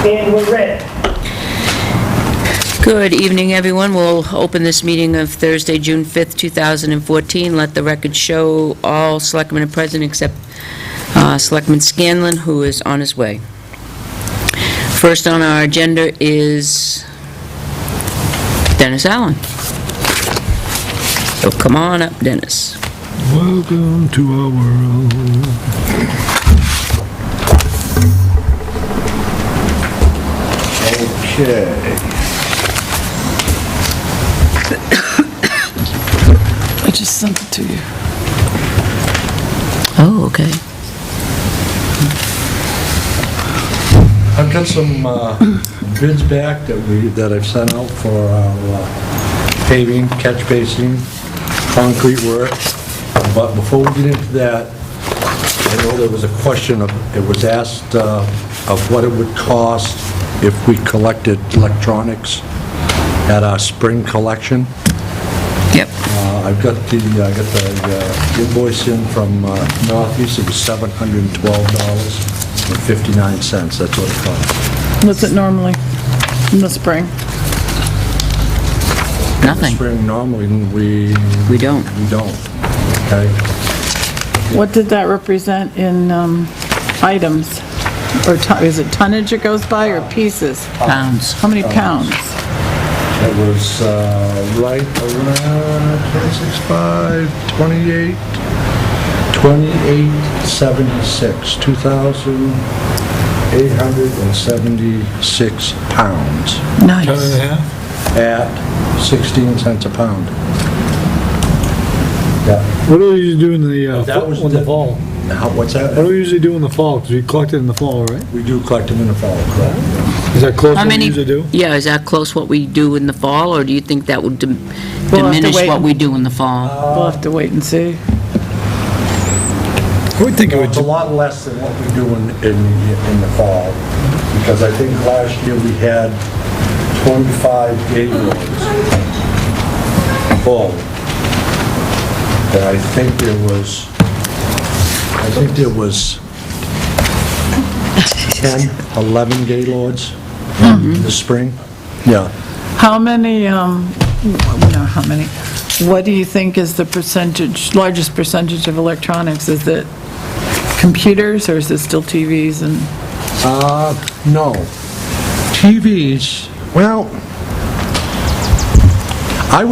And we're ready. Good evening, everyone. We'll open this meeting of Thursday, June 5th, 2014. Let the record show all selectmen are present except Selectman Scanlon, who is on his way. First on our agenda is Dennis Allen. So come on up, Dennis. Welcome to our world. Okay. I just sent it to you. Oh, okay. I've got some bids back that I've sent out for our paving, catch basin, concrete work. But before we get into that, I know there was a question it was asked of what it would cost if we collected electronics at our spring collection. Yep. I got the invoice in from Northeast. It was $712.59. That's what it cost. What's it normally in the spring? Nothing. Spring, normally, We don't. we don't, okay? What did that represent in items? Or is it tonnage it goes by or pieces? Pounds. How many pounds? It was right around 26.5, 28, 28.76, 2,876 pounds Nice. at 16 cents a pound. Yeah. What do we usually do in the, That was in the fall? What's that? What do we usually do in the fall? Because we collect it in the fall, right? We do collect them in the fall, correct? Is that close How to what we many? usually do? Yeah, is that close what we do in the fall, or do you think that would to diminish wait what and- we do in the fall? We'll have to wait and see. I would think it It's a would, lot less than what we do in the fall, because I think last year we had 25 gate loads full. And I think there was 10, 11 gate loads in the spring. Yeah. How many, how many, what do you think is the largest percentage of electronics? Is it computers or is it still TVs and? No. TVs, well, I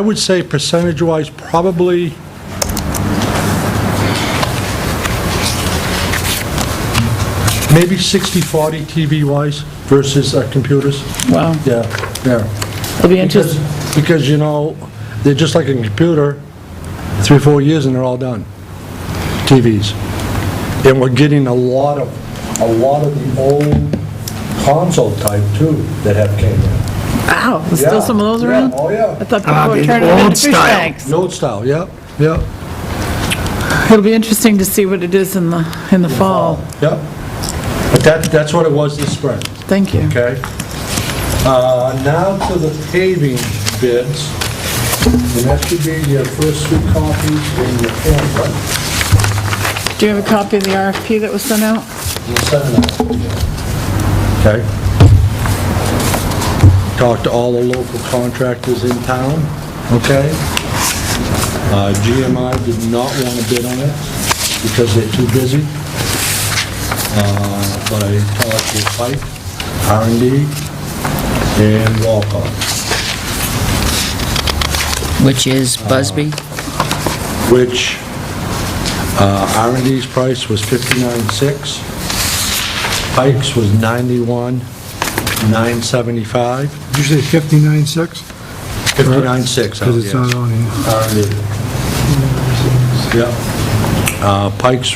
would say percentage-wise, probably maybe 60-40 TV-wise versus computers. Wow. Yeah, yeah. It'll be interesting. Because, you know, they're just like a computer, 3-4 years and they're all done. TVs. And we're getting a lot of the old console type too that have came in. Wow, there's still Yeah, some of those yeah, around? oh, yeah. I thought people were the turning them old into fish style. tanks. The old style, yeah, yeah. It'll be interesting to see what it is in the fall. Yeah. But that's what it was this spring, Thank you. okay? Now to the paving bids, and that should be your first two copies in your pamphlet. Do you have a copy of the RFP that was sent out? We'll send it out to you. Okay? Talked to all the local contractors in town, okay? GMI did not want to bid on it because they're too busy. But I talked with Pike, R&D, and Walcott, Which is Busby? which R&D's price was $59,600, Pike's was $91,975. did you say 59.6? $59,600. Because it's not on here. Yeah. Pike's,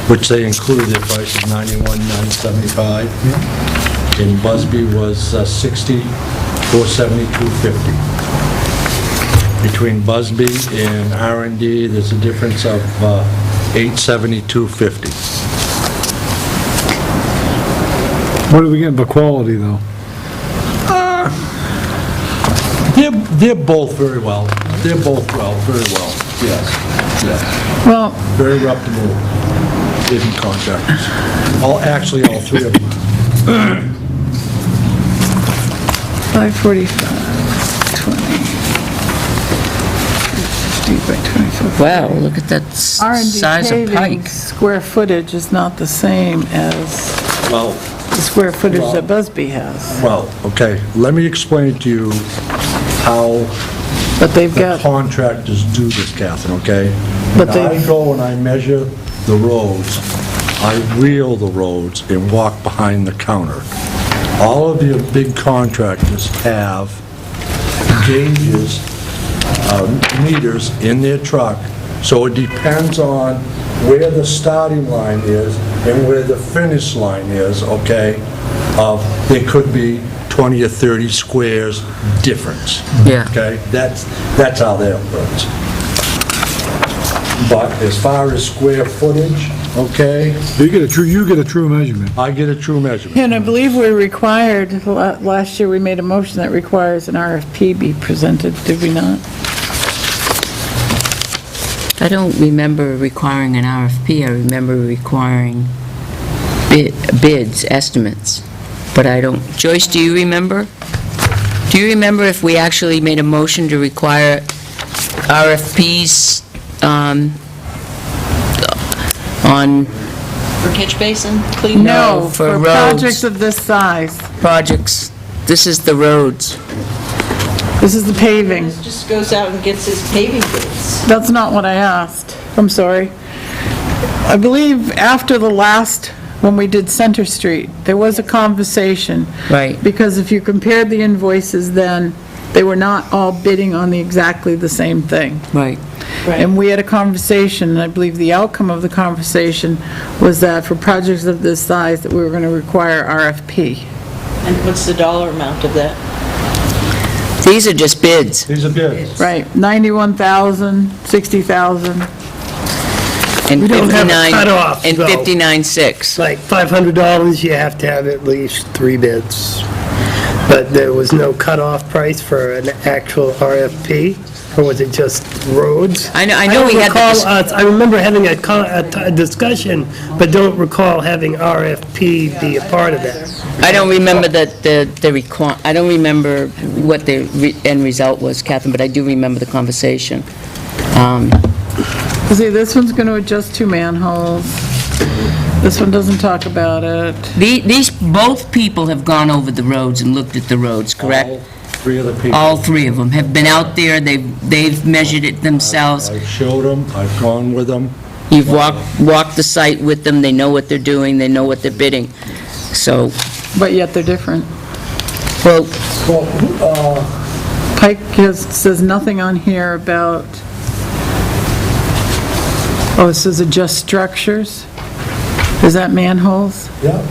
which they included their price, is $91,975. And Busby was $60,472.50. Between Busby and R&D, there's a difference of $872.50. What are we getting for quality, though? They're both very well. They're both very well, yes, yes. Well, Very reputable paving contractors. Actually, all three of them. 545, 20, 50 by 25. Wow, look at that R&D size of paving Pike. square footage is not the same as Well, the square footage that Busby has, well, okay, let me explain to you how but they've the got, contractors do this, Catherine, okay? But When I they- go and I measure the roads, I wheel the roads and walk behind the counter. All of your big contractors have gauges, meters in their truck, so it depends on where the starting line is and where the finish line is, okay? There could be 20 or 30 squares difference. Yeah. Okay, that's how that works. But as far as square footage, okay, You get a true measurement. I get a true measurement. and I believe we're required, last year we made a motion that requires an RFP be presented, did we not? I don't remember requiring an RFP, I remember requiring bids, estimates, but I don't. Joyce, do you remember? Do you remember if we actually made a motion to require RFPs on For catch basin cleanup? No, for roads. projects of this size. projects? This is the roads. This is the paving. Dennis just goes out and gets his paving bids. That's not what I asked. I'm sorry. I believe after the last, when we did Center Street, there was a conversation. Right. Because if you compared the invoices then, they were not all bidding on exactly the same thing. Right. And we had a conversation, and I believe the outcome of the conversation was that for projects of this size, that we were going to require RFP. And what's the dollar amount of that? These are just bids. These are bids. Right, 91,000, 60,000. And We don't have a 59 cutoff, And though. 59.6. Like $500, you have to have at least 3 bids. But there was no cutoff price for an actual RFP, or was it just roads? I know don't we had the recall dis- us- I remember having a discussion, but don't recall having RFP be a part of that. I don't remember I don't remember what the end result was, Catherine, but I do remember the conversation. See, this one's going to adjust 2 manholes. This one doesn't talk about it. These, both people have gone over the roads and looked at the roads, correct? All three of the people. All 3 of them have been out there, they've measured it themselves. I've showed them, I've gone with them. You've walked the site with them, they know what they're doing, they know what they're bidding. So, But yet they're different. well, Pike says nothing on here about, oh, it says adjust structures? Is that manholes? Yeah.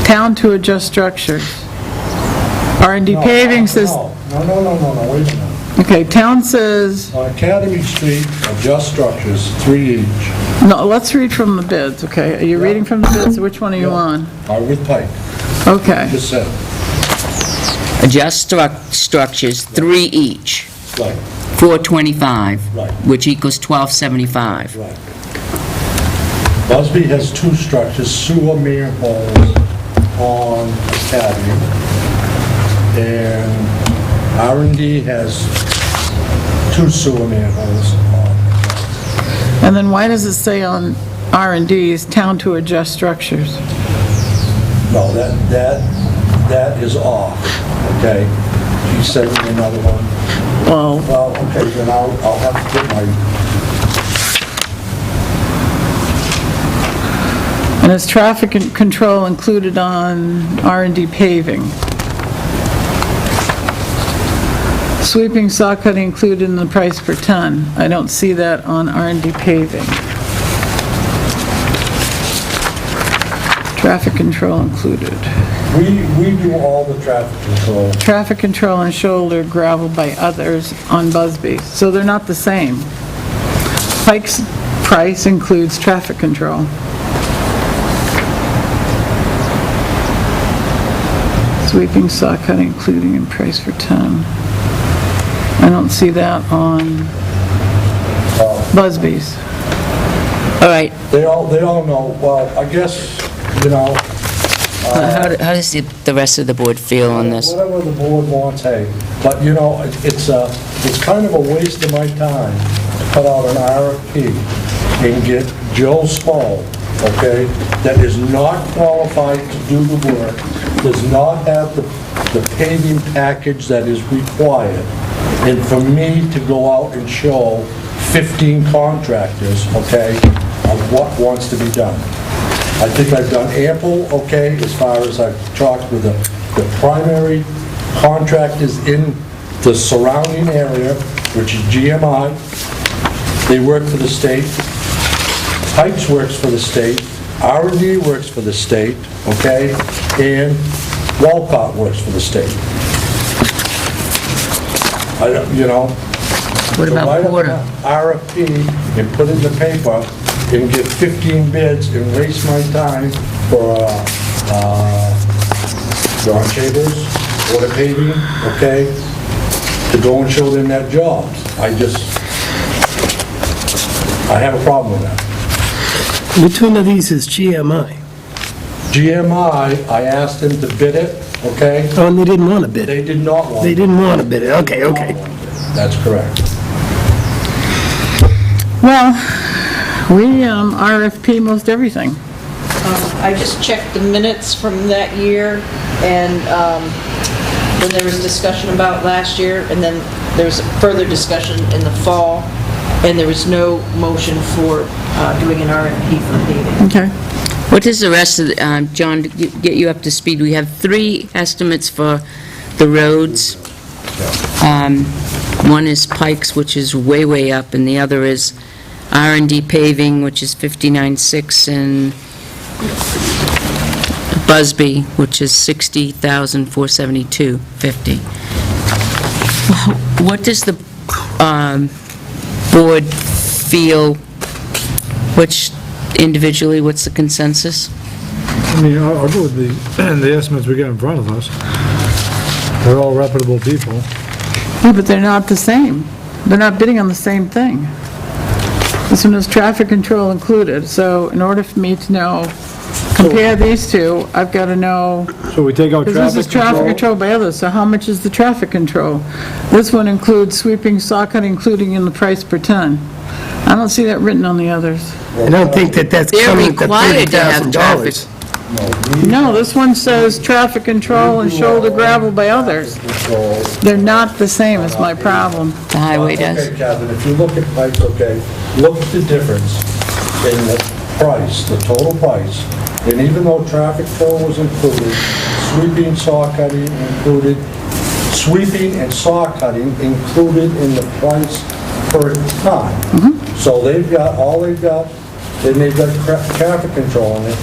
Town to adjust structures. R&D paving says, No, wait a minute. okay, town says, On Academy Street, adjust structures, 3 each, no, let's read from the bids, okay? Are you reading from the bids? Which one are you Yeah. on? are with Pike, Okay, just said, adjust structures, 3 each, right, $425, Right. which equals $1275. right. Busby has 2 structures, sewer manholes on Academy, and R&D has 2 sewer manholes on. and then why does it say on R&D's town to adjust structures? No, that is off, okay? He sent me another one. Well, Well, okay, then I'll have to get my, and is traffic control included on R&D paving? Sweeping, saw cutting included in the price per ton. I don't see that on R&D paving. Traffic control included. we do all the traffic control. Traffic control and shoulder gravel by others on Busby. So they're not the same. Pike's price includes traffic control. Sweeping, saw cutting including in price per ton. I don't see that on Busby's. All right, They all know, well, I guess, you know, How does the rest of the board feel on this? Whatever the board wants, hey, but you know, it's kind of a waste of my time to put out an RFP and get Joe Small, okay, that is not qualified to do the work, does not have the paving package that is required, and for me to go out and show 15 contractors, okay, of what wants to be done. I think I've done ample, okay, as far as I've talked with the primary contractors in the surrounding area, which is GMI. They work for the state. Pipes works for the state. R&D works for the state, okay, and Walcott works for the state. I don't, you know. What about write up Porter? an RFP and put it in the paper and get 15 bids and waste my time for John Chambers, Water Paving, okay, to go and show them that job. I have a problem with that. Which one of these is GMI? GMI, I asked them to bid it, okay? Oh, and they didn't want to bid it. They did not want it. They didn't want to bid it. Okay, okay. That's correct. Well, we RFP most everything. I just checked the minutes from that year, and then there was discussion about last year, and then there was further discussion in the fall, and there was no motion for doing an RFP for paving. Okay. What is the rest of, John, to get you up to speed, we have 3 estimates for the roads. One is Pikes, which is way, way up, and the other is R&D paving, which is 59.6, and Busby, which is 60,472.50. What does the board feel, which individually, what's the consensus? I mean, I'll go with the estimates we got in front of us. They're all reputable people. Yeah, but they're not the same. They're not bidding on the same thing. This one has traffic control included, so in order for me to know, compare these two, I've got to know, So we take out because traffic this is traffic control by others, so how much is the traffic control? This one includes sweeping, saw cutting, including in the price per ton. I don't see that written on the others. I don't think that's They're coming to required to have traffic. $30,000. No, this one says traffic control and shoulder gravel by others. They're not the same, is my problem. The highway does. Okay, Catherine, if you look at Pikes, okay, look at the difference in the price, the total price, and even though traffic flow was included, sweeping, saw cutting included, sweeping and saw cutting included in the price per ton. So they've got, then they've got traffic control in it.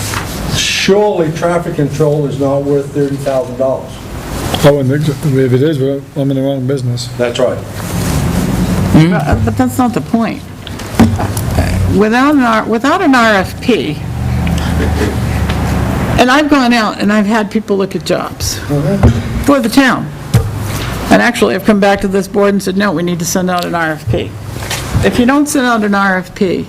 Surely traffic control is not worth $30,000. Oh, and if it is, well, I'm in the wrong business. That's right. But that's not the point. Without an RFP, and I've gone out and I've had people look at jobs for the town. And actually, I've come back to this board and said, no, we need to send out an RFP. If you don't send out an RFP,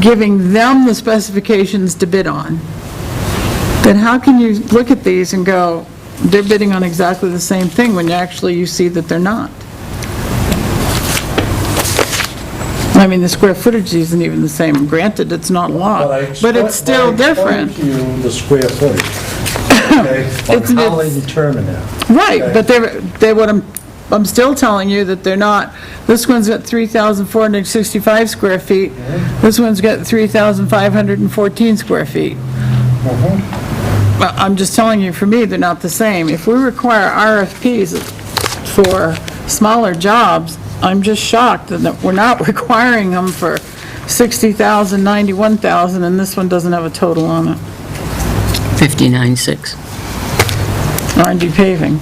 giving them the specifications to bid on, then how can you look at these and go, they're bidding on exactly the same thing when actually you see that they're not? I mean, the square footage isn't even the same. Granted, it's not a lot, but it's still different. I explained to you the square footage, okay, on how they determine that. Right, but they're what I'm still telling you that they're not, this one's got 3,465 square feet, this one's got 3,514 square feet. But I'm just telling you, for me, they're not the same. If we require RFPs for smaller jobs, I'm just shocked that we're not requiring them for 60,000, 91,000, and this one doesn't have a total on it. 59.6. R&D paving.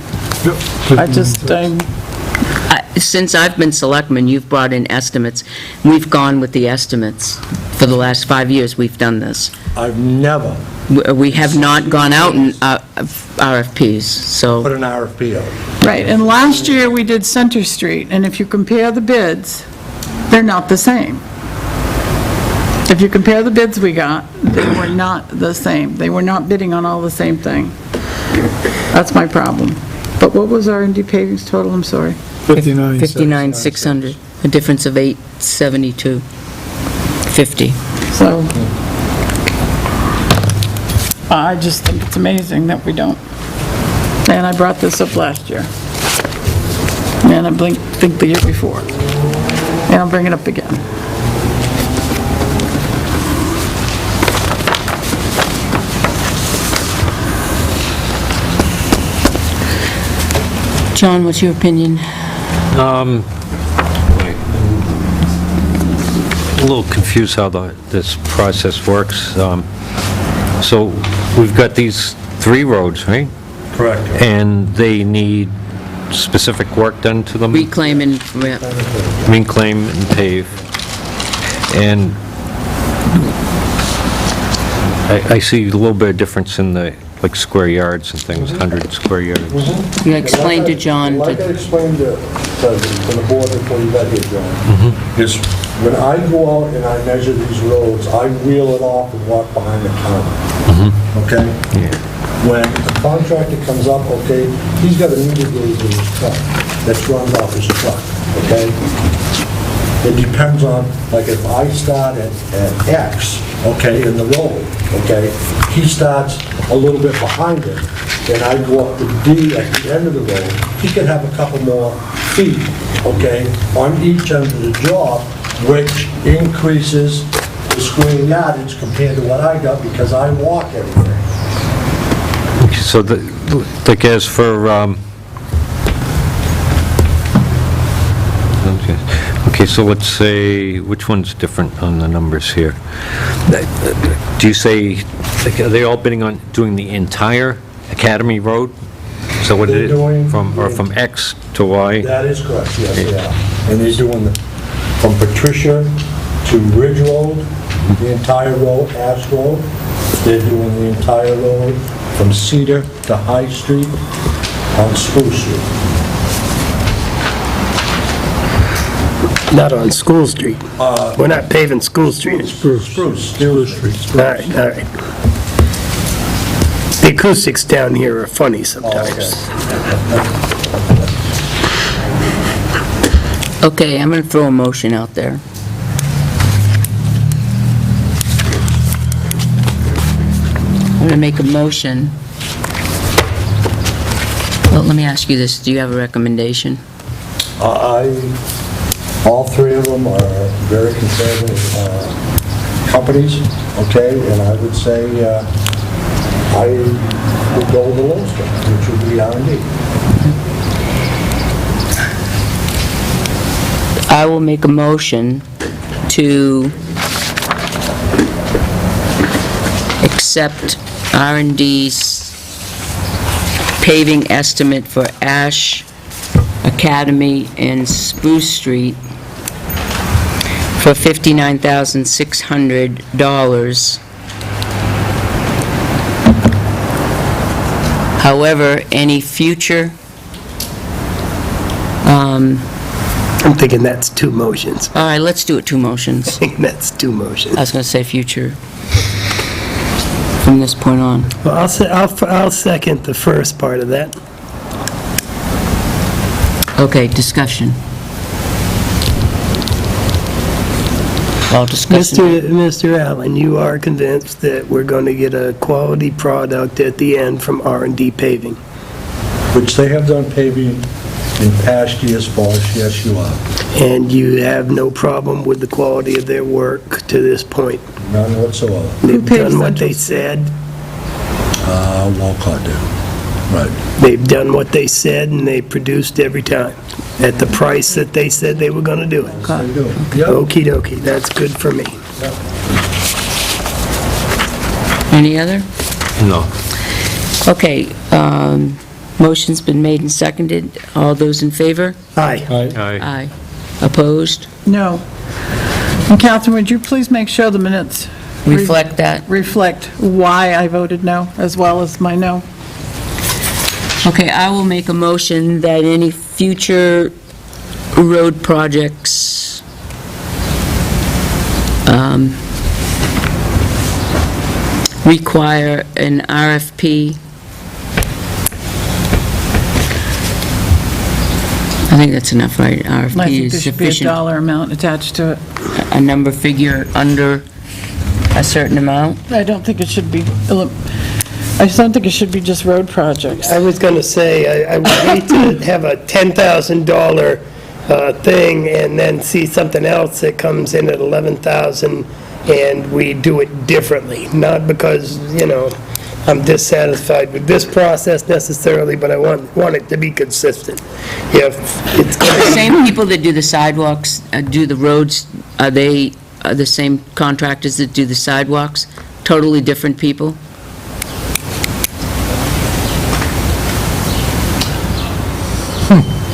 Since I've been selectman, you've brought in estimates. We've gone with the estimates. For the last 5 years, we've done this. I've never We have not gone out in RFPs, so... put an RFP out. Right, and last year we did Center Street, and if you compare the bids, they're not the same. If you compare the bids we got, they were not the same. They were not bidding on all the same thing. That's my problem. But what was R&D paving's total, I'm sorry? 59,600, a difference of 872.50. So, I just think it's amazing that we don't. And I brought this up last year. And I think the year before. And I'll bring it up again. John, what's your opinion? A little confused how this process works. So we've got these 3 roads, right? Correct. And they need specific work done to them? Reclaim and, Reclaim and pave. And I see a little bit of difference in the, like, square yards and things, 100 square yards. you explain to John, Like I explained to the board before you got here, John, is when I go out and I measure these roads, I wheel it off and walk behind the counter. Okay? Yeah. When a contractor comes up, okay, he's got a meter gauge in his truck that's runs off his truck, okay? It depends on, like, if I start at X, okay, in the road, okay, he starts a little bit behind it, and I go up to D at the end of the road, he could have a couple more feet, okay, on each end of the job, which increases the square yardage compared to what I got because I walk everything. So, like, as for, okay, so let's say, which one's different on the numbers here? Do you say, like, are they all bidding on doing the entire Academy Road? So what They're it doing- is, from X to Y? That is correct, yes, they are. And they're doing from Patricia to Ridge Road, the entire road, Ash Road. They're doing the entire road from Cedar to High Street on Spruce Street. Not on School Street. We're not paving School Street. Spruce Street. All right, all right. The acoustics down here are funny sometimes. okay, I'm going to throw a motion out there. I'm going to make a motion. Well, let me ask you this, do you have a recommendation? All 3 of them are very conservative companies, okay, and I would say I would go with the lowest one, which would be R&D. I will make a motion to accept R&D's paving estimate for Ash, Academy, and Spruce Street for $59,600. However, any future, I'm thinking that's 2 motions. all right, let's do it 2 motions. I think that's 2 motions. I was going to say future from this point on. Well, I'll second the first part of that. Okay, discussion. All discussion. Mr. Allen, you are convinced that we're going to get a quality product at the end from R&D Paving? Which they have done paving in past years for us, yes, you are. And you have no problem with the quality of their work to this point? None whatsoever. They've paves done what they Central? said, Walcott did, right. they've done what they said, and they produced every time, at the price that they said they were going to do it. They do. Yep. Okey dokey, that's good for me. Any other? No. Okay, motion's been made and seconded. All those in favor? Aye. Aye. Aye. Opposed? No. And Catherine, would you please make sure the minutes Reflect that? reflect why I voted no, as well as my no? Okay, I will make a motion that any future road projects require an RFP. I think that's enough, right? I RFP think there is should be a sufficient. dollar amount attached to it. A number figure under a certain amount? I don't think it should be, I just don't think it should be just road projects. I was gonna say, I would hate to have a $10,000 thing and then see something else that comes in at 11,000 and we do it differently. Not because, I'm dissatisfied with this process necessarily, but I want it to be consistent. If it's The gonna same people that do the sidewalks, do the roads, are they the same contractors that do the sidewalks? Totally different people?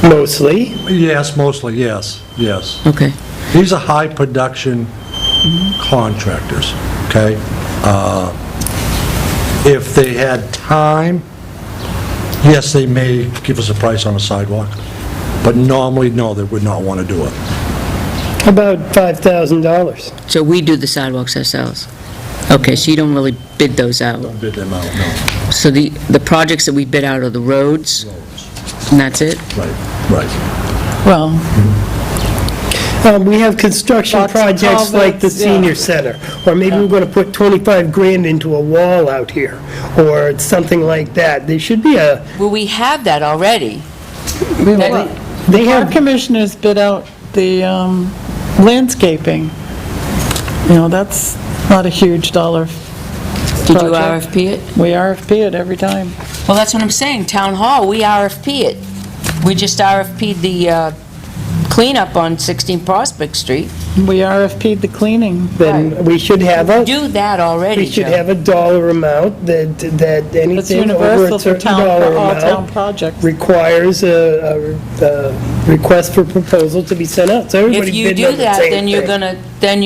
mostly, Yes, mostly, yes, yes. Okay. These are high-production contractors, okay? If they had time, yes, they may give us a price on a sidewalk, but normally, no, they would not want to do it. about $5,000. So we do the sidewalks ourselves? Okay, so you don't really bid those out? Don't bid them out, no. So the projects that we bid out are the roads, and that's it? Right, right. Well, We have construction Lots of projects like the culverts, yeah. senior center, or maybe we're gonna put 25 grand into a wall out here, or something like that. There should be a, Well, we have that already. they they Our have, commissioners bid out the landscaping. That's not a huge dollar Did you project. RFP it? We RFP it every time. Well, that's what I'm saying, Town Hall, we RFP it. We just RFP'd the cleanup on 16 Prospect Street. We RFP'd the cleaning. then we should have a, Do that already, we should Joe. have a dollar amount that It's anything over universal a for certain town, dollar for all town amount projects. requires a request for proposal to be sent out, so If everybody you bidding do on the that, same then you're thing. gonna, then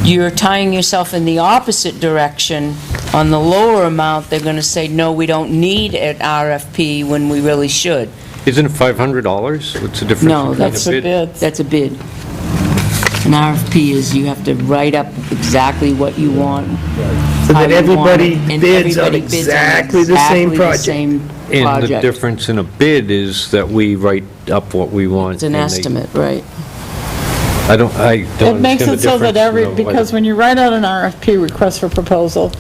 you're tying yourself in the opposite direction. On the lower amount, they're gonna say, no, we don't need an RFP when we really should. Isn't it $500? What's the difference? No, between That's a for bid? bids. That's a bid. An RFP is you have to write up exactly what you want. So how that you want everybody it, and bids on everybody bids on exactly the same exactly project. same And the project. difference in a bid is that we write up what we want. It's an and they- estimate, right. I don't It makes understand it the so that difference, because when you write out an RFP, request for proposal,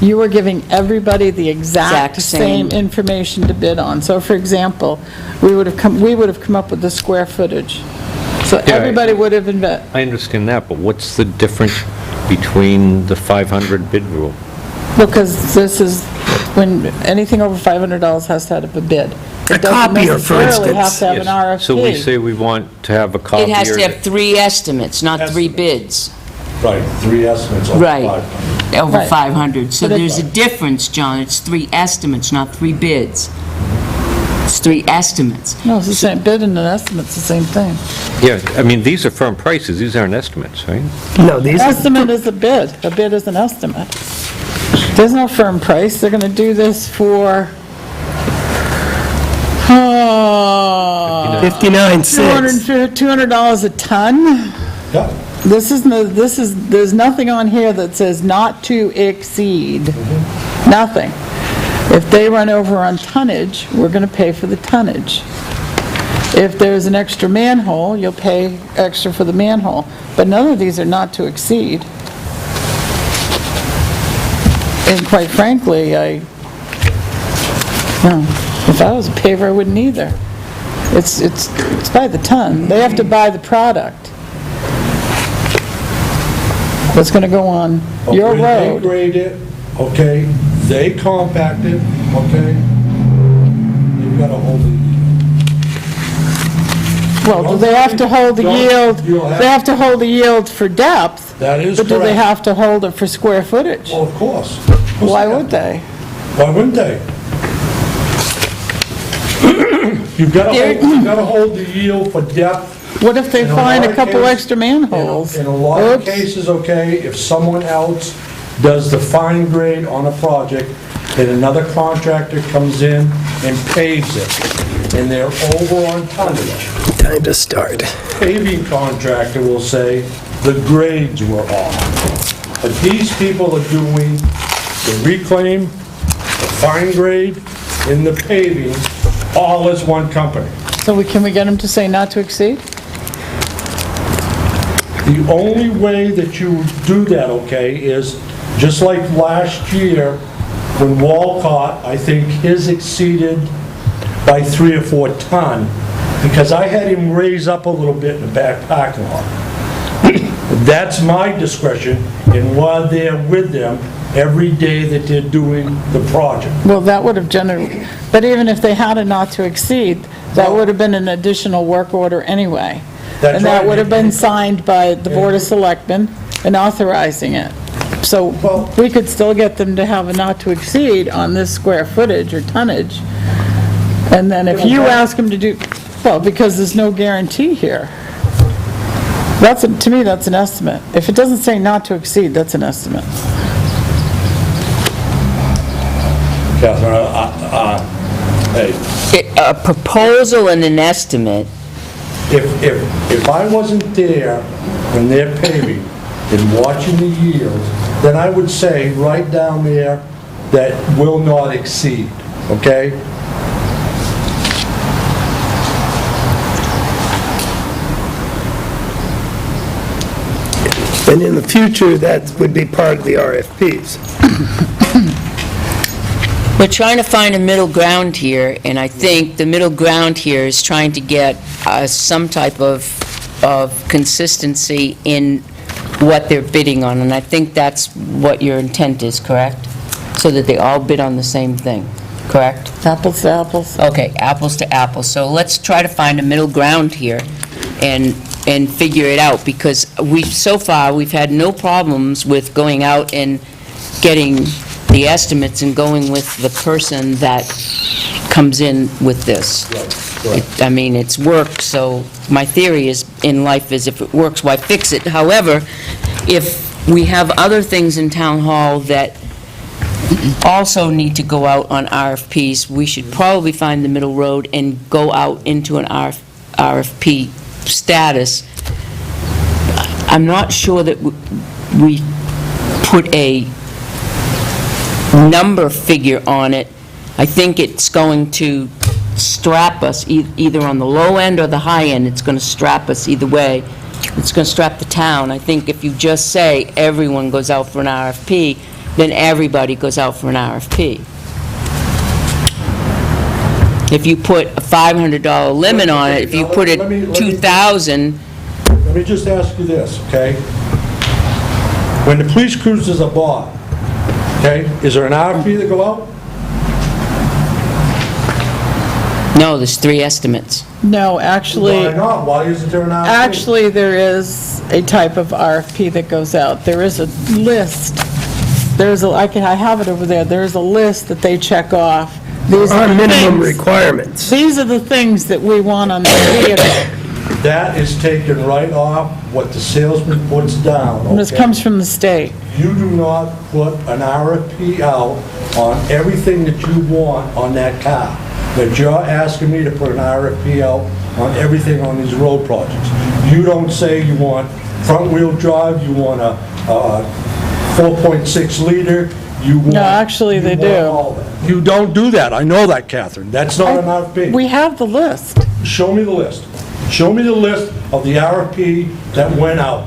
you are giving everybody the exact Exact same. same information to bid on. So for example, we would have come up with the square footage. So Yeah, everybody would have invested. I understand that, but what's the difference between the 500 bid rule? Because this is, when anything over $500 has to have a bid. It doesn't copier, for necessarily have instance. to have an RFP. So we say we want to have a copier. It has to have 3 estimates, not 3 bids. Right, 3 estimates over Right. 500. Over Right. 500. So But it- there's a difference, John. It's 3 estimates, not 3 bids. It's 3 estimates. No, it's the same, bid and an estimate's the same thing. Yeah, I mean, these are firm prices, these aren't estimates, right? No, these are, Estimate is a bid is an estimate. There's no firm price, they're gonna do this for, $59.06. $200 a ton? Yeah, There's nothing on here that says not to exceed, nothing. If they run over on tonnage, we're gonna pay for the tonnage. If there's an extra manhole, you'll pay extra for the manhole, but none of these are not to exceed. And quite frankly, if I was a paver, I wouldn't either. It's by the ton. They have to buy the product that's gonna go on your When they road. grade it, okay, they compact it, okay, you've got to hold it. Well, do they have to hold the yield, You'll have- they have to hold the yield for depth, That is but do they correct. have to hold it for square footage? Well, of course. Of course Why have would to. they? Why wouldn't they? You've got to hold the yield for depth. What if they In a find lot a of couple cases- extra manholes? In a lot of Oops. cases, okay, if someone else does the fine grade on a project, then another contractor comes in and paves it, and they're over on tonnage. Time to start. Paving contractor will say the grades were off. But these people are doing the reclaim, the fine grade, and the paving, all as one company. So can we get them to say not to exceed? The only way that you do that, okay, is just like last year, when Walcott, I think his exceeded by 3 or 4 ton, because I had him raise up a little bit in the back parking lot. That's my discretion, and while they're with them every day that they're doing the project. Well, that would have generated, but even if they had a not to exceed, that would have been an additional work order anyway. That's And that right. would have been signed by the Board of Selectmen and authorizing it. So Well- we could still get them to have a not to exceed on this square footage or tonnage. And then if you ask them to do, well, because there's no guarantee here. To me, that's an estimate. If it doesn't say not to exceed, that's an estimate. Catherine, hey, A proposal and an estimate, if I wasn't there when they're paving and watching the yields, then I would say right down there that will not exceed, okay? And in the future, that would be part of the RFPs. we're trying to find a middle ground here, and I think the middle ground here is trying to get some type of consistency in what they're bidding on, and I think that's what your intent is, correct? So that they all bid on the same thing, correct? Apples to apples. Okay, apples to apples. So let's try to find a middle ground here and figure it out, because so far, we've had no problems with going out and getting the estimates and going with the person that comes in with this. I mean, it's worked, so my theory is, in life is, if it works, why fix it? However, if we have other things in town hall that also need to go out on RFPs, we should probably find the middle road and go out into an RFP status. I'm not sure that we put a number figure on it. I think it's going to strap us either on the low end or the high end. It's going to strap us either way. It's going to strap the town. I think if you just say everyone goes out for an RFP, then everybody goes out for an RFP. If you put a $500 limit on it, if you put it Let me- 2,000, Let me just ask you this, okay? When the police cruisers are bought, okay, is there an RFP that go out? no, there's 3 estimates. No, actually. Why not? Why isn't there an RFP? Actually, there is a type of RFP that goes out. There is a list. I have it over there. There's a list that they check off. These are Our the minimum things. requirements. These are the things that we want on the vehicle. That is taken right off what the salesman puts down, And this okay? comes from the state. You do not put an RFP out on everything that you want on that car. But you're asking me to put an RFP out on everything on these road projects. You don't say you want front-wheel drive, you want a 4.6 liter, you want... No, actually, they you want do. all that. You don't do that, I know that, Catherine. That's not an RFP. We have the list. Show me the list. Show me the list of the RFP that went out.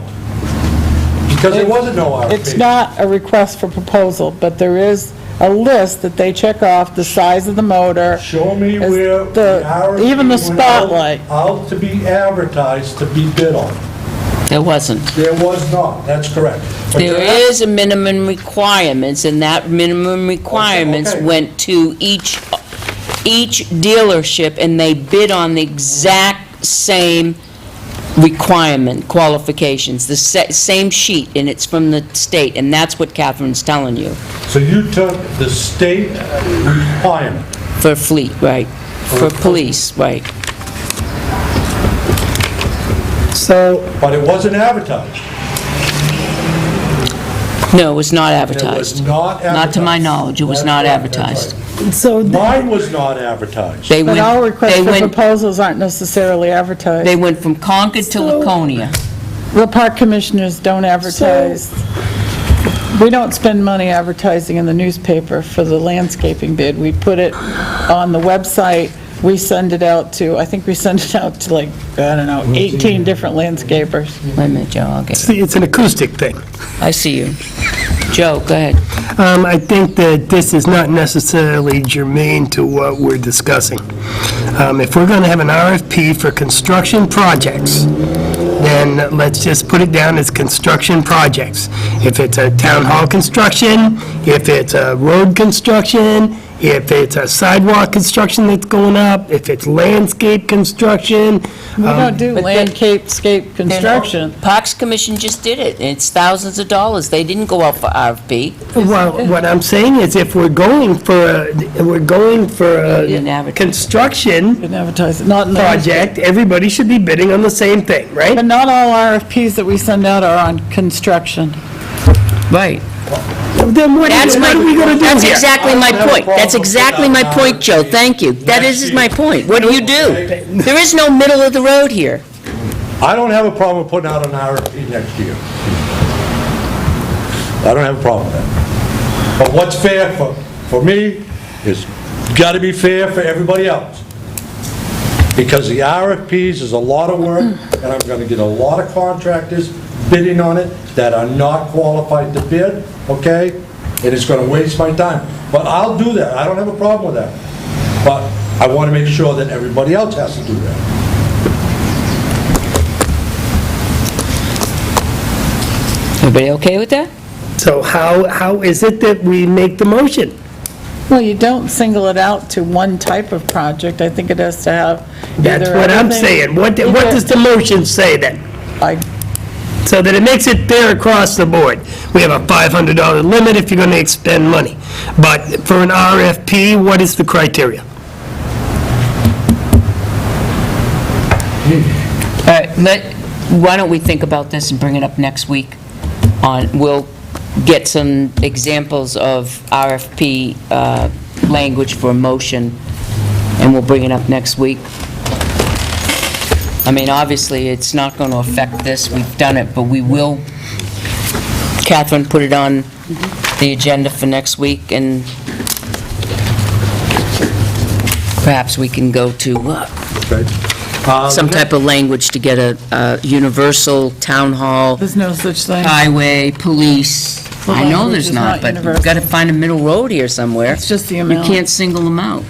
Because there wasn't no RFP. It's not a request for proposal, but there is a list that they check off, the size of the motor. Show me As where the- the RFP even the went out- spotlight. out to be advertised, to be bid on. There wasn't. There was not, that's correct. But There you're is a minimum requirements, and that minimum requirements Okay. went to each dealership, and they bid on the exact same requirement, qualifications, the same sheet, and it's from the state, and that's what Catherine's telling you, So you took the state requirement. for fleet, right, for police, right. So, But it wasn't advertised. No, it was not It was advertised. not advertised. Not to my knowledge, it was That's not right, that's advertised. so right. Mine was not advertised. They But went, our requests they for went, proposals aren't necessarily advertised. they went from Concord to Laconia. The park commissioners don't advertise We don't spend money advertising in the newspaper for the landscaping bid. We put it on the website, we send it out to, I think we send it out to like, I don't know, 18 different landscapers. Wait a minute, Joe, I'll get, See, it's an acoustic thing. I see you. Joe, go ahead. I think that this is not necessarily germane to what we're discussing. If we're going to have an RFP for construction projects, then let's just put it down as construction projects. If it's a town hall construction, if it's a road construction, if it's a sidewalk construction that's going up, if it's landscape construction. We don't do But then- landscape construction. Parks Commission just did it, and it's thousands of dollars. They didn't go out for RFP. Well, what I'm saying is if we're going for didn't a advertise. construction Didn't advertise it, not in the. project, everybody should be bidding on the same thing, right? But not all RFPs that we send out are on construction. Right. Then what That's are we going to do That's here? exactly my point. That's exactly my point, Joe. Thank you. That is my point. What do you do? There is no middle of the road here. I don't have a problem with putting out an RFP next year. I don't have a problem with that. But what's fair for me is gotta be fair for everybody else. Because the RFPs is a lot of work, and I'm gonna get a lot of contractors bidding on it that are not qualified to bid, okay? And it's gonna waste my time. But I'll do that, I don't have a problem with that. But I wanna make sure that everybody else has to do that. Everybody okay with that? So how is it that we make the motion? Well, you don't single it out to one type of project. I think it has to have That's either what I'm everything- saying. What does the motion say then? I- So that it makes it fair across the board. We have a $500 limit if you're going to expend money. But for an RFP, what is the criteria? All right, why don't we think about this and bring it up next week? We'll get some examples of RFP language for a motion, and we'll bring it up next week. I mean, obviously, it's not going to affect this, we've done it, but we will, Catherine, put it on the agenda for next week, and perhaps we can go to Okay? some type of language to get a universal town hall, There's no such thing. highway, police. The I know language there's is not, not but we've universal. got to find a middle road here somewhere. It's just the You amount. can't single them out.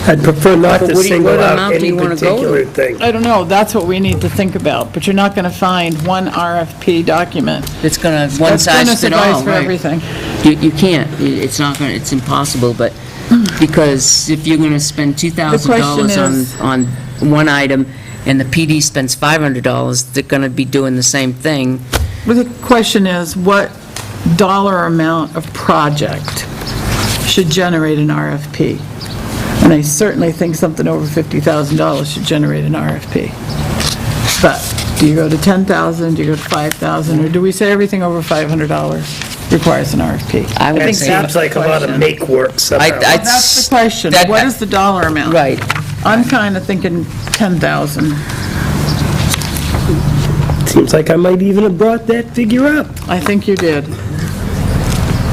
I'd prefer not But to what single out amount do any you wanna go to? particular thing. I don't know, that's what we need to think about, but you're not going to find one RFP document. It's gonna, one That's size going to fit all. suffice for right. everything. You can't, it's not gonna, it's impossible, but, because if you're gonna spend $2,000 is- on one item, and the PD spends $500, they're gonna be doing the same thing. But the question is, what dollar amount of project should generate an RFP? And I certainly think something over $50,000 should generate an RFP. But do you go to 10,000, do you go to 5,000, or do we say everything over $500 requires an RFP? I would That say- seems like a lot of make work somehow. That's the question, that- what is the dollar amount? Right. I'm kind of thinking 10,000. Seems like I might even have brought that figure up. I think you did.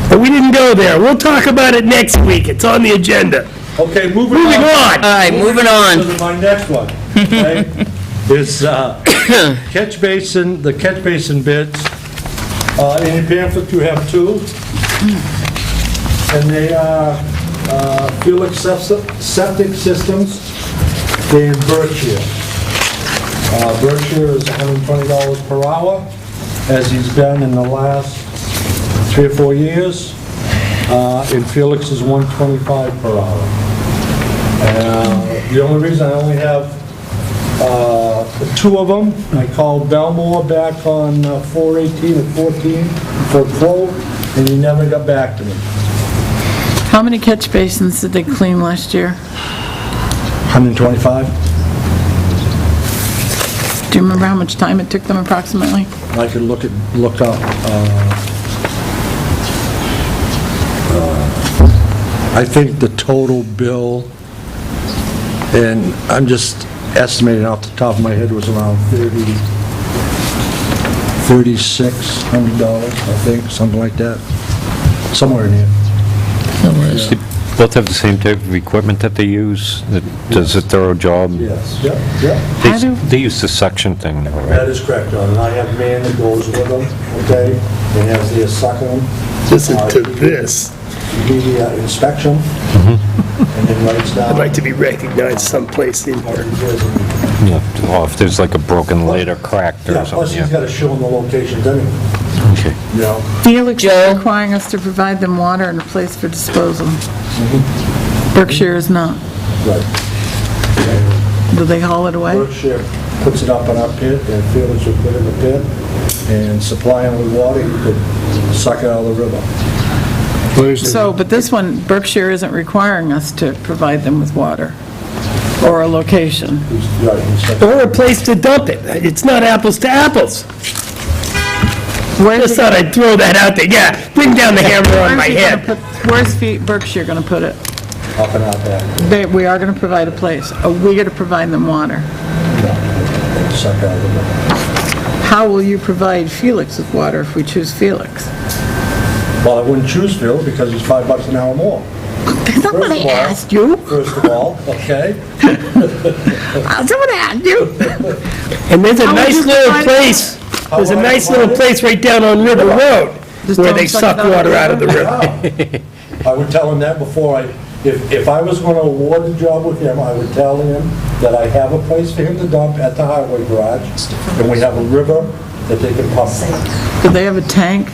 But we didn't go there. We'll talk about it next week. It's on the agenda. Okay, moving Moving on. on. All right, moving on. To my next one, okay, is catch basin, the catch basin bids. In your pamphlet, you have two. And they are Felix Septic Systems in Berkshire. Berkshire is $120 per hour, as he's been in the last 3 or 4 years. And Felix is $125 per hour. The only reason I only have two of them, I called Belmore back on 4/18 and 14 for a quote, and he never got back to me. How many catch basins did they clean last year? 125? Do you remember how much time it took them approximately? I could look up. I think the total bill, and I'm just estimating off the top of my head, was around $3,600, I think, something like that. Somewhere in here. They both have the same type of equipment that they use, that does a thorough job? Yes, yep, yep. They use the suction thing, though, That right? is correct, John, and I have a man that goes with them, okay, and has the sucking them. Listen to this. He do the inspection, and then writes down. I'd like to be recognized someplace in what here. he does and- Yeah, or if there's like a broken lid or cracked Yeah, or plus something, he's yeah. got to show them the locations anyway, Okay. you know? Felix is Joe? requiring us to provide them water and a place for disposal. Berkshire is not. Right. Do they haul it away? Berkshire puts it up in our pit, and Felix will put it in the pit, and supply him with water, he could suck it out of the river. So, but this one, Berkshire isn't requiring us to provide them with water or a location. Or a place to dump it. It's not apples to apples. Where's Just thought I'd throw that out there. Yeah, bring down the hammer on my head. Where's Berkshire gonna put it? Up and out there, We are gonna provide a place. Are we gonna provide them water? suck out of the river. How will you provide Felix with water if we choose Felix? Well, I wouldn't choose Phil because he's $5 an hour more. Somebody asked you. First of all, okay? Somebody asked you. And there's a How would nice you little define place, there's a would I nice define little it? place right down on River Road Just where don't they suck suck it out of water the out of the river. I would tell him that before if I was going to award the job with him, I would tell him that I have a place for him to dump at the highway garage, and we have a river that they can pump. Do they have a tank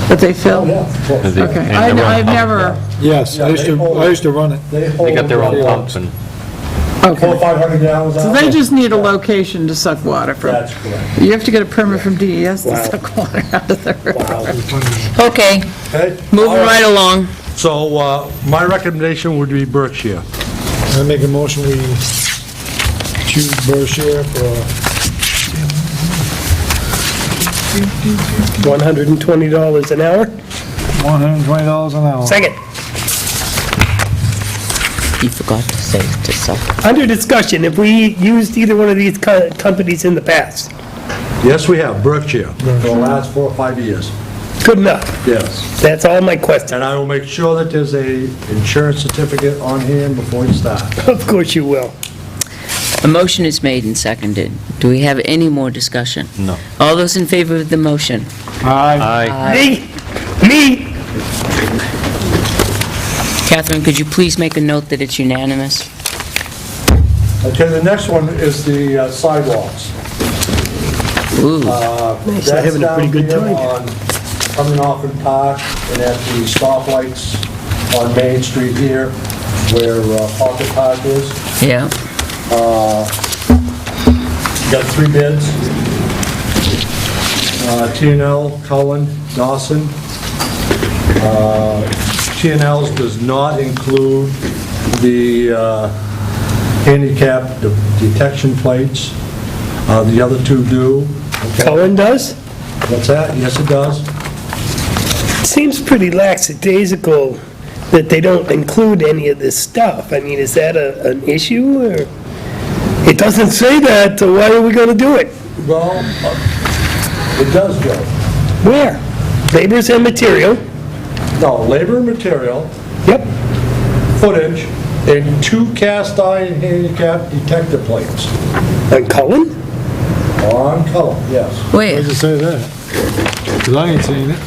that they fill? Oh, yeah, of course. They- Okay, and their own I've pump. never, Yes, I used to run it. They They got their own hold pumps and, 400 or 500 gallons out. so they just need a location to suck water from. That's correct. You have to get a permit from DES to Wow. suck water out of the river. Okay, Okay? moving All right along. So, my recommendation would be Berkshire. I make a motion, we choose Berkshire for $120 an hour. $120 an hour. Second. You forgot to say to suck. Under discussion, have we used either one of these companies in the past? Yes, we have, Berkshire, for the last 4 or 5 years. Good enough. Yes. That's all my question. And I will make sure that there's a insurance certificate on hand before you start. Of course you will. A motion is made and seconded. Do we have any more discussion? no. All those in favor of the motion? Aye. Aye. Me? Catherine, could you please make a note that it's unanimous? Okay, the next one is the sidewalks. Ooh, Nice, I'm having a pretty good That's time. down here coming off in Park and at the stoplights on Main Street here, where Pocket Park is. yeah. Got 3 bids. T&L, Cullen, Dawson. T&L's does not include the handicap detection plates. The other 2 do. Okay. Cullen does? What's that? Yes, it does. Seems pretty lackadaisical that they don't include any of this stuff. I mean, is that an issue, or? It doesn't say that, so why are we gonna do it? Well, it does, Joe. Where? Labors and material. No, labor and material, Yep. footage, and 2 cast iron handicap detector plates On Cullen? on color, yes. Why Where? does it say that? Because I ain't seen it.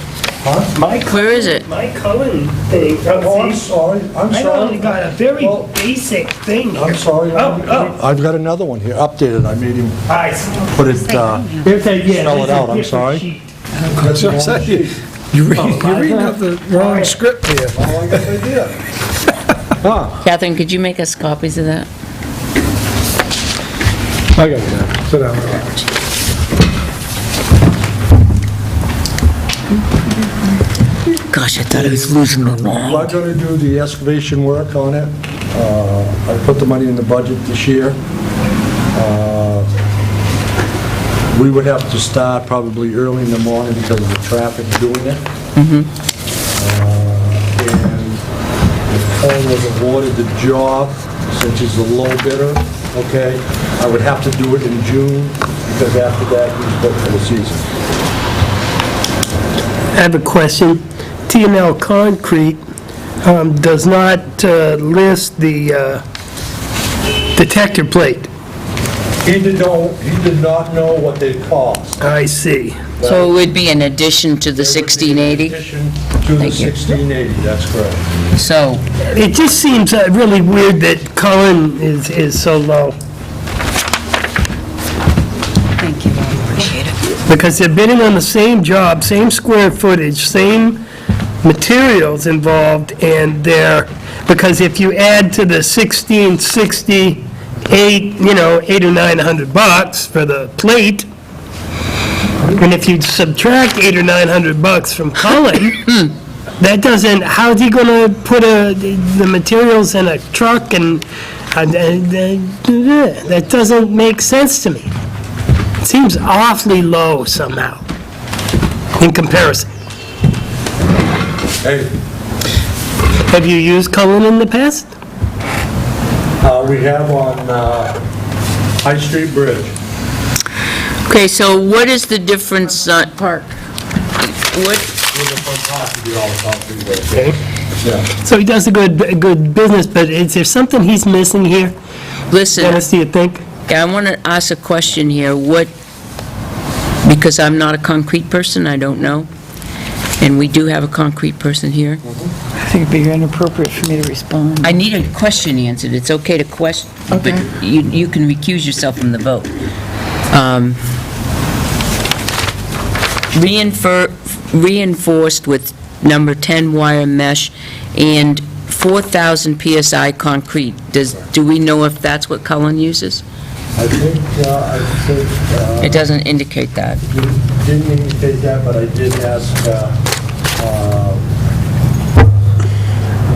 Where is it? My Cullen thing. Oh, I'm sorry, I'm I sorry. only got a very Well, basic thing here. I'm sorry. Oh. I've got another one here, updated, I made him I put it, There's a, yeah, Spell it there's a out, I'm different sorry. sheet. that's the wrong sheet. You're reading up the wrong script here. Well, I guess I did. Catherine, could you make us copies of that? I got that. Sit down. Gosh, I thought I was losing the I'm law. not gonna do the excavation work on it. I put the money in the budget this year. We would have to start probably early in the morning because of the traffic doing it. And the Cullen was awarded the job, since he's the low bidder, okay? I would have to do it in June, because after that, he's booked for the season. I have a question. TNL Concrete does not list the detector plate. He did not know what they cost. I see. So it would be in addition to the 1680? In addition to the Thank you. 1680, that's correct. So, It just seems really weird that Cullen is so low, thank you, I appreciate it. because they're bidding on the same job, same square footage, same materials involved, and because if you add to the 1668, $800 or $900 for the plate, and if you subtract $800 or $900 from Cullen, that doesn't, how's he gonna put the materials in a truck and, that doesn't make sense to me. It seems awfully low somehow, in comparison. Hey, Have you used Cullen in the past? we have on High Street Bridge. Okay, so what is the difference on, Park. what, With the front part to be all the concrete work. Okay. Yeah. So he does a good business, but is there something he's missing here? listen, Dennis, do you think? I want to ask a question here, because I'm not a concrete person, I don't know, and we do have a concrete person here. I think it'd be inappropriate for me to respond. I need a question answered, it's okay to question, but Okay. you can recuse yourself from the vote. Reinforced with number 10 wire mesh and 4,000 PSI concrete, do we know if that's what Cullen uses? I think, It doesn't indicate that. didn't indicate that, but I did ask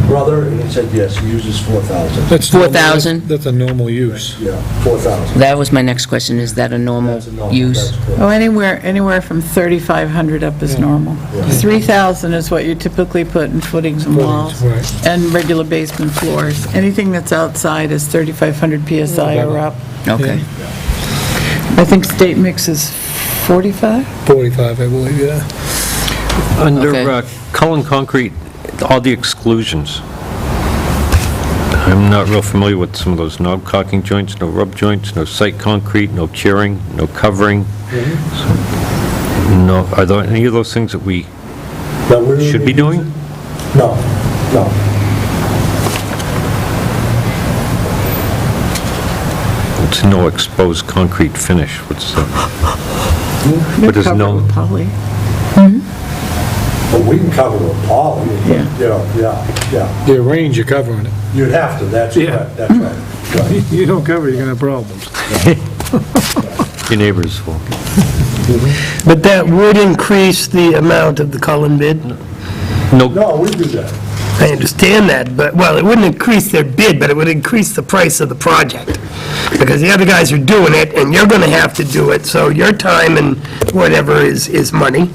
brother, and he said, yes, he uses 4,000. That's 4,000? That's a normal use. Yeah, 4,000. That was my next question, is that a normal That's a normal, use? that's correct. Oh, anywhere from 3,500 up is normal. 3,000 is what you typically put in footings and walls Right. and regular basement floors. Anything that's outside is 3,500 PSI or up. Okay. I think state mix is 45? 45, I believe, yeah. Under Okay. Cullen Concrete, all the exclusions. I'm not real familiar with some of those knob caulking joints, no rub joints, no site concrete, no curing, no covering. No, are there any of those things that we That we're should be doing? No, no. It's no exposed concrete finish. What's that? They're is covered no- with poly. But we can cover with poly. Yeah. Yeah. The range, you're covering it. You'd have to, that's Yeah. correct, that's right. Right. You don't cover it, you're gonna have problems. Your neighbor's fault. But that would increase the amount of the Cullen bid? No, No, we do that. I understand that, but, well, it wouldn't increase their bid, but it would increase the price of the project. Because the other guys are doing it, and you're gonna have to do it, so your time and whatever is money.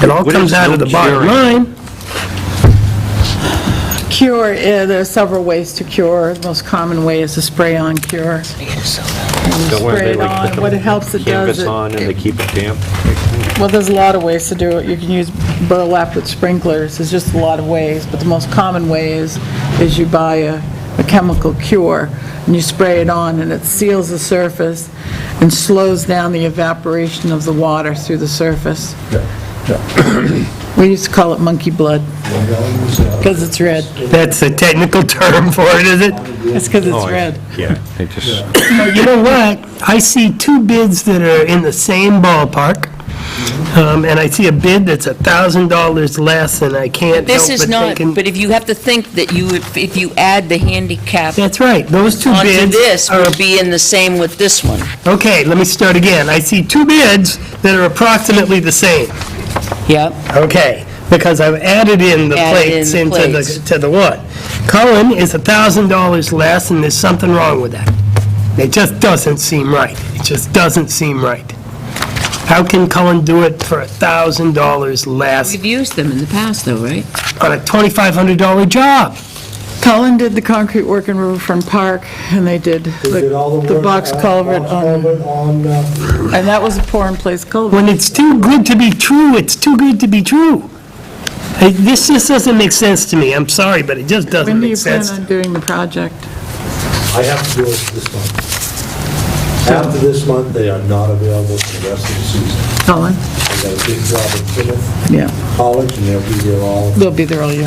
It all What comes is out no of the bottom curing? line. Cure, there are several ways to cure. The most common way is to spray on cure. don't worry, Spray they it like on. put What the it helps it does, canvas on and they keep it damp. well, there's a lot of ways to do it. You can use burlap with sprinklers. There's just a lot of ways, but the most common way is you buy a chemical cure and you spray it on and it seals the surface and slows down the evaporation of the water through the surface. We used to call it monkey blood because it's red. That's a technical term for it, is it? It's because it's Oh, I- red. Yeah, they just, But you know what? I see two bids that are in the same ballpark, and I see a bid that's $1,000 less, and I can't This help is but not, thinking... but if you have to think that if you add the handicap That's right, those two onto bids this, are... would be in the same with this one. Okay, let me start again. I see two bids that are approximately the same. Yep. Okay, because I've added in the Added in plates the into plates. the one. Cullen is $1,000 less, and there's something wrong with that. It just doesn't seem right. It just doesn't seem right. How can Cullen do it for $1,000 less We've used them in the past, though, right? on a $2,500 job? Cullen did the concrete work in Riverfront Park, and they did They did all the work box at culvert box on, culvert on, and that was a pour-in-place culvert. When it's too good to be true, it's too good to be true. This just doesn't make sense to me. I'm sorry, but it just doesn't When do you make plan sense. on doing the project? I have to do it this month. After this month, they are not available for the rest of the season. Cullen? I got a big job in Plymouth Yeah, College, and they'll be there all they'll be there all year.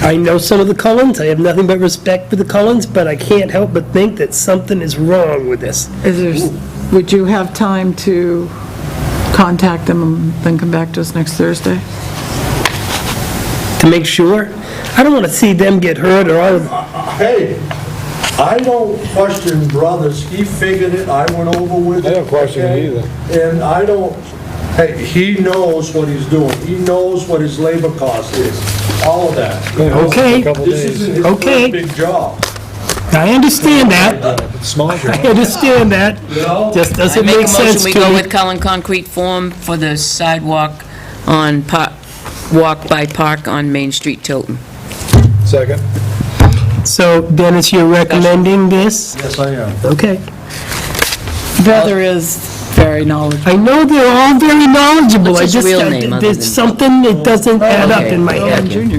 I know some of the Cullens. I have nothing but respect for the Cullens, but I can't help but think that something is wrong with this. Is there, would you have time to contact them and then come back to us next Thursday? To make sure, I don't want to see them get hurt or all of Hey, I don't question brothers, he figured it, I went over with it. I don't question it okay? either. And I don't, hey, he knows what he's doing, he knows what his labor cost is, all of that. Okay. A couple This days. isn't his Okay. first big job, I understand that. Small I job. understand that. you know? Just I doesn't make a make sense motion, we to go me. with Cullen Concrete Form for the sidewalk on Walk by Park on Main Street, Tilton. Second. So Dennis, you're recommending this? Yes, I am. Okay. Heather is very knowledgeable. I know they're all very knowledgeable. What's I his just, real name other there's than- something that doesn't add up in my Cullen head. Jr.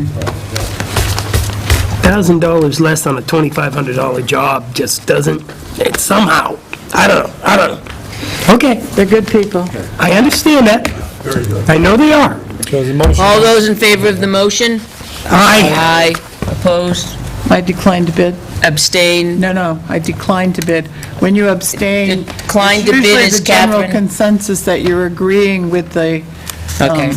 $1,000 less on a $2,500 job just doesn't, it somehow, I don't know. Okay, They're good people. I understand that. Very good. I know they are. So the motion. All those in favor of the motion? Aye. Aye. Opposed? I declined to bid. Abstain? No, I declined to bid. When you abstain, Declined to it's bid usually is the general Catherine. consensus that you're agreeing with the, Okay,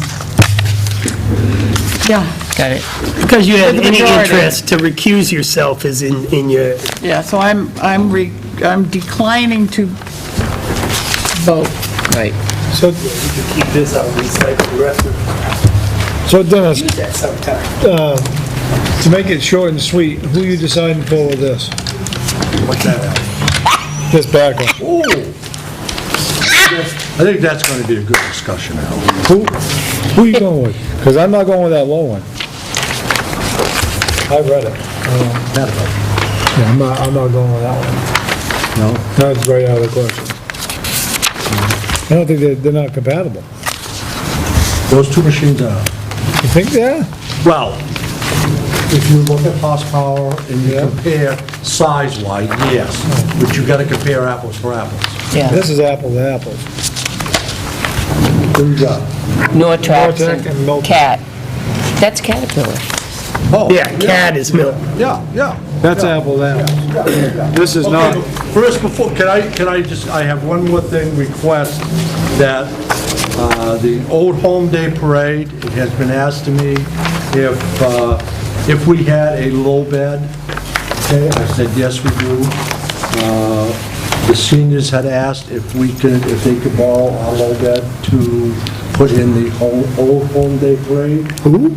yeah, got it. Because you have The any majority. interest to recuse yourself is in your, yeah, so I'm declining to vote. Right. So, keep this, I'll recycle the rest of so Dennis, that sometime. to make it short and sweet, who you deciding for with this? What's that? This backhoe? Ooh. I think that's gonna be a good discussion, Al. Who you going with? Because I'm not going with that low one. I read it. Yeah, I'm not going with that one. No? That's right out of the question. I don't think they're not compatible. Those two machines are, You think they are? well, if you look at horsepower and you Yeah. compare size-wise, yes, but you gotta compare apples for apples. Yeah. This is apple to apple. Who you got? Nortrax Nortrax and and Milton. Cat. That's Caterpillar. Oh, Yeah, CAD is milk. Yeah, yeah. That's apple to apple. This is not. Okay, first, before, can I just, I have one more thing, request that the Old Home Day Parade, it has been asked to me if we had a low bed. Okay, I said, yes, we do. The seniors had asked if they could borrow our low bed to put in the Old Home Day Parade. Who?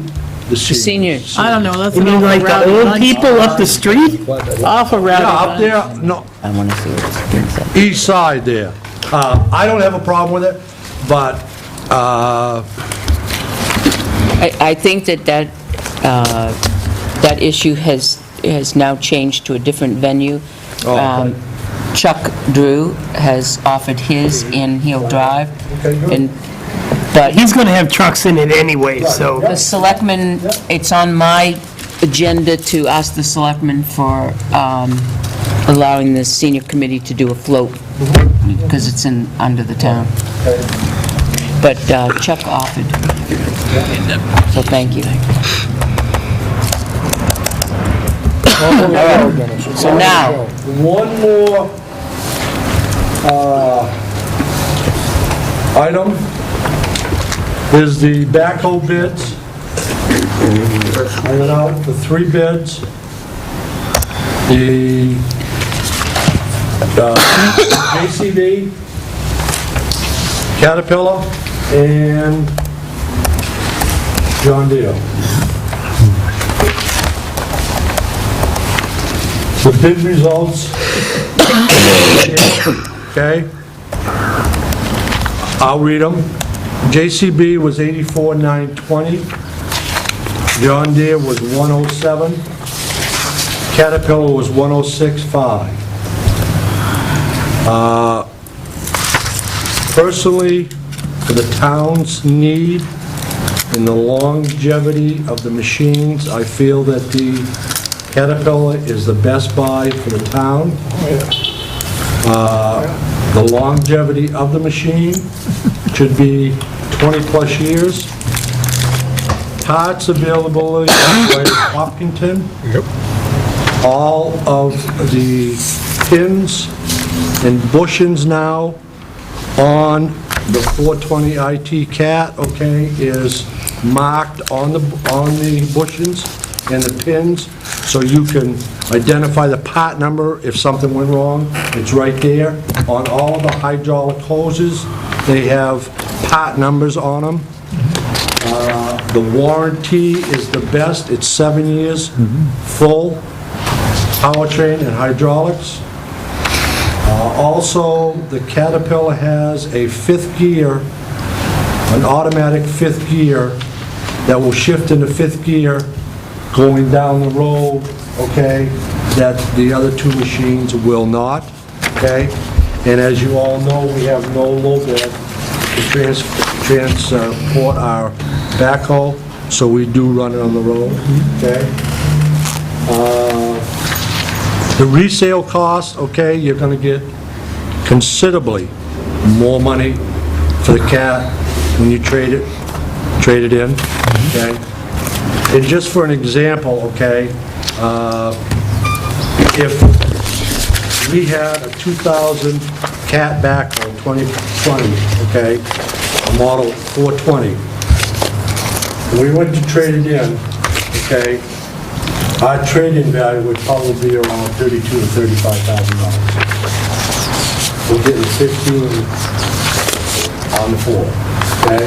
The seniors. I don't know, that's You an mean awful like the rowdy old bunch. people up the street? Awful rowdy Yeah, up bunch. there, no, I want to see what it's been said. east side there. I don't have a problem with it, but, I think that issue has now changed to a different venue. Oh, okay. Chuck Drew has offered his in Heel Drive, Okay, good. and, but He's gonna have trucks in it anyway, so. the selectmen, it's on my agenda to ask the selectmen for allowing the senior committee to do a float, because it's under the town. But Chuck offered, so thank you. So now, one more item is the backhoe bids. I went out for 3 bids. The JCB, Caterpillar, and John Deere. The bid results, okay? I'll read them. JCB was 84,920. John Deere was 107. Caterpillar was 106.5. Personally, for the town's need and the longevity of the machines, I feel that the Caterpillar is the best buy for the town. The longevity of the machine should be 20-plus years. Parts availability right at Hopkinton. Yep. All of the pins and bushings now on the 420 IT Cat, okay, is marked on the bushings and the pins, so you can identify the part number if something went wrong. It's right there. On all the hydraulic hoses, they have part numbers on them. The warranty is the best. It's 7 years, full, powertrain and hydraulics. Also, the Caterpillar has a fifth gear, an automatic fifth gear that will shift into fifth gear going down the road, okay, that the other two machines will not, okay? And as you all know, we have no low bed to transport our backhoe, so we do run it on the road, okay? The resale cost, okay, you're gonna get considerably more money for the Cat when you trade it in, okay? And just for an example, okay, if we had a 2000 Cat backhoe 2020, okay, a model 420, we went to trade it in, okay, our trade-in value would probably be around $32,000 to $35,000. We're getting 15 on the floor, okay?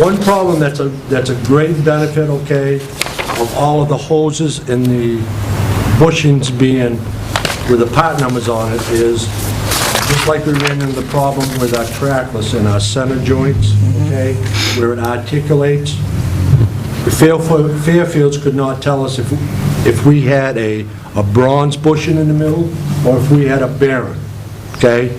One problem that's a great benefit, okay, of all of the hoses and the bushings being with the part numbers on it is, just like we ran into the problem with our trackless and our center joints, okay, where it articulates. The Fairfields could not tell us if we had a bronze bushing in the middle or if we had a barren, okay?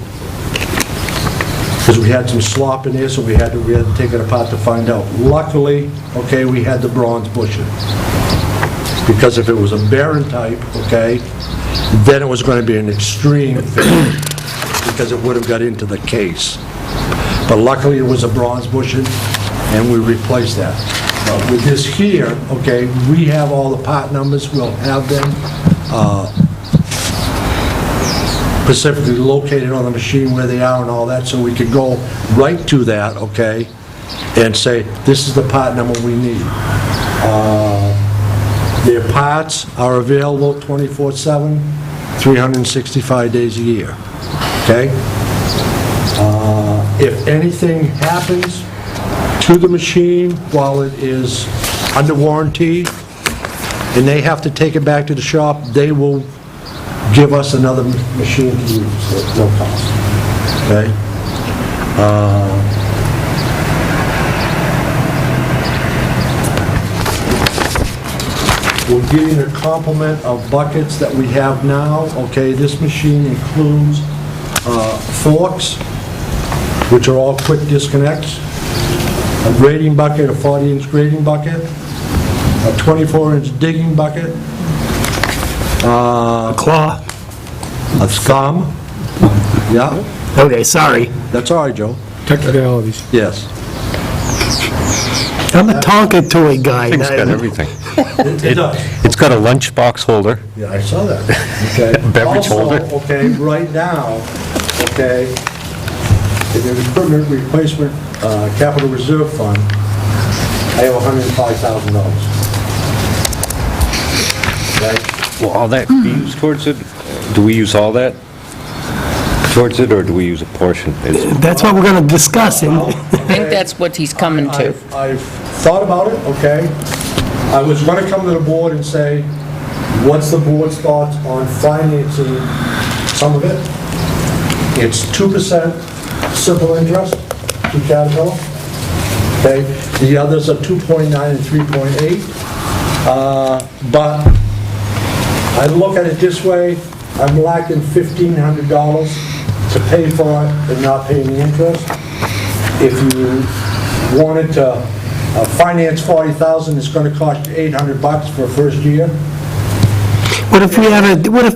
Because we had some slop in there, so we had to take it apart to find out. Luckily, okay, we had the bronze bushing. Because if it was a barren type, okay, then it was going to be an extreme failure because it would have got into the case. But luckily, it was a bronze bushing, and we replaced that. With this here, okay, we have all the part numbers, we'll have them specifically located on the machine where they are and all that, so we could go right to that, okay, and say, this is the part number we need. Their parts are available 24/7, 365 days a year, okay? If anything happens to the machine while it is under warranty, and they have to take it back to the shop, they will give us another machine to use at no cost, okay? We're getting a complement of buckets that we have now, okay? This machine includes forks, which are all quick disconnects, a grading bucket, a 40-inch grading bucket, a 24-inch digging bucket, A claw. a thumb, yeah, Okay, sorry. that's all right, Joe, Technicalities. yes. I'm a Tonka toy guy. Thing's got everything. It does. It's got a lunchbox holder. Yeah, I saw that, okay. Beverage holder. Also, okay, right now, okay, in the equipment replacement capital reserve fund, I have $105,000. Right? Will all that be used towards it? Do we use all that towards it, or do we use a portion? That's what we're gonna discuss, and I think that's what he's coming to. I've thought about it, okay. I was gonna come to the board and say, what's the board's thoughts on financing some of it? It's 2% simple interest to Caterpillar, okay? The others are 2.9 and 3.8, but I look at it this way, I'm lacking $1,500 to pay for it and not paying the interest. If you wanted to finance $40,000, it's gonna cost you $800 for first year. What if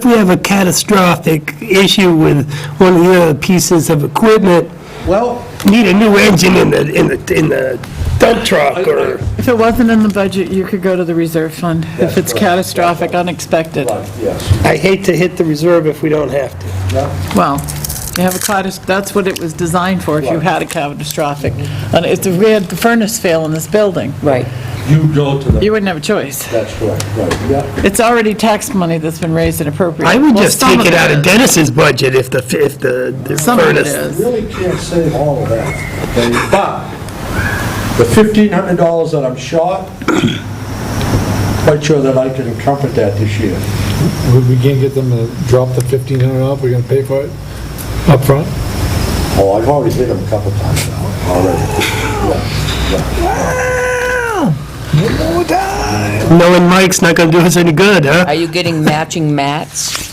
we have a catastrophic issue with one of the other pieces of equipment, Well, need a new engine in the dump truck, or... If it wasn't in the budget, you could go to the reserve fund, if That's it's correct. catastrophic, unexpected. right, yes. I hate to hit the reserve if we don't have to. Yeah. Well, you have that's what it was designed for, if you had a catastrophic. And if we had the furnace fail in this building, Right. You go to you the, wouldn't have a choice. that's correct, right, yeah. It's already tax money that's been raised and appropriated. I would Well, just some take it out of is. Dennis's budget if the Some of it furnace... is. Really can't save all of that, okay? But the $1,500 that I'm short, quite sure that I can comfort that this year. We can't get them to drop the 1,500 off, we're gonna pay for it up front. Oh, I've already hit them a couple times now, already. Knowing Mike's not gonna do us any good, huh? Are you getting matching mats?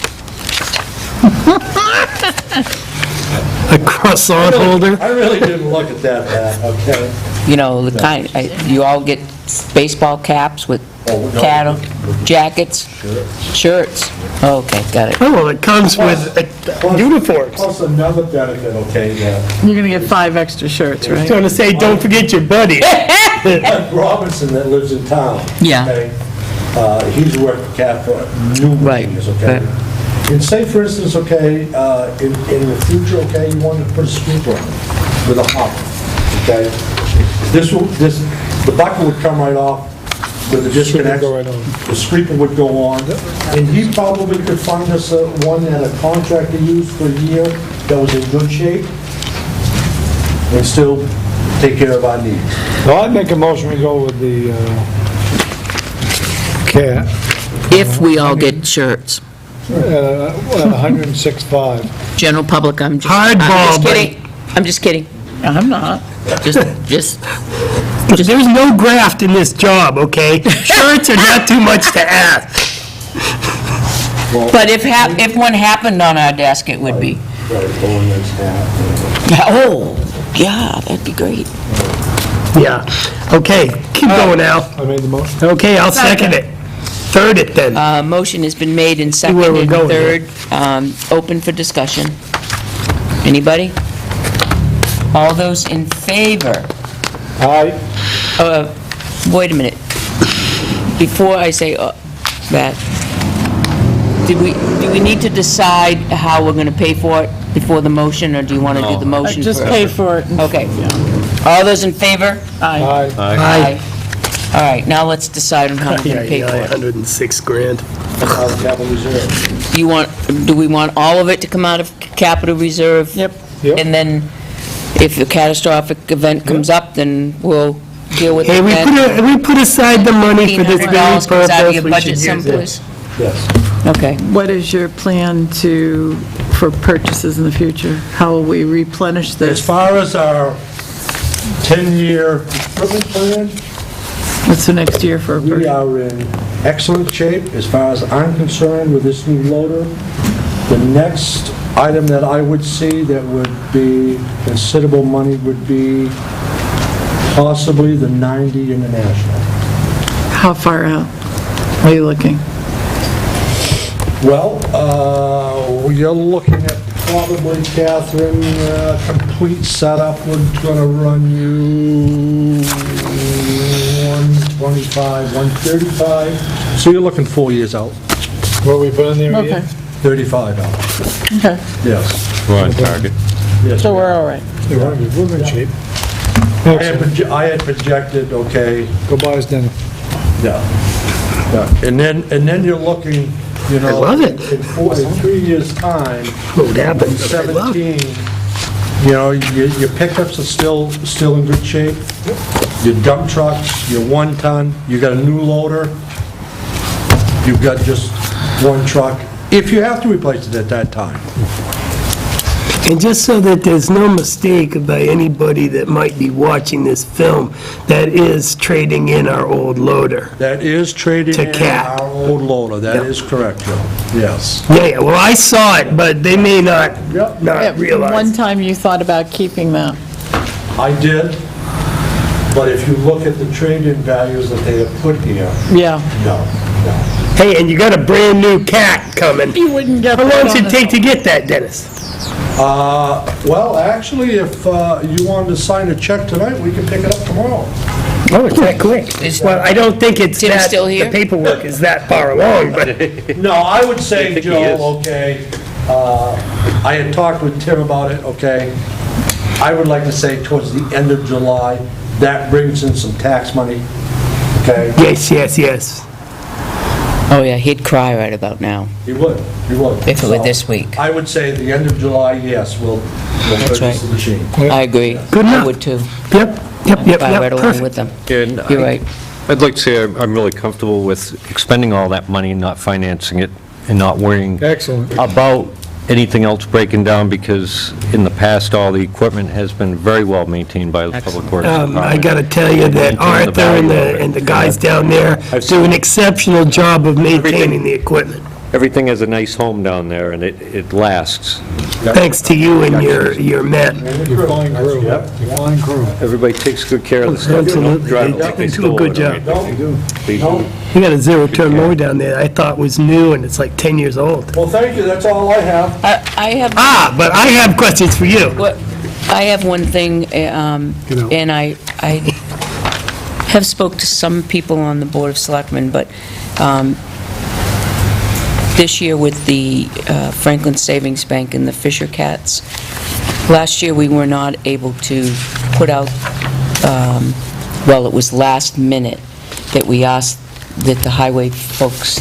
A croissant holder? I really didn't look at that bad, okay? You know, the kind, you all get baseball caps with Oh, no. cattle, jackets, shirts? Okay, got it. Oh, well, it comes with uniforms. Plus another benefit, okay, that You're gonna get 5 extra shirts, I was right? gonna say, don't forget your buddy. Mike Robinson that lives in town. Yeah. Okay, he's worked for CAT for numerous Right, years, okay? right. And say, for instance, okay, in the future, okay, you wanted to put a sweeper on with a hopper, okay? The bucket would come right off with the disconnect. go right on. The sweeper would go on, and he probably could find us one that a contractor used for a year that was in good shape and still take care of our needs. Well, I'd make a motion, we go with the, cat, If we all get shirts. 106.5. General public, I'm just... Hardball, I'm just buddy. kidding. I'm just kidding. I'm not. Just, There's no graft in this job, okay? Shirts are not too much to ask. but if one happened on our desk, it would be. Right, going next half. Oh, yeah, that'd be great. Yeah, okay, keep going, Al. I made the motion. Okay, I'll second it. Third it then. Motion has been made and where seconded we're and going third. Open for discussion. Anybody? All those in favor? Aye. Wait a minute. Before I say that, do we need to decide how we're going to pay for it before the motion, or do you want to do the motion Just first? pay for it. Okay. All those in favor? Aye. Aye. Aye. All right, now let's decide on how we're going to pay for it. 106 grand. Out of capital reserve. Do we want all of it to come out of capital reserve? Yep. Yep. And then if a catastrophic event comes up, then we'll deal with Hey, it then? we put aside the money for this very $1,500 comes out of purpose, your we budget should use it. someplace? Yes. Okay. What is your plan for purchases in the future? How will we replenish As this? far as our 10-year equipment plan, What's the next year for a we purchase? are in excellent shape as far as I'm concerned with this new loader. The next item that I would see that would be considerable money would be possibly the 90 International. How far out are you looking? Well, you're looking at probably, Catherine, complete setup would gonna run you 125, 135. So you're looking 4 years out, What we put in there Okay, again? 35 out. okay, Yes. We're on target. Yes. so we're all right. We're in shape. I had projected, okay, Go buy us dinner. yeah. Yeah. And then you're looking, you know. I love it. In 3 years' time, What happened? I love it. 17, you know, your pickups are still in good shape. Your dump trucks, your 1-ton, you got a new loader. You've got just one truck, if you have to replace it at that time. And just so that there's no mistake by anybody that might be watching this film, that is trading in our old loader. That is trading To in cap. our old loader. That Yep. is correct, Joe. Yes. Yeah, well, I saw it, but they may not Yeah, not realize. one time you thought about keeping that. I did, but if you look at the trade-in values that they have put here, Yeah. no, no. Hey, and you got a brand-new cat coming. You wouldn't get How that long on does it the- take to get that, Dennis? Well, actually, if you wanted to sign a check tonight, we can pick it up tomorrow. Oh, it's that quick. Well, I don't think it's Tim's that, still here? the paperwork is that far along, but No, I would say, think he Joe, is. okay, I had talked with Tim about it, okay? I would like to say towards the end of July, that brings in some tax money, okay? yes, yes, yes. Oh, yeah, he'd cry right about now. He would, he would. If it were So, this week. I would say the end of July, yes, we'll That's purchase right. the machine. I agree. Good I enough. would too. Yep, yep, yep, Cry right yep, along with perfect. them. And You're right. I'd like to say I'm really comfortable with expending all that money and not financing it and not worrying Excellent. about anything else breaking down, because in the past, all the equipment has been very well maintained by the Public Works Department. I gotta tell you that Maintain the Arthur value of it. and the guys down there I've do an seen- exceptional job of maintaining the equipment. Everything has a nice home down there, and it lasts. Thanks to you and your men. You're flying crew. Yep. You're flying crew. Everybody takes good care of the stuff. They don't Absolutely. drive it They like they do a stole good it or job. anything. They do. You got a zero-turn mower down there I thought was new, and it's like 10 years old. Well, thank you, that's all I have. I have, But I have questions for you. what, I have one thing, know. and I have spoke to some people on the Board of Selectmen, but this year with the Franklin Savings Bank and the Fisher Cats, last year we were not able to put out, well, it was last minute that we asked that the highway folks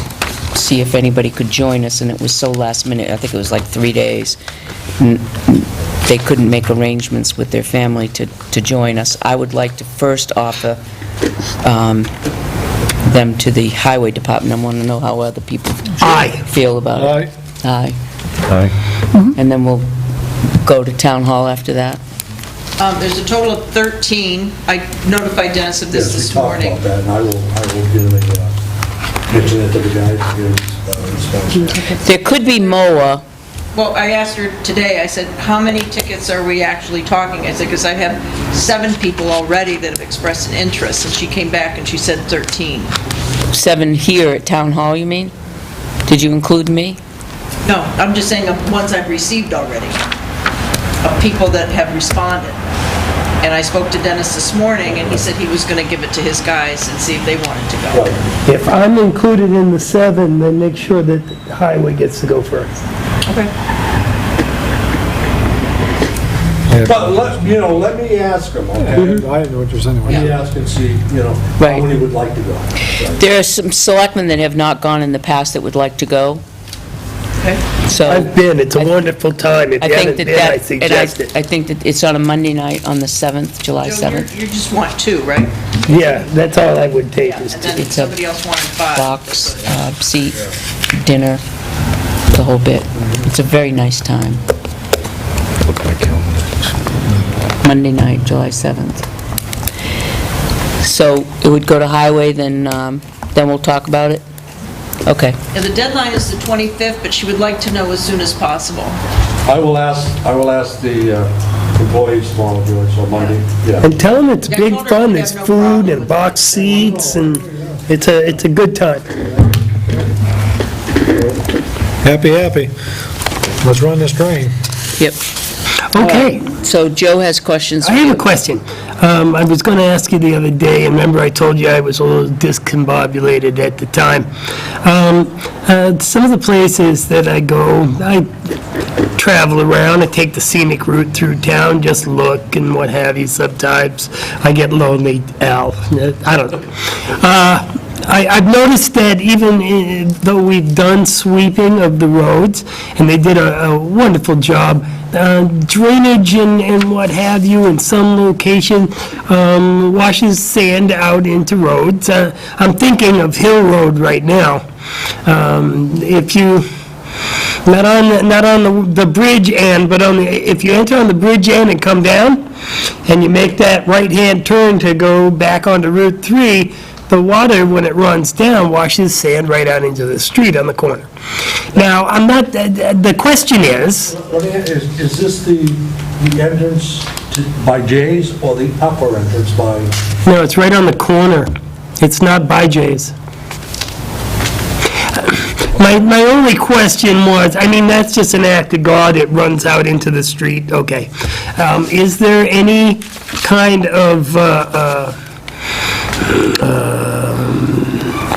see if anybody could join us, and it was so last minute, I think it was like 3 days. They couldn't make arrangements with their family to join us. I would like to first offer them to the highway department. I want to know how other people Aye. feel about it. Aye. Aye. And then we'll go to town hall after that. There's a total of 13. I notified Dennis of this Yes, we this talked morning. about that, and I will give mention it to the guys, give inspection. There could be MOA. Well, I asked her today, I said, how many tickets are we actually talking? I said, because I have 7 people already that have expressed an interest, and she came back and she said 13. 7 here at town hall, you mean? Did you include me? No, I'm just saying of ones I've received already, of people that have responded. And I spoke to Dennis this morning, and he said he was going to give it to his guys and see if they wanted to go. If I'm included in the 7, then make sure that the highway gets to go first. Okay. But let me ask them, okay? I had no interest anyway. Let me ask and see, how Right. many would like to go. There are some selectmen that have not gone in the past that would like to go, Okay. so... I've been, it's a wonderful time. If I you think haven't that been, I and suggest it. I think that it's on a Monday night on the 7th, July Joe, 7th. you just want 2, right? Yeah, that's all I would take Yeah, is and to then It's a somebody else wanted 5. Box, seat, dinner, the whole bit. It's a very nice time. Look at my calendar. Monday night, July 7th. So it would go to highway, then we'll talk about it? Okay. And the deadline is the 25th, but she would like to know as soon as possible. I will ask the employees tomorrow, George, so Monday, yeah. And tell them it's Yeah, big told her fun, we there's have no food problem and with box that. seats, and it's a good time. Happy. Let's run this train. Yep. Okay. So Joe has questions. I have a question. I was going to ask you the other day, and remember I told you I was a little discombobulated at the time. Some of the places that I go, I travel around, I take the scenic route through town, just look and what have you. Sometimes I get lonely, Al. I don't know. I've noticed that even though we've done sweeping of the roads, and they did a wonderful job, drainage and what have you in some location washes sand out into roads. I'm thinking of Hill Road right now. If you Not on the bridge end, but if you enter on the bridge end and come down, and you make that right-hand turn to go back onto Route 3, the water, when it runs down, washes sand right out into the street on the corner. Now, I'm not, the question is, Is this the entrance by Jay's or the upper entrance by? no, it's right on the corner. It's not by Jay's. My only question was, I mean, that's just an act of God, it runs out into the street, okay. Is there any kind of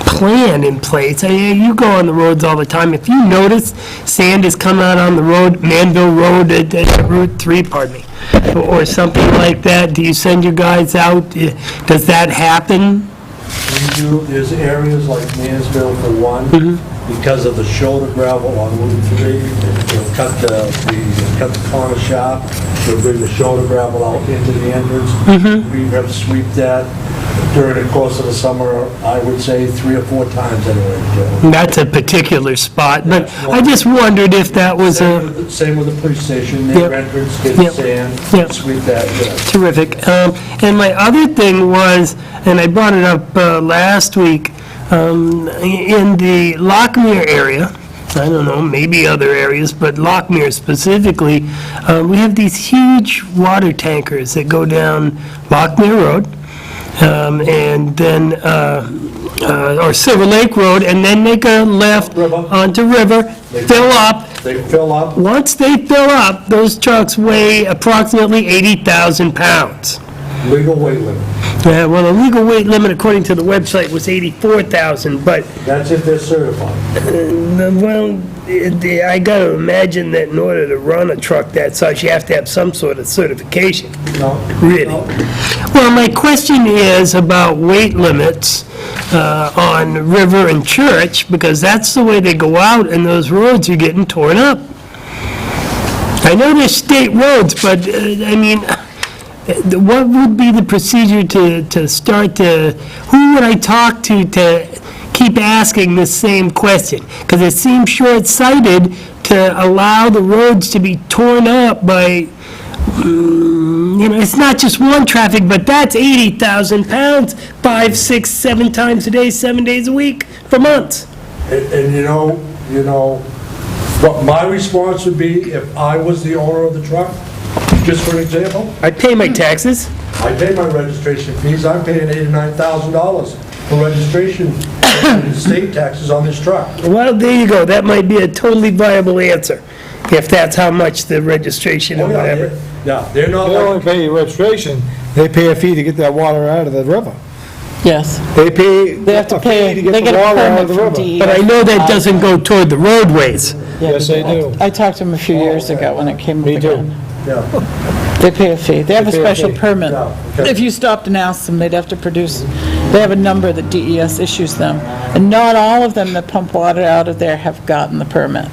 plan in place? I mean, you go on the roads all the time. If you notice sand is coming out on the road, Manville Road at Route 3, pardon me, or something like that, do you send your guys out? Does that happen? We do, there's areas like Mansfield for one, because of the shoulder gravel on Route 3, they'll cut the corner shop, they'll bring the shoulder gravel out into the entrance. We have to sweep that during the course of the summer, I would say 3 or 4 times anyway, Joe. That's a particular spot, but I just wondered if that was a... Same with the police station, their Yep. entrance, get Yep. sand, Yep. sweep that, yeah. Terrific. And my other thing was, and I brought it up last week, in the Lockmere area, I don't know, maybe other areas, but Lockmere specifically, we have these huge water tankers that go down Lockmere Road, and then, or Silver Lake Road, and then make a left River. onto River, fill up. They fill up, Once they fill up, those trucks weigh approximately 80,000 pounds. legal weight limit. Well, the legal weight limit, according to the website, was 84,000, but, That's if they're certified. well, I gotta imagine that in order to run a truck that size, you have to have some sort of certification. No? Really? No. Well, my question is about weight limits on River and Church, because that's the way they go out, and those roads are getting torn up. I know they're state roads, but, I mean, what would be the procedure to start to, who would I talk to keep asking this same question? Because it seems short-sighted to allow the roads to be torn up by, it's not just one traffic, but that's 80,000 pounds, 5, 6, 7 times a day, 7 days a week, for months. And you know, what my response would be if I was the owner of the truck, just for an example, I pay my taxes. I pay my registration fees, I'm paying $8,000 to $9,000 for registration and state taxes on this truck. Well, there you go, that might be a totally viable answer, if that's how much the registration or whatever. Yeah, they're not They only like, pay registration, they pay a fee to get that water out of the river. Yes. They pay They have to a pay, fee to they get the get a water out of permit the from river. DES. But I know that doesn't go toward the roadways. Yes, they do. I talked to them a few years ago when it came up Me too. again. yeah, They pay a fee. They have a They pay a special fee. permit. Yeah, okay. If you stopped and asked them, they'd have to produce, they have a number that DES issues them. And not all of them that pump water out of there have gotten the permit.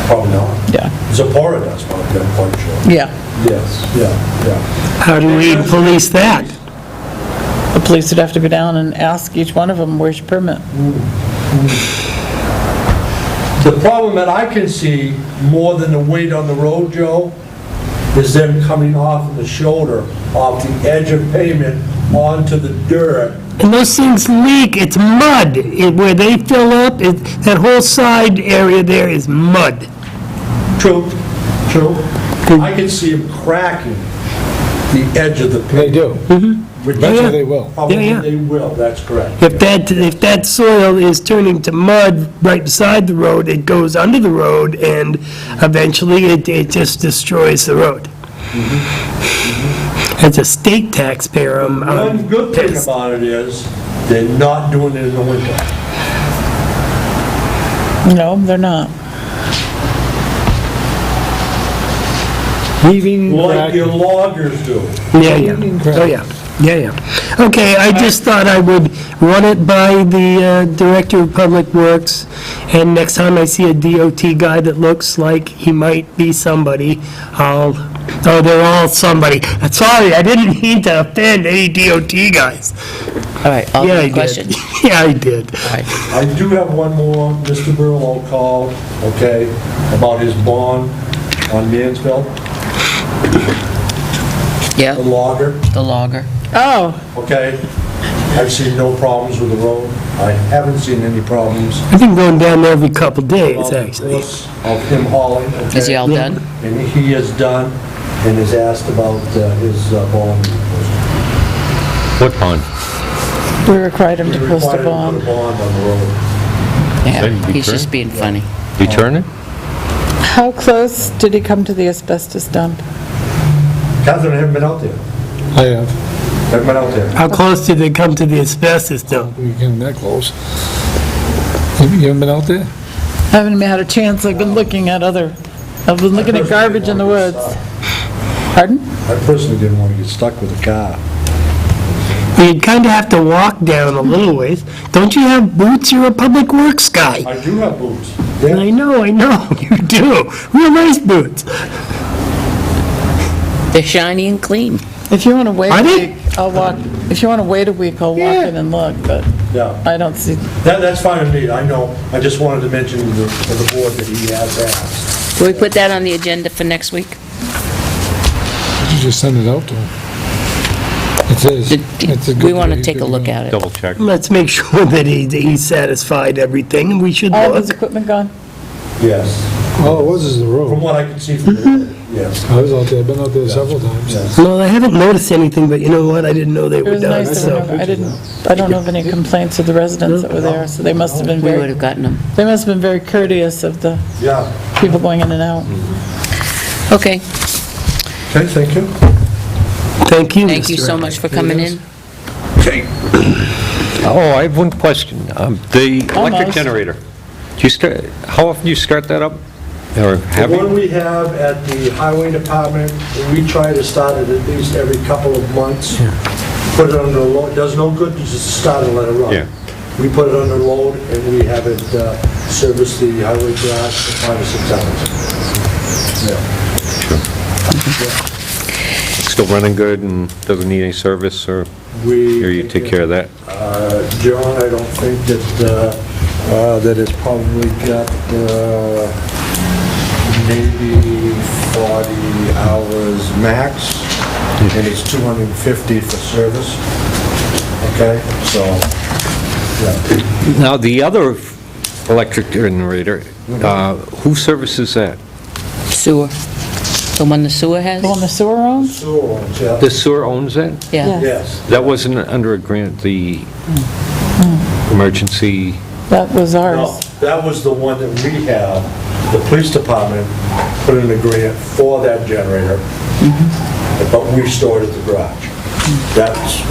probably not. Yeah, Zipporah does, but I'm quite sure. yeah. Yes, yeah. How do we police that? The police would have to go down and ask each one of them, where's your permit? The problem that I can see, more than the weight on the road, Joe, is them coming off of the shoulder, off the edge of pavement, onto the dirt. And those things leak, it's mud. Where they fill up, that whole side area there is mud. True. I can see them cracking the edge of the They pavement. do. Which- Eventually they will. Probably Yeah. they will, that's correct. If that soil is turning to mud right beside the road, it goes under the road, and eventually it just destroys the road. As a state taxpayer, I'm One good thing pissed. about it is, they're not doing it in the winter. No, they're not. Heaving, Like your cracking. loggers do. Yeah. Oh, yeah. Okay, I just thought I would run it by the Director of Public Works, and next time I see a DOT guy that looks like he might be somebody, I'll Oh, they're all somebody. Sorry, I didn't mean to offend any DOT guys. All right, all Yeah, I the did. questions? Yeah, I did. All right. I do have one more. Mr. Burlow called, okay, about his bond on Mansfield, the Yeah, logger, the logger. Oh, okay? I've seen no problems with the road. I haven't seen any problems. I've been going down there every couple days, About the actually. course of him hauling, okay? Is he all done? And he is done, and has asked about his bond. What pond? we required him to post a We required him to bond. put a bond on the road. Yeah, Then you he's turn. just being funny. Return it? How close did he come to the asbestos dump? Catherine, I haven't been out there. I have. Haven't been out there. How close did they come to the asbestos dump? We came that close. You haven't been out there? Haven't had a chance, I've been looking at garbage in the woods. Pardon? I personally didn't want to get stuck with a car. You'd kind of have to walk down a little ways. Don't you have boots? You're a public works guy. I do have boots. I Yeah. know, you do. Real nice boots. They're shiny and clean. If you want to wait Are a they? week, I'll walk, if you want to wait a week, I'll walk Yeah. in and look, but Yeah. I don't see, That's fine with me, I know. I just wanted to mention to the board that he has asked. Will we put that on the agenda for next week? You just send it out to him. It is. It's a good We want to deal. take a look at it. Double check. Let's make sure that he's satisfied everything, and we should all of his look. equipment gone? Yes. All it was is the From road. what I can see from the road, yes. I was out there, I've been out there several times. Yes. Well, I haven't noticed anything, but you know what? I didn't know they It were was done, nice to so. remember, I don't know of any complaints of the residents that were there, so they must have been We would very, have gotten them. they must have been very courteous of the Yeah. people going in and out. Okay, Okay, thank you. Thank you, thank you Mr. so much for coming in. Okay. Oh, I have one question. The electric Almost. generator, do you start, how often do you start that up? Or The have one you? we have at the highway department, we try to start it at least every couple of months. Put it under load, does no good to just start and let it run. Yeah. We put it under load and we have it service the highway garage for 5 or 6 hours. Yeah. Still running good and doesn't need any service, or you take care of that? John, I don't think that it's probably got maybe 40 hours max, and it's 250 for service. Okay, so, yeah. Now, the other electric generator, who services that? Sewer. The one the sewer has? The one the sewer owns? So, yeah. The sewer owns that? Yeah. Yes. That wasn't under a grant, the emergency, That was No, ours. that was the one that we have, the police department put in a grant for that generator, but we stored it at the garage. That's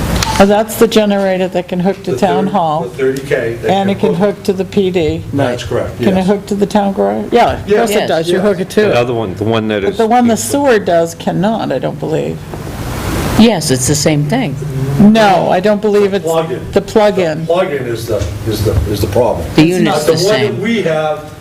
Oh, that's the generator that can hook to town hall, the 30K. that and it can hook. hook to the PD. That's correct, Can it yes. hook to the town garage? Yeah, of course Yes. it does, you Yes. hook it to the it. other one, the one that But is... the one the sewer does cannot, I don't believe. Yes, it's the same thing. No, I don't believe it's Plug-in. the plug-in. Plug-in is the problem. The unit's But the the one that same. we have,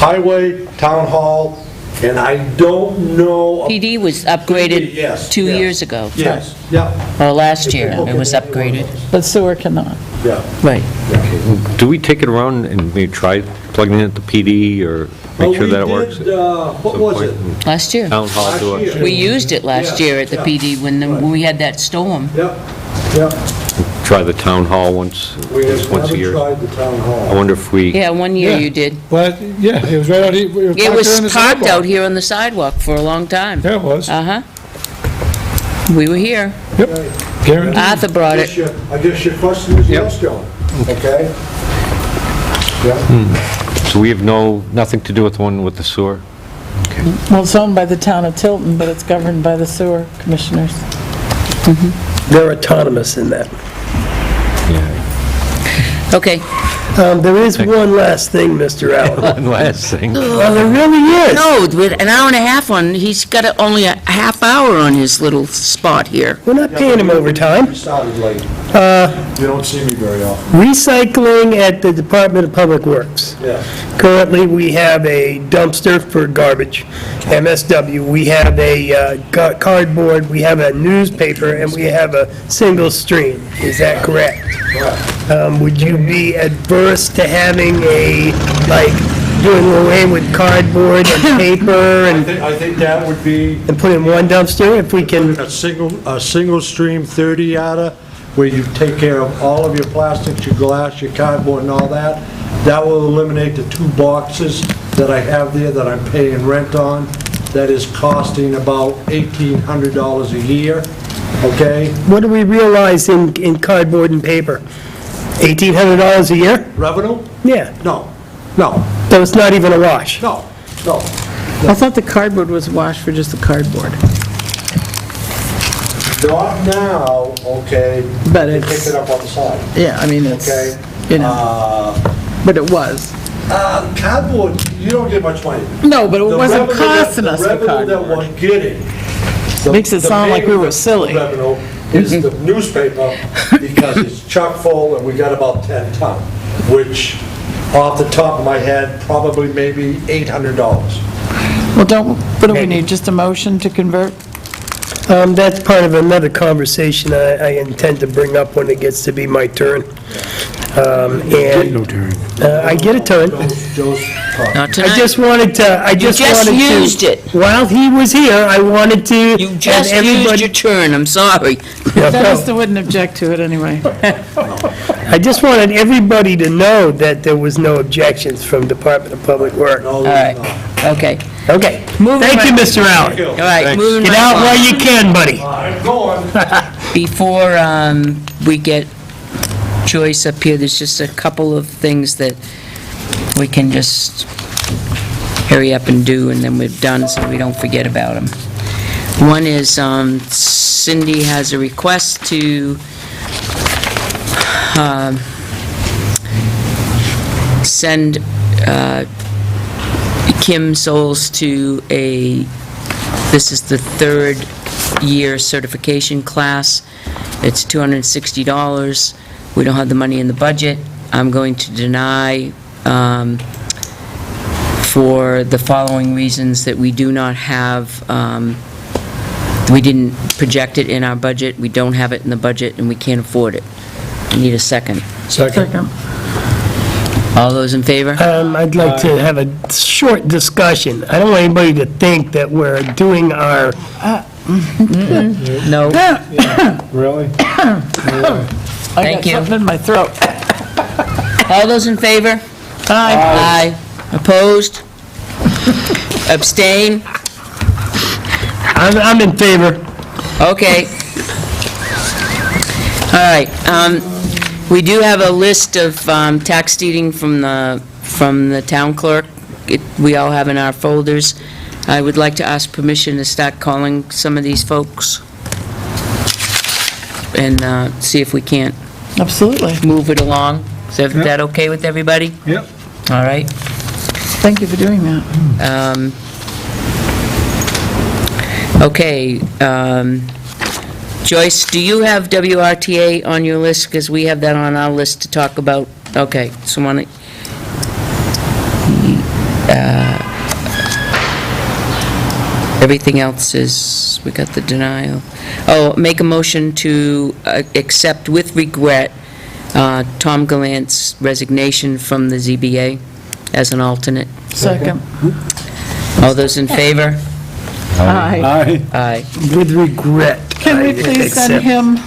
highway, town hall, and I don't know. PD was upgraded Yes, 2 yes. year ago, Yes, yeah, or last year, it was upgraded. But sewer cannot. yeah. Right. Do we take it around and maybe try plugging it at the PD, or make sure that it works? We did, what was it? Last year. Town hall do Last it? year. We used it last Yeah, year at the yeah. PD when we had that storm. Yep, yep. Try the town hall once, We just have once a never year? tried the town hall. I wonder if we... Yeah, one year Yeah. you did. But, yeah, it was right out here. It parked there on the was parked sidewalk. out here on the sidewalk for a long time. Yeah, it was. Uh-huh. We were here. Yep, guaranteed. Arthur brought it. I guess your question is Yep. yes, John, okay? Yeah, So we have nothing to do with the one with the sewer? Well, it's owned by the town of Tilton, but it's governed by the sewer commissioners. They're autonomous in that. Yeah. Okay. There is one last thing, Mr. Allen. One last thing. Well, there really is. No, with an hour and a half on, he's got only a half hour on his little spot here. We're not paying him overtime. We started late. You don't see me very often. Recycling at the Department of Public Works. Yeah. Currently, we have a dumpster for garbage, MSW. We have a cardboard, we have a newspaper, and we have a single stream. Is that correct? Would you be adverse to having doing away with cardboard and paper I think that would be and put in one dumpster if we can? a single stream 30-yarder, where you take care of all of your plastics, your glass, your cardboard, and all that. That will eliminate the 2 boxes that I have there that I'm paying rent on. That is costing about $1,800 a year, okay? What do we realize in cardboard and paper? $1,800 a year? Revenue? Yeah, No. so it's not even a wash. No. I thought the cardboard was washed for just the cardboard. Not now, okay? But They it's- pick it up on the side, Yeah, I mean, it's, okay? you know, but it was. Cardboard, you don't get much money. No, but it The wasn't revenue that- costing us for The revenue that cardboard. we're getting. Makes it sound like we were silly. The revenue is the newspaper, because it's chock full and we got about 10 ton, which, off the top of my head, probably maybe $800. Well, what do we need, just a motion to convert? That's part of another conversation I intend to bring up when it gets to be my turn. No turn. I get a turn. Joe's talking. Not I tonight. just wanted to, used it. While he was here, I wanted to You have just used everybody. your turn, I'm sorry. Dennis wouldn't object to it anyway. I just wanted everybody to know that there was no objections from Department of Public Works. No, All there's right, not. okay. Okay. Moving Thank you, right- Mr. Allen. All right, moving Get right out along. while you can, buddy. I'm going. Before we get Joyce up here, there's just a couple of things that we can just hurry up and do, and then we're done, so we don't forget about them. One is Cindy has a request to send Kim Souls to this is the 3rd year certification class. It's $260. We don't have the money in the budget. I'm going to deny for the following reasons: that we do not have, we didn't project it in our budget, we don't have it in the budget, and we can't afford it. I need a second. Second. All those in favor? I'd like to have a short discussion. I don't want anybody to think that we're doing our, No? Really? I Thank you. got something in my throat. All those in favor? Aye. Opposed? Abstain? I'm in favor. Okay. All right, we do have a list of tax deeding from the town clerk. We all have in our folders. I would like to ask permission to start calling some of these folks and see if we can't Absolutely. move it along. Is that okay with everybody? Yep. All right. Thank you for doing that. Okay, Joyce, do you have WRTA on your list? Because we have that on our list to talk about. Okay, so everything else is, we got the denial. Oh, make a motion to accept with regret Tom Gallant's resignation from the ZBA as an alternate. Second. All those in favor? Aye. Aye. Aye. With regret. Can we please send accept. him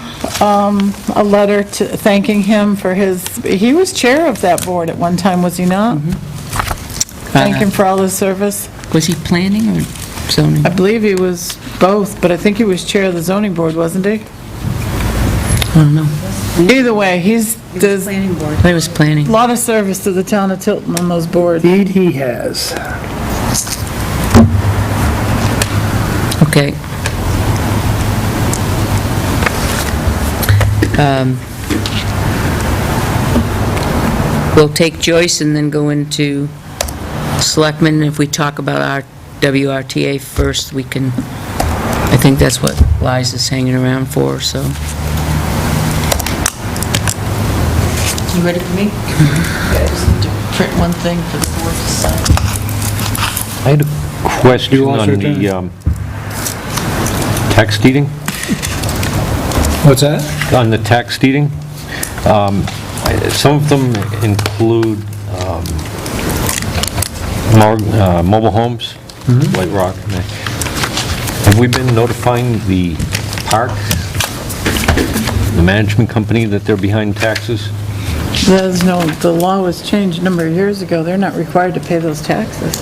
a letter thanking him for he was chair of that board at one time, was he not? Thank him for all his service. Was he planning or zoning? I believe he was both, but I think he was chair of the zoning board, wasn't he? I don't know. Either way, there's a I was planning. lot of service to the town of Tilton on those boards. Indeed he has. Okay. we'll take Joyce and then go into Selectmen. If we talk about our WRTA first, we can, I think that's what Liza's hanging around for, so. You ready for me? I just need to print one thing for the board to sign. I had a question You lost on your the tax deeding. What's that? On the tax deeding, some of them include mobile homes, White Rock. Have we been notifying the park, the management company, that they're behind taxes? There's no, the law was changed a number of years ago. They're not required to pay those taxes.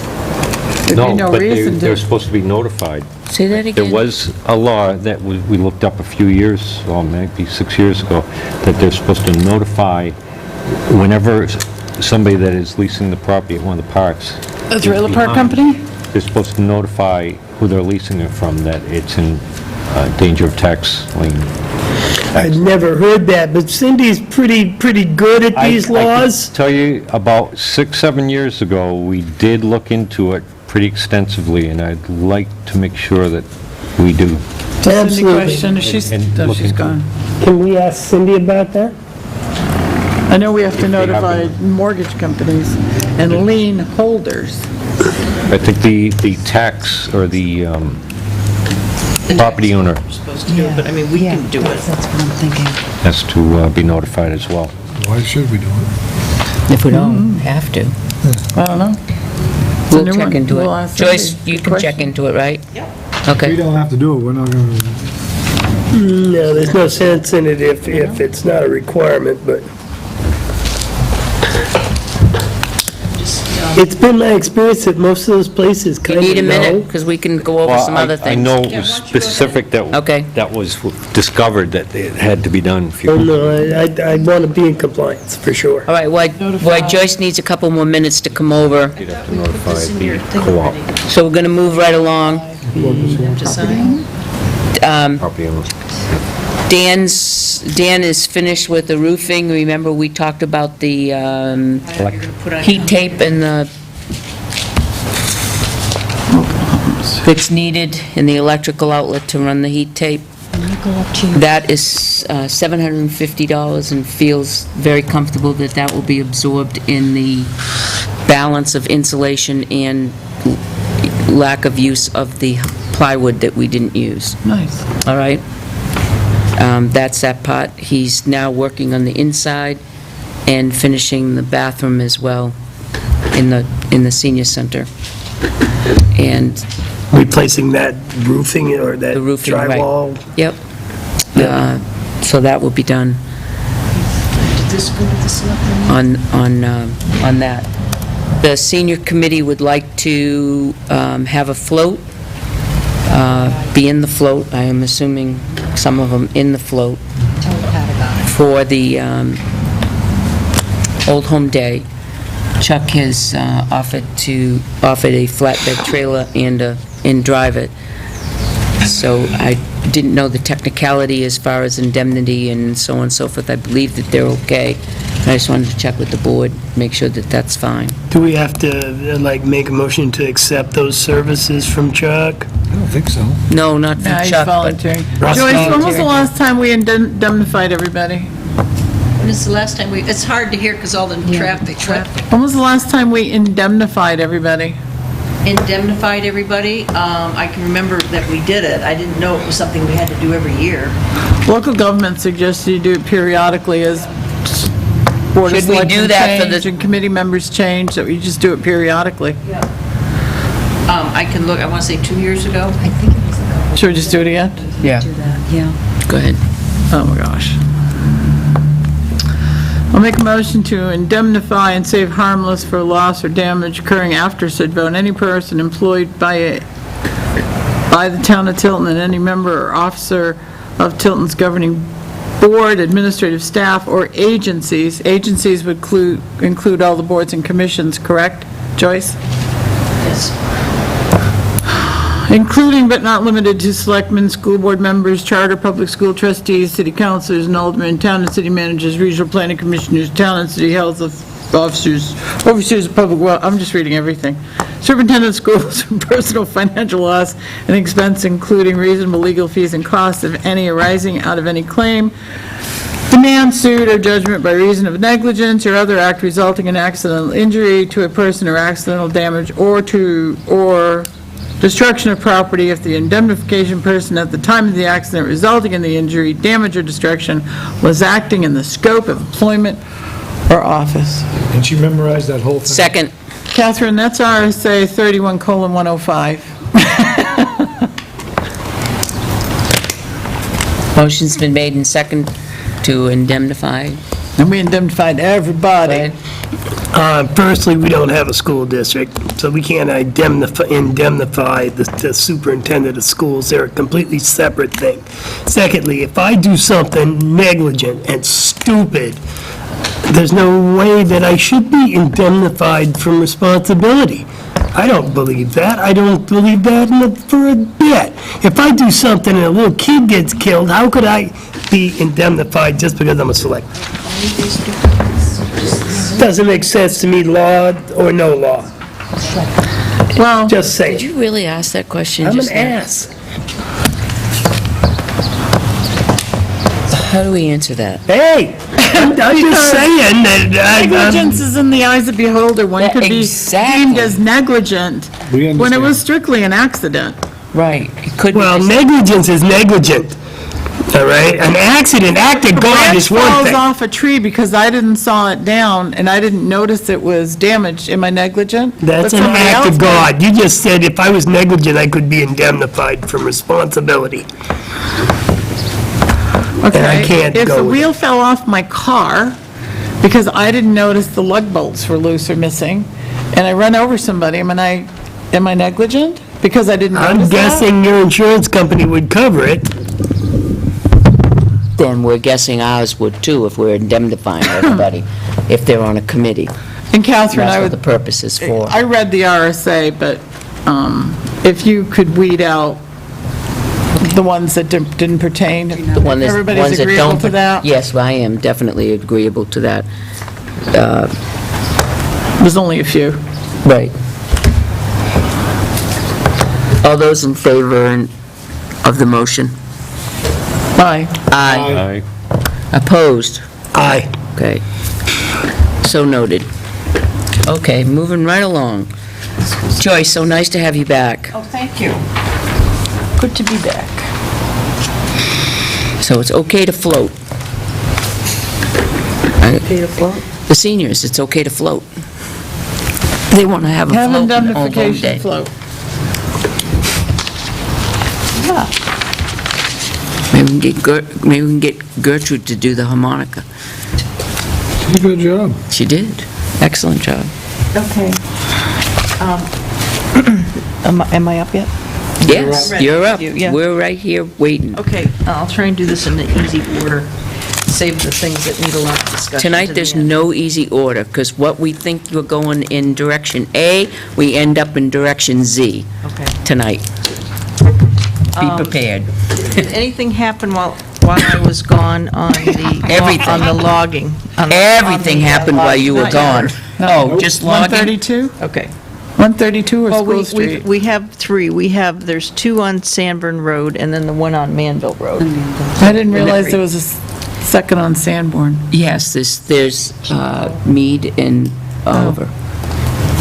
There'd be no but reason they're to. supposed to be notified. Say that again? There was a law that we looked up a few years, or maybe 6 years ago, that they're supposed to notify whenever somebody that is leasing the property at one of the parks. A trailer park behind, company? They're supposed to notify who they're leasing it from, that it's in danger of tax lien. I've never heard that, but Cindy's pretty good at these I laws. can tell you, about 6-7 years ago, we did look into it pretty extensively, and I'd like to make sure that we do. Cindy Absolutely. question, if she's, And no, look she's into gone. Can we ask Cindy about that? I know we have to If they have notify them. mortgage companies and lien holders. I think the tax, or the property owner We're supposed to do it, but I mean, we can do it. That's what I'm thinking. has to be notified as well. Why should we do it? If we don't have to. I don't know. We'll new check one. into We'll it. ask Joyce, Cindy. you Good can check question. into it, right? Yep. If we Okay. don't have to do it, we're not gonna, No, there's no sense in it if it's not a requirement, but it's been my experience that most of those places You kind of know. need a minute, because we can go over some other I things. know Yeah, why don't you go specific that Okay. that was discovered, that it had to be done. If you- Oh, no, I want to be in compliance, for sure. All right, why Joyce needs a couple more minutes to come over, You'd have to notify This in your the thing co-op, already. so we're going to move right along. To sign? property owners. Dan is finished with the roofing. Remember, we talked about the Put on- heat tape and the, that's needed in the electrical outlet to run the heat tape. Go up to you. That is $750 and feels very comfortable that that will be absorbed in the balance of insulation and lack of use of the plywood that we didn't use. Nice. All right? That's that part. He's now working on the inside and finishing the bathroom as well in the senior center. And Replacing that roofing or that the roofing, right. drywall. Yep. So that will be done Did this go to the selectmen? on that. The senior committee would like to have a float, be in the float, I am assuming some of them in the float, Tell Pat about it. for the Old Home Day. Chuck has offered a flatbed trailer and drive it. So I didn't know the technicality as far as indemnity and so on and so forth. I believe that they're okay. I just wanted to check with the board, make sure that that's fine. Do we have to, make a motion to accept those services from Chuck? I don't think so. No, not for Yeah, he's Chuck, but volunteering. Russ Joyce, when was the volunteering. last time we indemnified everybody? When is the last time it's hard to hear because all the traffic. When was the last time we indemnified everybody? Indemnified everybody. I can remember that we did it. I didn't know it was something we had to do every year. Local government suggests you do it periodically as Board of Should we do Selectmen that for the- change and committee members change, that we just do it periodically. I can look, I want to say 2 years ago. I think it was a couple. Should we just do it again? Yeah, Do that, yeah. go ahead. Oh, my gosh. I'll make a motion to indemnify and save harmless for loss or damage occurring after said vote any person employed by the town of Tilton and any member or officer of Tilton's governing board, administrative staff, or agencies. Agencies would include all the boards and commissions, correct, Joyce? Yes. Including but not limited to selectmen, school board members, charter public school trustees, city councilors, and aldermen, town and city managers, regional planning commissioners, town and city health officers, overseers of public well, I'm just reading everything. Superintendent of schools, personal financial loss and expense, including reasonable legal fees and costs of any arising out of any claim, demand, suit, or judgment by reason of negligence or other act resulting in accidental injury to a person or accidental damage or destruction of property if the indemnification person at the time of the accident resulting in the injury, damage, or destruction was acting in the scope of employment or office. And she memorized that whole thing. Second. Catherine, that's RSA 31:105. Motion's been made and second to indemnify. And we indemnified everybody. Firstly, we don't have a school district, so we can't indemnify the superintendent of schools. They're a completely separate thing. Secondly, if I do something negligent and stupid, there's no way that I should be indemnified from responsibility. I don't believe that. I don't believe that for a bit. If I do something and a little kid gets killed, how could I be indemnified just because I'm a selectman? Doesn't make sense to me, law or no law. Well, Just say Did it. you really ask that question I'm just an now? ass. How do we answer that? Hey, I'm just saying that negligence is in the eyes of the beholder. One Yeah, could be exactly. deemed as negligent We when it understand. was strictly an accident. Right. It could be. well, just- negligence is negligent, all right? An accident, act of God Branch is one falls thing. off a tree because I didn't saw it down and I didn't notice it was damaged. Am I negligent? That's But an somebody act else of did. God. You just said if I was negligent, I could be indemnified from responsibility. Okay. And I can't If go the with wheel fell off my car because I didn't notice the lug bolts were loose or missing, and I run over somebody, am I negligent? Because I didn't notice I'm that? guessing your insurance company would cover it. Then we're guessing ours would too, if we're indemnifying everybody, if they're on a committee. And Catherine, That's I what the would, purpose is for. I read the RSA, but if you could weed out the ones that didn't pertain, The one that's- everybody's ones that agreeable don't- to that? Yes, I am definitely agreeable to that. There's only a few. Right. All those in favor of the motion? Aye. Aye. Aye. Opposed? Aye. Okay. So noted. Okay, moving right along. Joyce, so nice to have you back. Oh, thank you. Good to be back. So it's okay to float. Okay to float? The seniors, it's okay to float. They want to have a Have float on home indemnification day. float. Yeah. Maybe we can get Gertrude to do the harmonica. Did a good job. She did. Excellent job. Okay. Am I up yet? Yes, Ready. you're up. Yeah. We're right here waiting. Okay, I'll try and do this in an easy order. Save the things that need a lot of discussion. Tonight, to the there's end. no easy order, because what we think we're going in direction A, we end up in direction Z Okay. tonight. Be prepared. Did anything happen while I was gone on the... Everything. On the logging? On the- Everything on the, happened while you were not gone. yet. Oh, just logging? 132? Okay. 132 or Well, School Street? we have three. There's two on Sanborn Road and then the one on Manville Road. I didn't realize there was a second on Sanborn. Yes, there's Mead and Oliver.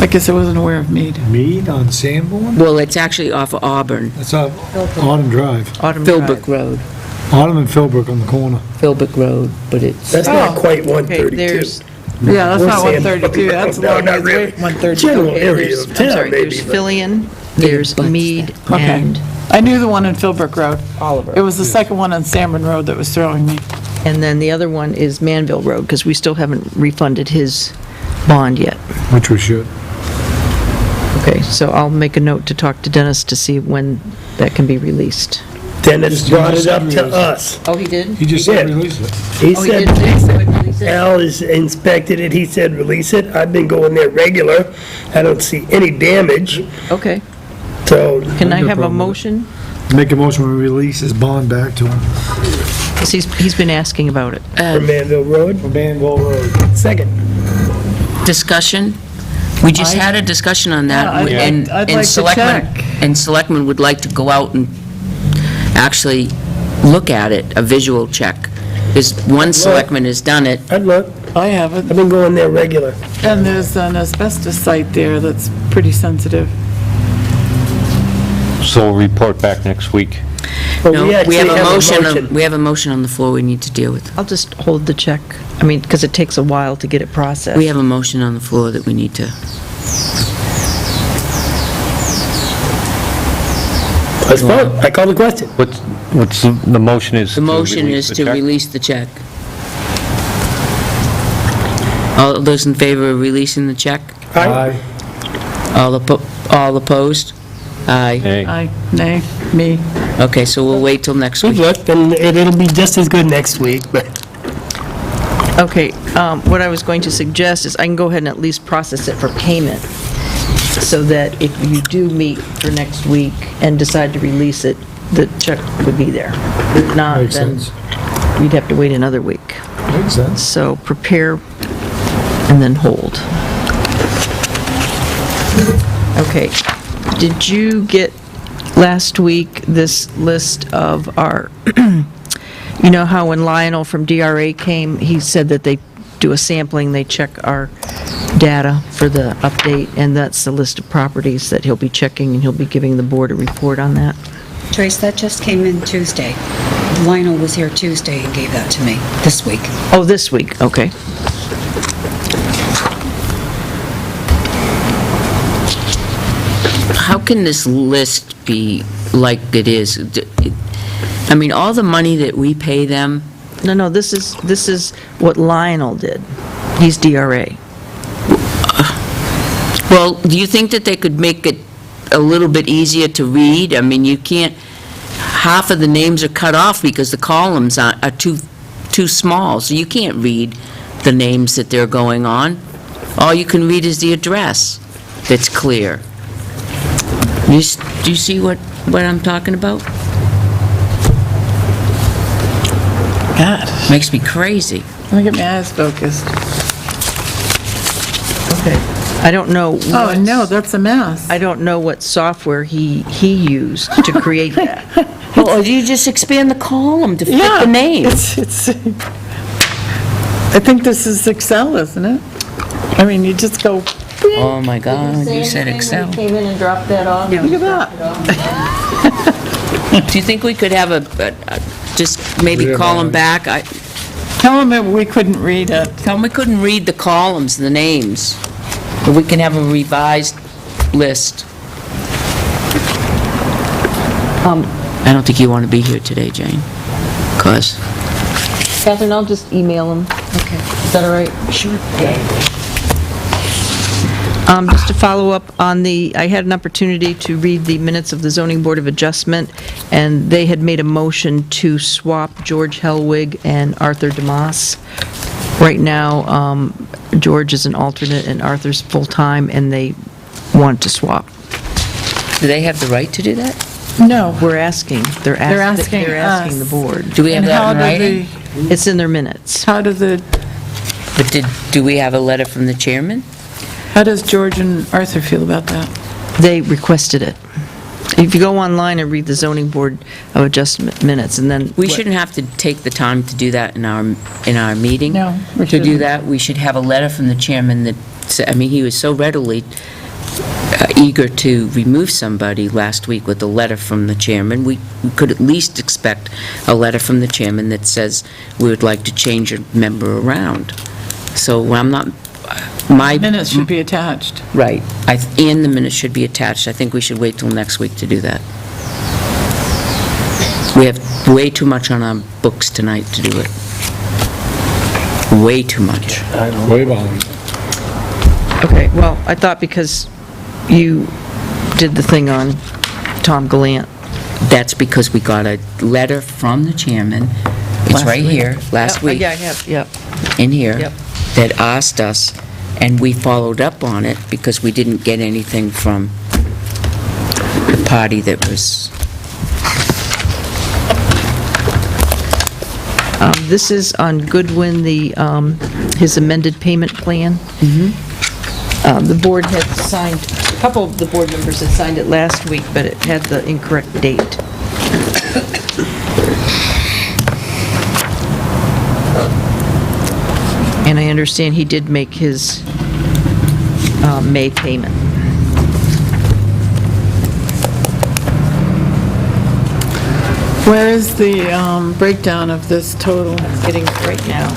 I guess I wasn't aware of Mead. Mead on Sanborn? Well, it's actually off of Auburn, That's off Autumn Drive. Autumn Drive. Philbrook Road, Autumn and Philbrook on the corner. Philbrook Road, but it's, That's not Oh. quite Okay, 132. there's, Yeah, that's We're not saying- 132, that's a No, long not ways away really. from 132. General area there's, of I'm town, sorry, maybe. there's but- Fillion, there's butts Mead, Okay. and I knew the one in Philbrook Road. Oliver. It was the second one on Sanborn Road that was throwing me. And then the other one is Manville Road, because we still haven't refunded his bond yet. Which we should. Okay, so I'll make a note to talk to Dennis to see when that can be released. Dennis Just brought it do up this. to us. Oh, he did? He just He said did. release it. He Oh, he said, did? Al has inspected it, he said release it. I've been going there regular. I don't see any damage, Okay. so Can I No have a problem with it. motion? Make a motion to release his bond back to him. 'Cause he's been asking about it. for Manville Road. For Banville Road. Second. discussion? We just had a discussion on that. Yeah, and I'd and like to selectmen- check. And selectmen would like to go out and actually look at it, a visual check. Because one selectman has done it. I'd look, I haven't. I've been going there regular. And there's an asbestos site there that's pretty sensitive. So we'll report back next week. But No, actually we have a motion on the floor we need to deal with. I'll just hold the check, I mean, because it takes a while to get it processed. We have a motion on the floor that we need to, Let's vote. I call the question. What's the motion is? the motion is to check? release the check. All those in favor of releasing the check? Aye. All opposed? Aye. Hey. Aye, nay, me. Okay, so we'll wait till next We've week. looked, and it'll be just as good next week, but Okay, what I was going to suggest is I can go ahead and at least process it for payment, so that if you do meet for next week and decide to release it, the check would be there. If not, Makes then sense. you'd have to wait another week. Makes sense. So prepare and then hold. Okay, did you get last week this list of our, you know how when Lionel from DRA came, he said that they do a sampling, they check our data for the update, and that's the list of properties that he'll be checking, and he'll be giving the board a report on that? Trace, that just came in Tuesday. Lionel was here Tuesday and gave that to me this week. Oh, this week, okay. How can this list be like it is? I mean, all the money that we pay them, No, this is what Lionel did. He's DRA. well, do you think that they could make it a little bit easier to read? I mean, you can't, half of the names are cut off because the columns are too small, so you can't read the names that they're going on. All you can read is the address that's clear. Do you see what I'm talking about? God, Makes me crazy. let me get my eyes focused. Okay. I don't know. Oh, no, that's a mess. I don't know what software he used to create that. Well, you just expand the column to fit Yeah, the name. it's, I think this is Excel, isn't it? I mean, you just go, Oh, my God, you said Excel. Came in and dropped that off? look at that. Do you think we could have just maybe call them back? Tell them that we couldn't read it. Tell them we couldn't read the columns, the names. But we can have a revised list. I don't think you want to be here today, Jane, because Catherine, I'll just email him. Okay. Is that all right? Sure. Just to follow up on I had an opportunity to read the minutes of the Zoning Board of Adjustment, and they had made a motion to swap George Helwig and Arthur DeMoss. Right now, George is an alternate and Arthur's full-time, and they want to swap. do they have the right to do that? No. We're asking, they're asking the us. board. Do we have And that how in do writing? It's in their minutes. How do But do we have a letter from the chairman? how does George and Arthur feel about that? They requested it. If you go online and read the Zoning Board of Adjustment minutes, and then... We shouldn't have to take the time to do that in our meeting. No, we To do shouldn't. that, we should have a letter from the chairman that, I mean, he was so readily eager to remove somebody last week with a letter from the chairman. We could at least expect a letter from the chairman that says we would like to change a member around. So I'm not, my... Minutes should be attached. Right. And the minutes should be attached. I think we should wait till next week to do that. We have way too much on our books tonight to do it. Way too much. Way behind. Okay, well, I thought because you did the thing on Tom Gallant. That's because we got a letter from the chairman, it's Last right week. here, last week, Yeah, I have, yep. in here, Yep. that asked us, and we followed up on it because we didn't get anything from the party that was... This is on Goodwin, his amended payment plan. The board had signed, a couple of the board members had signed it last week, but it had the incorrect date. And I understand he did make his May payment. Where is the breakdown of this total? Getting it right now.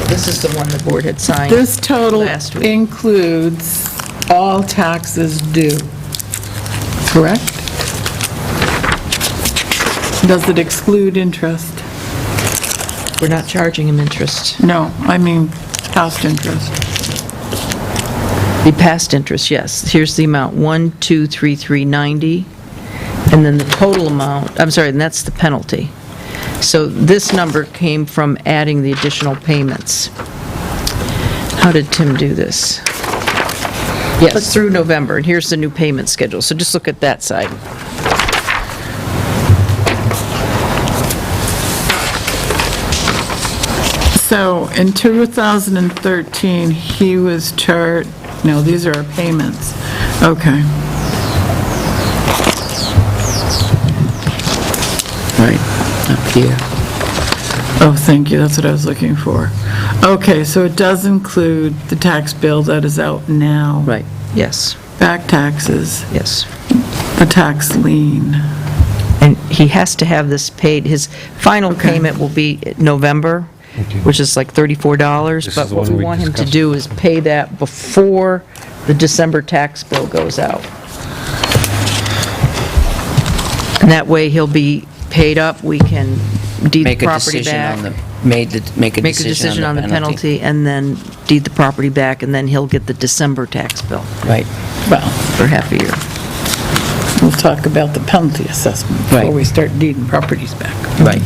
This is the one the board had signed. This total Last week. includes all taxes due, correct? Does it exclude interest? We're not charging him interest. No, I mean past interest. The past interest, yes. Here's the amount, 1,23390, and then the total amount, I'm sorry, and that's the penalty. So this number came from adding the additional payments. How did Tim do this? Yes, through November, and here's the new payment schedule, so just look at that side. So in 2013, he was charged, no, these are our payments. Okay. Right, up here. Oh, thank you, that's what I was looking for. Okay, so it does include the tax bill that is out now. Right. Yes, Back taxes, yes. the tax lien. And he has to have this paid, his final Okay. payment will be November, which is like $34, This but is the what one we we want him to discussed. do is pay that before the December tax bill goes out. And that way he'll be paid up, we can deed the Make a property decision back. on the, make a Make a decision on the penalty, and then deed the property back, and then he'll get the December tax bill Right, Well, for half a year. we'll talk about the penalty assessment before Right. we start deeding properties back. right.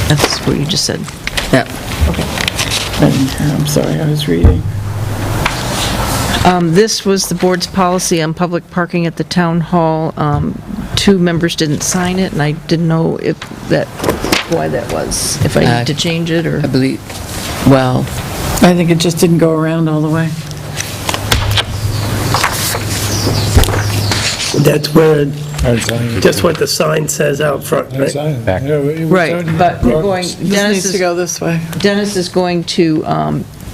That's what you just said. Yeah. I'm sorry, I was reading. This was the board's policy on public parking at the town hall. Two members didn't sign it, and I didn't know if that, why that was, if I need to change it, or... I believe, well, I think it just didn't go around all the way. That's where, I signed it. just what the sign says out front, I right? signed it. Back. Yeah, we Right, signed but we're it. going, This needs to go this way. Dennis is going to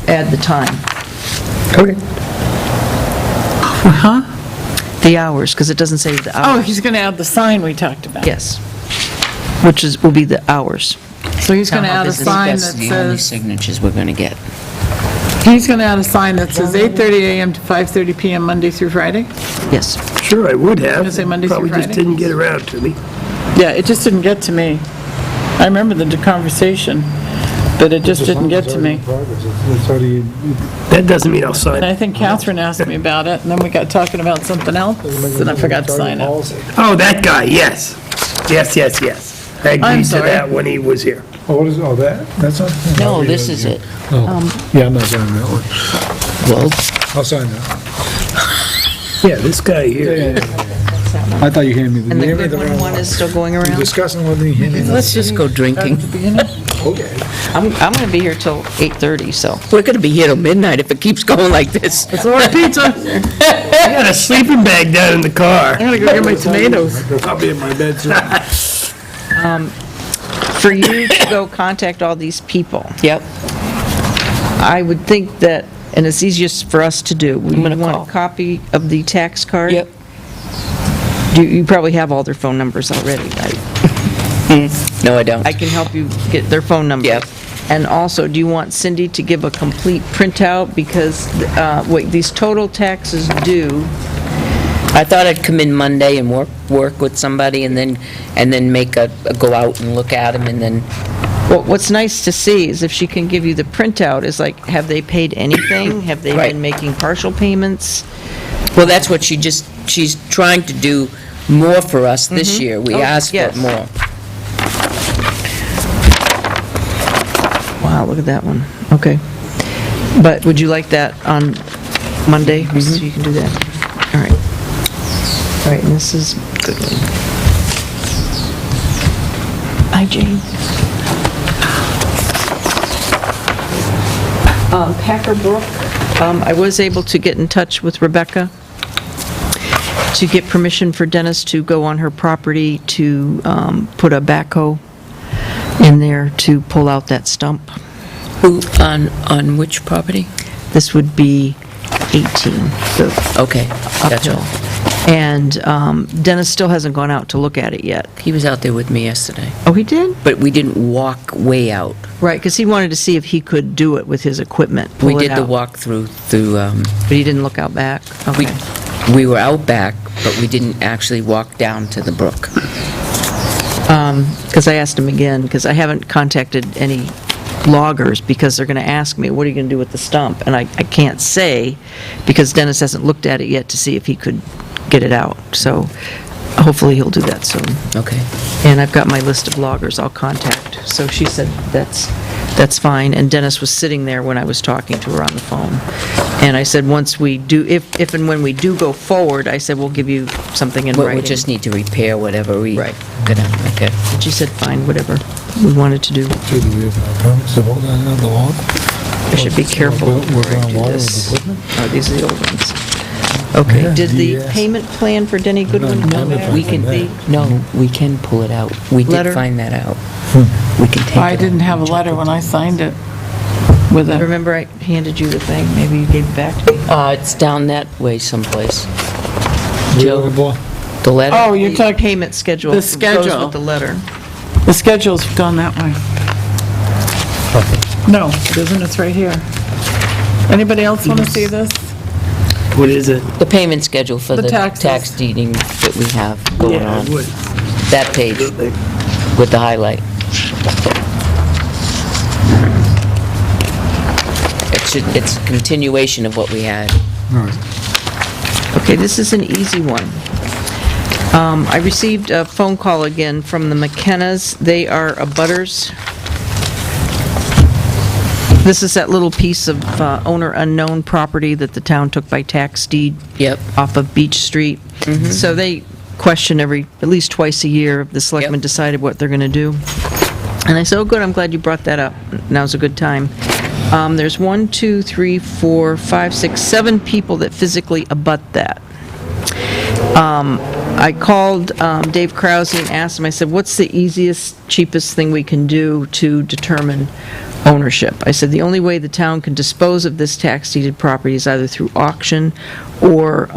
add the time, Okay. Huh? the hours, because it doesn't say the Oh, hours. he's going to add the sign we talked about. Yes, which will be the hours. So he's going to town hall add a business, sign that that's the only says, signatures we're gonna get. he's going to add a sign that says 8:30 a.m. to 5:30 p.m. Monday through Friday? Yes. Sure, I would have. Gonna say Monday through Probably just Friday? didn't get around to me. Yeah, it just didn't get to me. I remember the conversation, but it just didn't get to me. It's already, That doesn't mean I'll sign And it. I think Catherine asked me about it, and then we got talking about something else, and I forgot to sign it. Oh, that guy, yes. Yes, yes, yes. I I'm agreed to sorry. that when he was here. oh, what is, oh, that's not? No, I'll this read is again. it. Oh, yeah, I'm not signing that one. Well, I'll sign that. Yeah, this guy here. I thought you handed me the, And you the handed me the Goodwin wrong one one. is still going You're around? discussing with me, handing me. let's just go drinking. Okay. I'm going to be here till 8:30, so. We're gonna be here till midnight if it keeps going like this. It's Lord Pizza. I got a sleeping bag down in the car. I'm gonna go get my tomatoes. I'll be in my bed soon. For you to go contact all these people, Yep, I would think that, and it's easiest for us to do, we gonna want call. a copy of the tax card? yep. You probably have all their phone numbers already, right? No, I don't. I can help you get their phone number. Yep. And also, do you want Cindy to give a complete printout? Because, wait, these total taxes due, I thought I'd come in Monday and work with somebody and then make go out and look at them and then, well, what's nice to see is if she can give you the printout, is like, have they paid anything? Have they Right. been making partial payments? well, that's what she's trying to do more for us this year. We Oh, asked yes. for more. Wow, look at that one. Okay. But would you like that on Monday? So you can do that? All right. All right, and this is Goodwin. Hi, Jane. Packer Brook, I was able to get in touch with Rebecca to get permission for Dennis to go on her property to put a backhoe in there to pull out that stump. Who, on which property? This would be 18, the Okay, gotcha. uphill. And Dennis still hasn't gone out to look at it yet. He was out there with me yesterday, Oh, he did? but we didn't walk way out. Right, because he wanted to see if he could do it with his equipment. We pull it did the out. walkthrough through, But he didn't look out back? we, Okay. we were out back, but we didn't actually walk down to the brook. Because I asked him again, because I haven't contacted any loggers, because they're going to ask me, what are you going to do with the stump? And I can't say, because Dennis hasn't looked at it yet to see if he could get it out. So hopefully he'll do that soon. Okay. And I've got my list of loggers I'll contact. So she said that's fine. And Dennis was sitting there when I was talking to her on the phone. And I said, once we do, if and when we do go forward, I said, we'll give you something in But writing. we just need to repair whatever we... Right. Go down, okay. She said, fine, whatever we wanted to do. Do we have permits to hold that, the log? I should be careful We're where I on do water this. with equipment? Oh, these are the old ones. Okay, Yeah, did the DES. payment plan for Denny Goodwin No, come there? We can, no, we can pull it out. We Letter? did find that out. We can take it. I didn't have a letter when I signed it with a, Remember I handed you the thing? Maybe you gave it back to me? It's down that way someplace. Joe. The letter? oh, you're talking, Payment schedule. The Goes schedule. with the letter. the schedule's gone that way. No, it isn't, it's right here. Anybody else want to see this? What is it? The payment schedule for The the taxes. tax deeding that we have going Yeah, on. I would. That page with the highlight. It's a continuation of what we had. Okay, this is an easy one. I received a phone call again from the McKennas. They are abutters. This is that little piece of owner unknown property that the town took by tax deed Yep. off of Beach Street. So they question at least twice a year, the selectmen Yep. decided what they're going to do. And I said, oh, good, I'm glad you brought that up. Now's a good time. There's 1, 2, 3, 4, 5, 6, 7 people that physically abut that. I called Dave Krause and asked him, I said, what's the easiest, cheapest thing we can do to determine ownership? I said, the only way the town can dispose of this tax-deeded property is either through auction or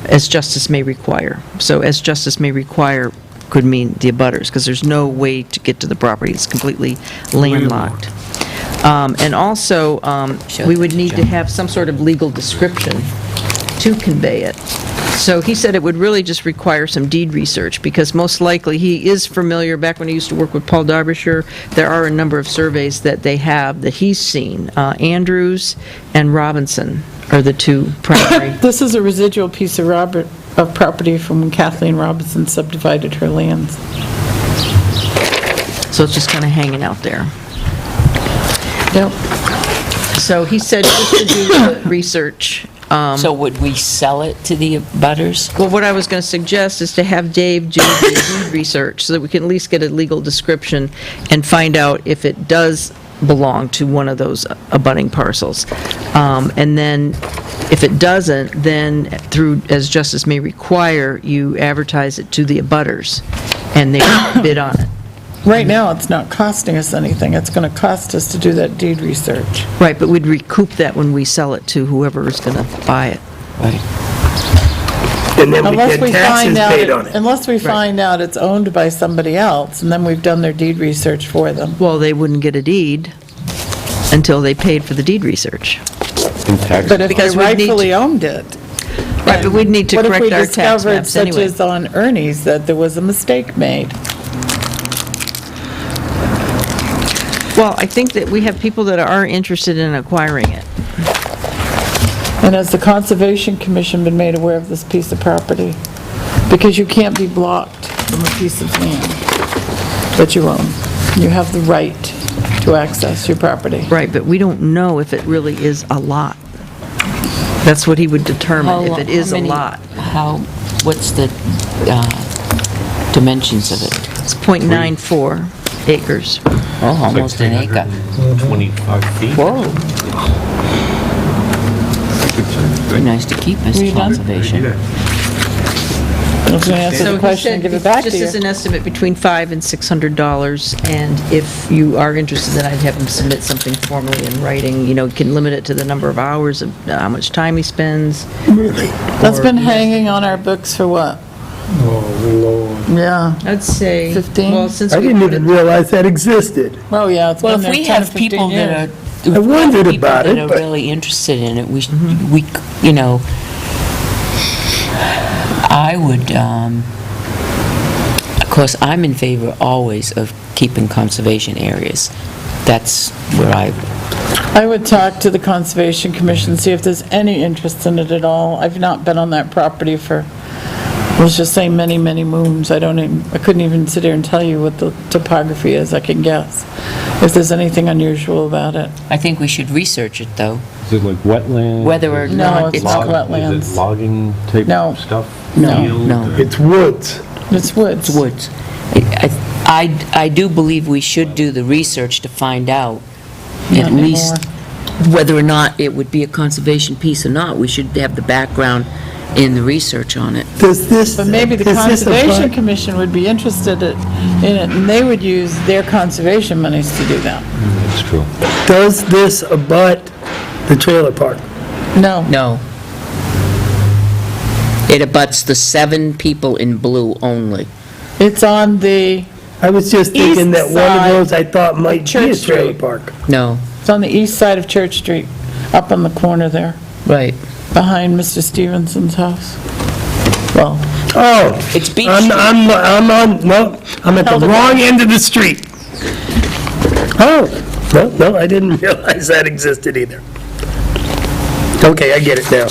as justice may require. So as justice may require could mean the abutters, because there's no way to get to the property. It's completely landlocked. And also, we would need to have some sort of legal description to convey it. So he said it would really just require some deed research, because most likely, he is familiar, back when he used to work with Paul Derbyshire, there are a number of surveys that they have that he's seen. Andrews and Robinson are the two primary. This is a residual piece of property from when Kathleen Robinson subdivided her lands. So it's just kind of hanging out there. Yep. So he said just to do the research. So would we sell it to the abutters? Well, what I was going to suggest is to have Dave do the deed research so that we can at least get a legal description and find out if it does belong to one of those abutting parcels. And then, if it doesn't, then through, as justice may require, you advertise it to the abutters, and they bid on it. Right now, it's not costing us anything. It's going to cost us to do that deed research. Right, but we'd recoup that when we sell it to whoever is going to buy it. And then we Unless get we taxes find out, paid on it. unless we find out it's owned by somebody else, and then we've done their deed research for them. Well, they wouldn't get a deed until they paid for the deed research. But if Because they we'd need to- rightfully owned it. Right, but we'd need to correct our tax What if we discovered, maps such anyway. as on Ernie's, that there was a mistake made? Well, I think that we have people that are interested in acquiring it. And has the Conservation Commission been made aware of this piece of property? Because you can't be blocked from a piece of land that you own. You have the right to access your property. Right, but we don't know if it really is a lot. That's what he would determine, if it is a lot. What's the dimensions of it? It's .94 acres. Oh, almost an acre. 25 feet. Whoa. Pretty nice to keep as Were you done? conservation. I was gonna answer So the he question and said, give it back to just as you. an estimate, between $500 and $600, and if you are interested, then I'd have him submit something formally in writing, you know, can limit it to the number of hours, of how much time he spends. That's been hanging on our books for what? Oh, Lord. Yeah. I'd say. 15? Well, since I we didn't put even it, realize that existed. Oh, yeah, it's Well, been if there we 10 or have 15 people that years. are, I wondered people about that it, are but- really interested in it, we, you know, I would, of course, I'm in favor always of keeping conservation areas. That's where I would talk to the Conservation Commission, see if there's any interest in it at all. I've not been on that property for, let's just say, many, many moons. I couldn't even sit here and tell you what the topography is, I can guess, if there's anything unusual about it. I think we should research it, though, Is it like wetland? whether or No, not it's it's... not Log- wetlands. Is it logging type No. stuff? No. Field? No. It's woods. It's woods. It's woods. I do believe we should do the research to find out, Not at least, anymore. whether or not it would be a conservation piece or not. We should have the background in the research on it. Does this? But maybe the does this Conservation apply- Commission would be interested in it, and they would use their conservation monies to do that. That's true. Does this abut the trailer park? No. No. It abuts the 7 people in blue only. It's on the, I was just thinking East that one of side those I thought might be a Church trailer Street. park. No, it's on the east side of Church Street, up on the corner there, right. behind Mr. Stevenson's house. Well, Oh. It's Beach I'm Street. on, no, I'm at the Held it wrong end of the street. Oh, no, I didn't realize that existed either. Okay, I get it now.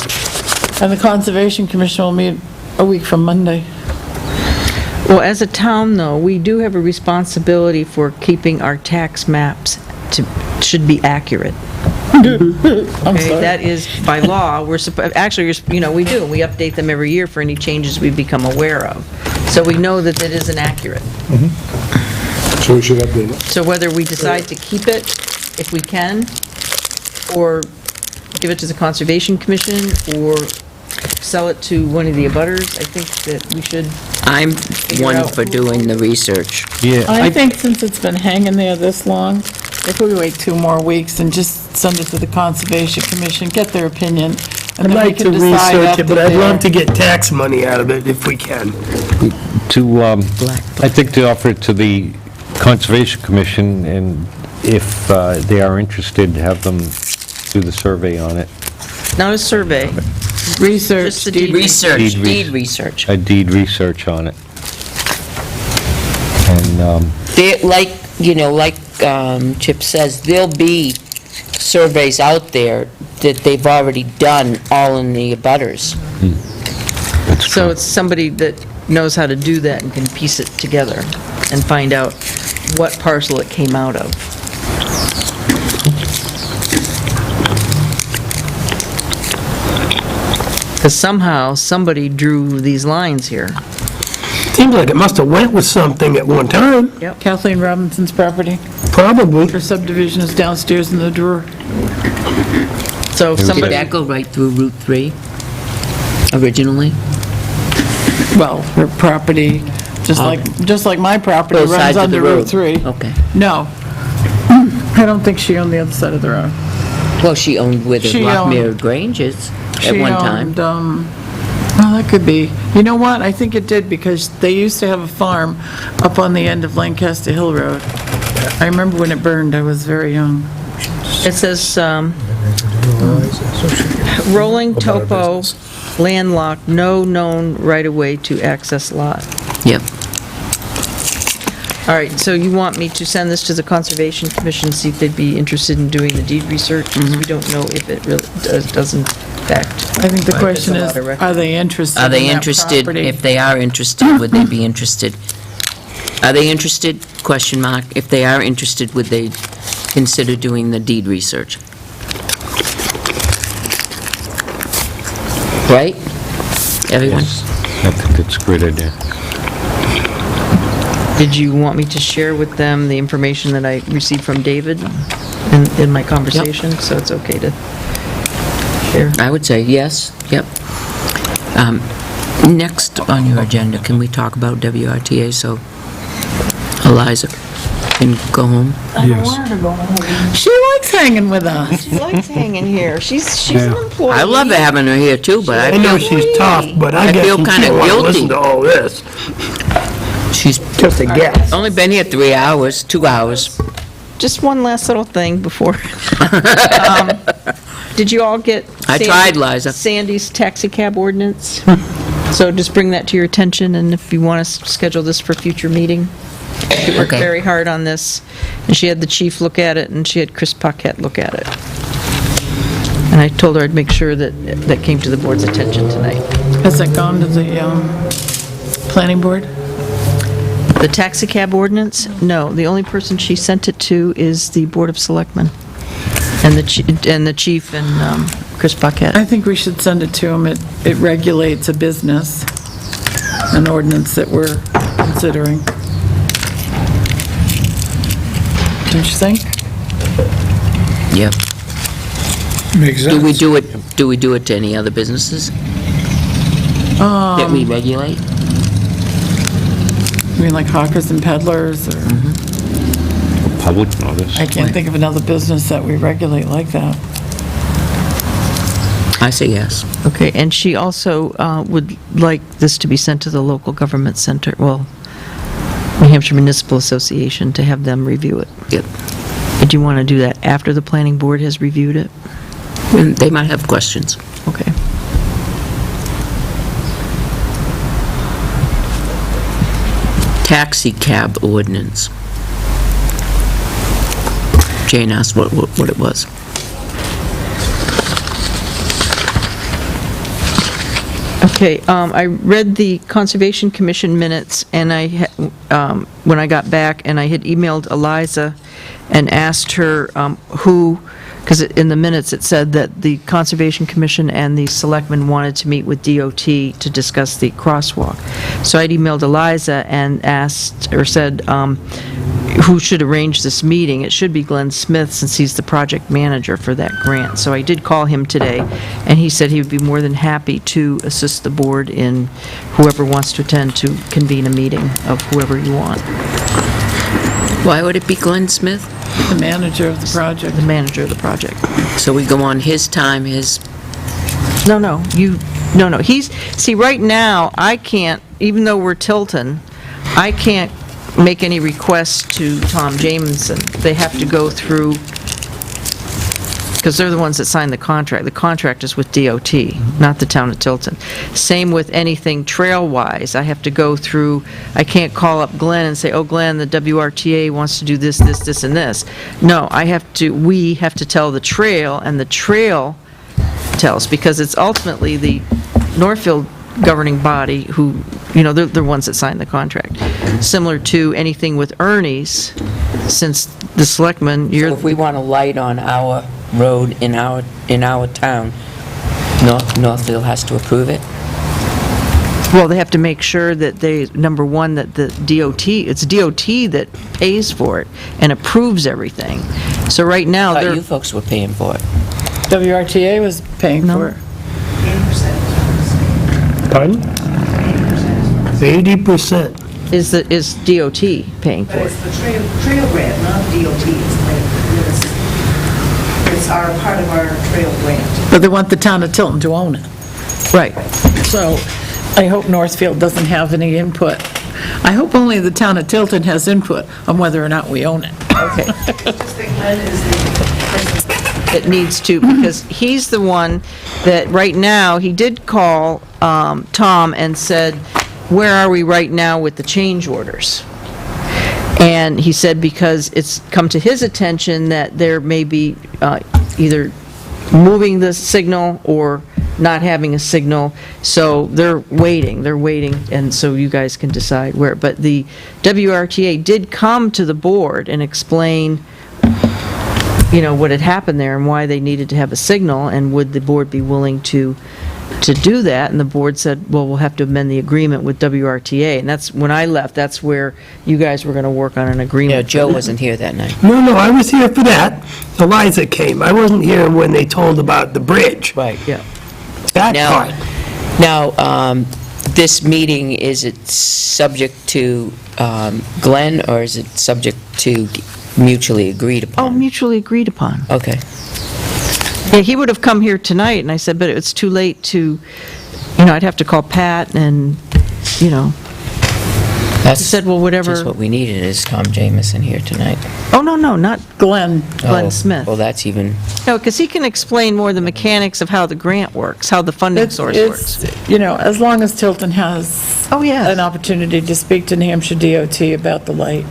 and the Conservation Commission will meet a week from Monday. well, as a town, though, we do have a responsibility for keeping our tax maps should be accurate. I'm Okay, sorry. that is by law, actually, you know, we do, we update them every year for any changes we become aware of. So we know that it isn't accurate. So we should update it. So whether we decide to keep it, if we can, or give it to the Conservation Commission, or sell it to one of the abutters, I think that we should, I'm one out for who- doing the research. Yeah, I think since it's been hanging there this long, if we wait 2 more weeks and just send it to the Conservation Commission, get their opinion, I'd and then we like to can decide research after it, but I'd there. love to get tax money out of it if we can. I think to offer it to the Conservation Commission, and if they are interested, have them do the survey on it, not a survey, Research, just the deed deed. Research, Deed deed research. research. a deed research on it. And, Like, you know, like Chip says, there'll be surveys out there that they've already done, all in the abutters. that's So true. it's somebody that knows how to do that and can piece it together and find out what parcel it came out of. Because somehow, somebody drew these lines here. Seems like it must have went with something at one time, Kathleen Robinson's property. probably. Her subdivision is downstairs in the drawer. So if Did somebody, that go right through Route 3 originally? Well, her property, just like my property, Both runs sides of under the Route road. 3. Okay. No. I don't think she owned the other side of the road. Well, she owned where the She Rockmere Grange is at She one time. owned, well, that could be. You know what? I think it did, because they used to have a farm up on the end of Lancaster Hill Road. I remember when it burned, I was very young. it says, rolling topo, landlocked, no known right-of-way to access lot. Yep. All right, so you want me to send this to the Conservation Commission, see if they'd be interested in doing the deed research? Because we don't know if it really does in fact. I think the question There's is, a lot of record. are they interested Are in they that interested? property? If they are interested, would they be interested? Are they interested? Question mark. If they are interested, would they consider doing the deed research? Right? Everyone? Yes, I think that's a great idea. Did you want me to share with them the information that I received from David in my conversation? So it's okay to there. I would say yes, yep. Next on your agenda, can we talk about WRTA so Eliza can go home? I don't Yes. want her to go home. She likes hanging with us. She likes hanging here. She's an Yeah. employee. I love having her here too, but I I know feel she's tough, but I I guess feel she kinda don't want to guilty. listen to all this. she's Just a guess. only been here 3 hours, 2 hours. Just one last little thing before. Did you all get? I tried, Liza. Sandy's taxi cab ordinance? So just bring that to your attention, and if you want to schedule this for future meeting. She worked Okay. very hard on this, and she had the chief look at it, and she had Chris Paquette look at it. And I told her I'd make sure that that came to the board's attention tonight. Has it gone to the planning board? The taxi cab ordinance? No, the only person she sent it to is the Board of Selectmen, and the chief and Chris Paquette. I think we should send it to him. It regulates a business, an ordinance that we're considering. Don't you think? Yep. Makes sense. Do we do it to any other businesses that we regulate? I mean, like hawkers and peddlers, or, Public notice. I can't think of another business that we regulate like that. I say yes. Okay, and she also would like this to be sent to the local government center, well, New Hampshire Municipal Association, to have them review it. Yep. Do you want to do that after the planning board has reviewed it? And they might have questions. Okay. Taxi cab ordinance. Jane asked what it was. Okay, I read the Conservation Commission minutes, and when I got back, and I had emailed Eliza and asked her who, because in the minutes it said that the Conservation Commission and the Selectmen wanted to meet with DOT to discuss the crosswalk. So I'd emailed Eliza and asked, or said, who should arrange this meeting? It should be Glenn Smith, since he's the project manager for that grant. So I did call him today, and he said he would be more than happy to assist the board in whoever wants to attend to convene a meeting of whoever you want, Why would it be Glenn Smith? The manager of the project. the manager of the project. So we go on his time, his, No, see, right now, I can't, even though we're Tilton, I can't make any requests to Tom Jamison. They have to go through, because they're the ones that sign the contract. The contract is with DOT, not the town of Tilton. Same with anything trail-wise. I have to go through, I can't call up Glenn and say, oh, Glenn, the WRTA wants to do this, this, this, and this. No, we have to tell the trail, and the trail tells, because it's ultimately the Northfield governing body who, they're the ones that sign the contract. Similar to anything with Ernie's, since the selectmen, so if we want a light on our road in our town, Northfield has to approve it? well, they have to make sure that number one, that the it's DOT that pays for it and approves everything. So right now, I thought they're, you folks were paying for it. WRTA was paying No. for it. Pardon? 80%. is DOT paying for But it. it's the trail grant, not DOT. It's our, part of our trail grant. But they want the town of Tilton to own it. Right. So I hope Northfield doesn't have any input. I hope only the town of Tilton has input on whether or not we own it. Okay. Just that Glenn is the person. It needs to, because he's the one that, right now, he did call Tom and said, where are we right now with the change orders? And he said because it's come to his attention that there may be either moving the signal or not having a signal, so they're waiting, and so you guys can decide where. But the WRTA did come to the board and explain, what had happened there and why they needed to have a signal, and would the board be willing to to do that, and the board said, well, we'll have to amend the agreement with WRTA, and that's, when I left, that's where you guys were going to work on an Yeah, agreement. Joe wasn't here that night. No, I was here for that. Eliza came. I wasn't here when they told about the bridge. Right. Yeah. That Now, part. now, this meeting, is it subject to Glenn, or is it subject to mutually agreed Oh, upon? mutually agreed upon. Okay. Yeah, he would have come here tonight, and I said, but it's too late to, I'd have to call Pat, and, That's he said, well, whatever. just what we needed, is Tom Jamison here tonight. Oh, no, not Glenn Oh, Smith. Well, that's even, No, because he can explain more the mechanics of how the grant works, how the funding source works. As long as Tilton has Oh, yes. an opportunity to speak to New Hampshire DOT about the light,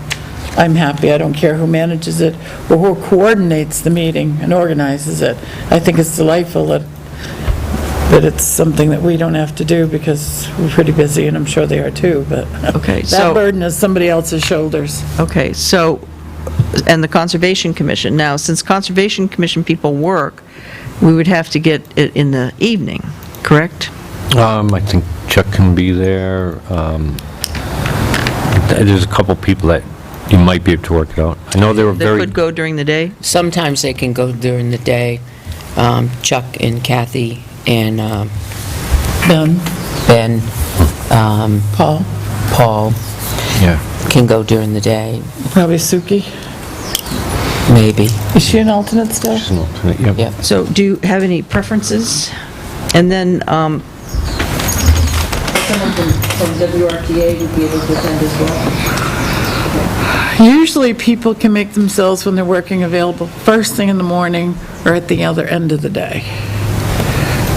I'm happy. I don't care who manages it or who coordinates the meeting and organizes it. I think it's delightful that it's something that we don't have to do because we're pretty busy, and I'm sure they are too, but Okay, that so, burden is somebody else's shoulders. okay, so, and the Conservation Commission. Now, since Conservation Commission people work, we would have to get it in the evening, correct? I think Chuck can be there. There's a couple people that you might be able to work it out. I know they were That very, could go during the day? sometimes they can go during the day. Chuck and Kathy and Ben, Ben, Paul, Paul yeah. can go during the day, probably Suki. maybe. Is she an alternate still? She's an alternate, yeah. Yeah. So do you have any preferences? And then, someone from WRTA would be able to attend as well? Usually people can make themselves, when they're working, available first thing in the morning or at the other end of the day.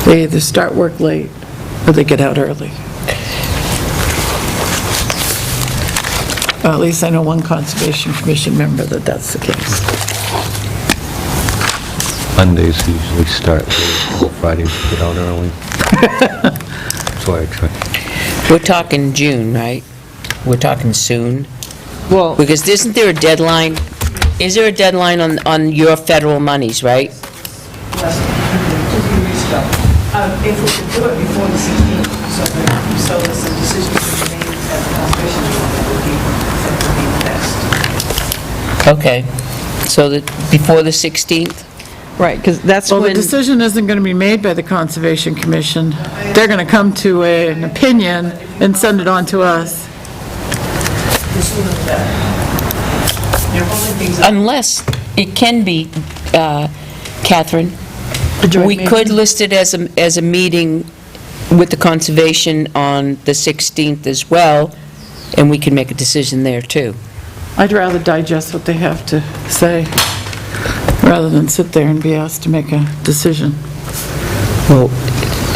They either start work late or they get out early. Well, at least I know one Conservation Commission member that's the case. Mondays usually start late, Fridays get out early. That's why I try. We're talking June, right? We're talking soon? Well, Because isn't there a deadline? Is there a deadline on your federal monies, right? Just be reached out. If we could do it before the 16th, so that some decisions can be made at the conservation board, that would be best. Okay. So that, before the 16th? right, because that's Well, the when, decision isn't going to be made by the Conservation Commission. They're going to come to an opinion and send it on to us. The sooner the better. They're holding things up. Unless, it can be, Catherine, joint we could meeting? list it as a meeting with the conservation on the 16th as well, and we can make a decision there, too. I'd rather digest what they have to say, rather than sit there and be asked to make a decision. Well,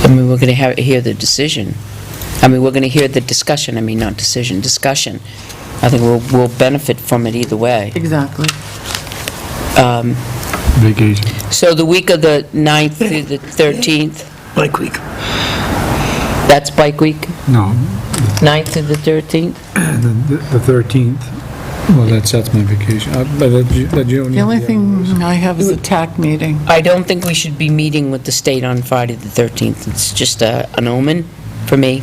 I mean, we're going to hear the decision. I mean, we're going to hear the discussion, not decision, discussion. I think we'll benefit from it either way. Exactly. Vacation. So the week of the 9th through the 13th, Like week. that's Bike Week, No, 9th through the 13th? the 13th. Well, that's my vacation. But that you don't need The only to- thing I have is a TAC meeting. I don't think we should be meeting with the state on Friday the 13th. It's just an omen for me.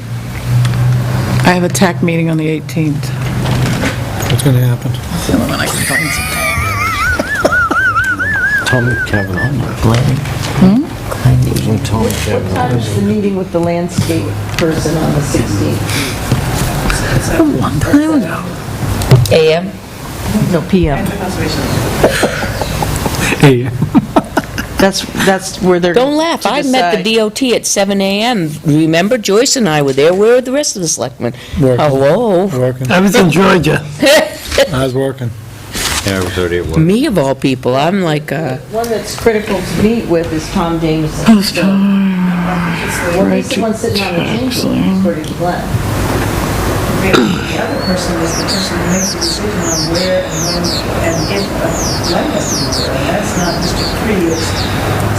I have a TAC meeting on the 18th. What's going to happen? That's the only one I can find sometime. Tommy Kavanaugh. Isn't Tommy what Kavanaugh? time is the meeting with the landscape person on the 16th? A long time ago. AM? No, PM. And the conservation. Hey, That's where they're. Don't laugh, to I met the decide. DOT at 7 AM. Remember, Joyce and I were there. Where are the rest of the selectmen? Working. Hello? working. I was in Georgia. I was working. Yeah, I was already at work. Me of all people, I'm like, One that's critical to meet with is Tom Jameson. Oh, Well, he's the one sitting on the table, according to Glenn. The other person is the person who makes the decision on where and when and if Glenn has to be there. And that's not Mr. Cree, it's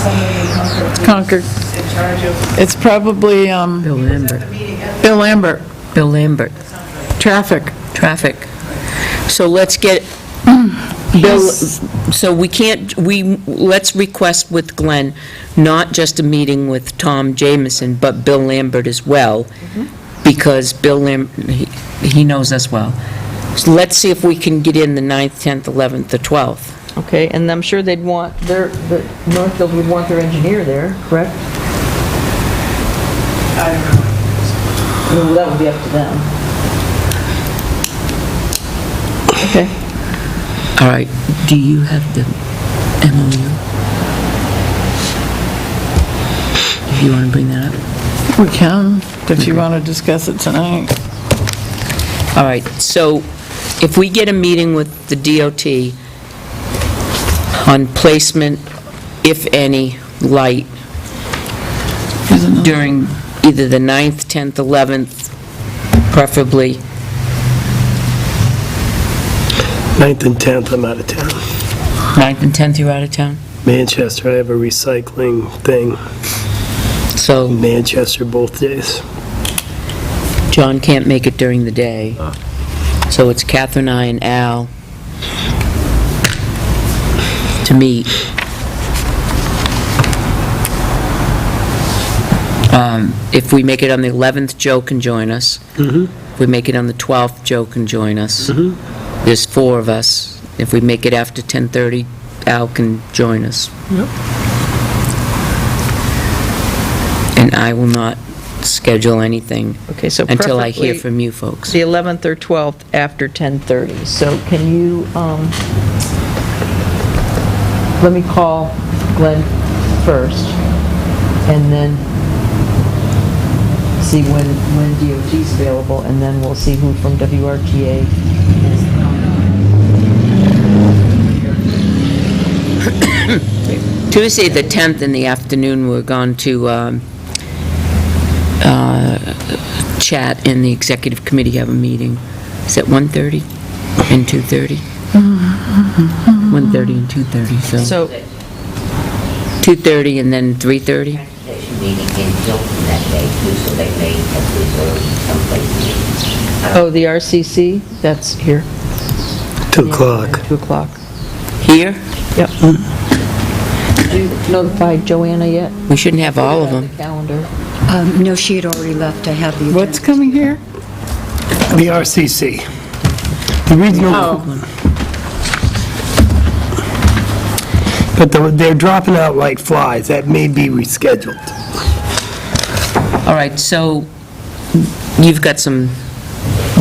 somebody in Concord. Concord. In charge of It's probably Bill Lambert. the meeting. Bill Lambert, Bill Lambert, traffic. traffic. So let's get, Bill, so we can't, let's request with Glenn, not just a meeting with Tom Jamison, but Bill Lambert as well, because Bill he knows us well. So let's see if we can get in the 9th, 10th, 11th, the 12th. Okay, and I'm sure they'd want the Northfield would want their engineer there, correct? I don't know. Well, that would be up to them. Okay. All right, do you have the MOU? Do you want to bring that up? We can, if you want to discuss it tonight. All right, so if we get a meeting with the DOT on placement, if any, light during either the 9th, 10th, 11th, preferably. 9th and 10th, I'm out of town. 9th and 10th, you're out of town? Manchester, I have a recycling thing. So Manchester both days. John can't make it during the day. So it's Catherine, I, and Al to meet. If we make it on the 11th, Joe can join us. If we make it on the 12th, Joe can join us. There's 4 of us. If we make it after 10:30, Al can join us. And I will not schedule anything Okay, so until I hear preferably from you folks. the 11th or 12th after 10:30. So can you, let me call Glenn first, and then see when DOT's available, and then we'll see who from WRTA is. Tuesday, the 10th in the afternoon, we're going to chat in the executive committee, have a meeting. Is it 1:30 and 2:30? 1:30 and 2:30, so So, 2:30 and then 3:30? Transportation meeting in Tilton that day too, so they may have reserved someplace. oh, the RCC, that's here. 2 o'clock. 2 o'clock. Here? Yep. Did you notify Joanna yet? We shouldn't have all of them. The calendar. No, she had already left. I have the agenda. What's coming here? The RCC. The regional. Oh. But they're dropping out like flies. That may be rescheduled. All right, so you've got some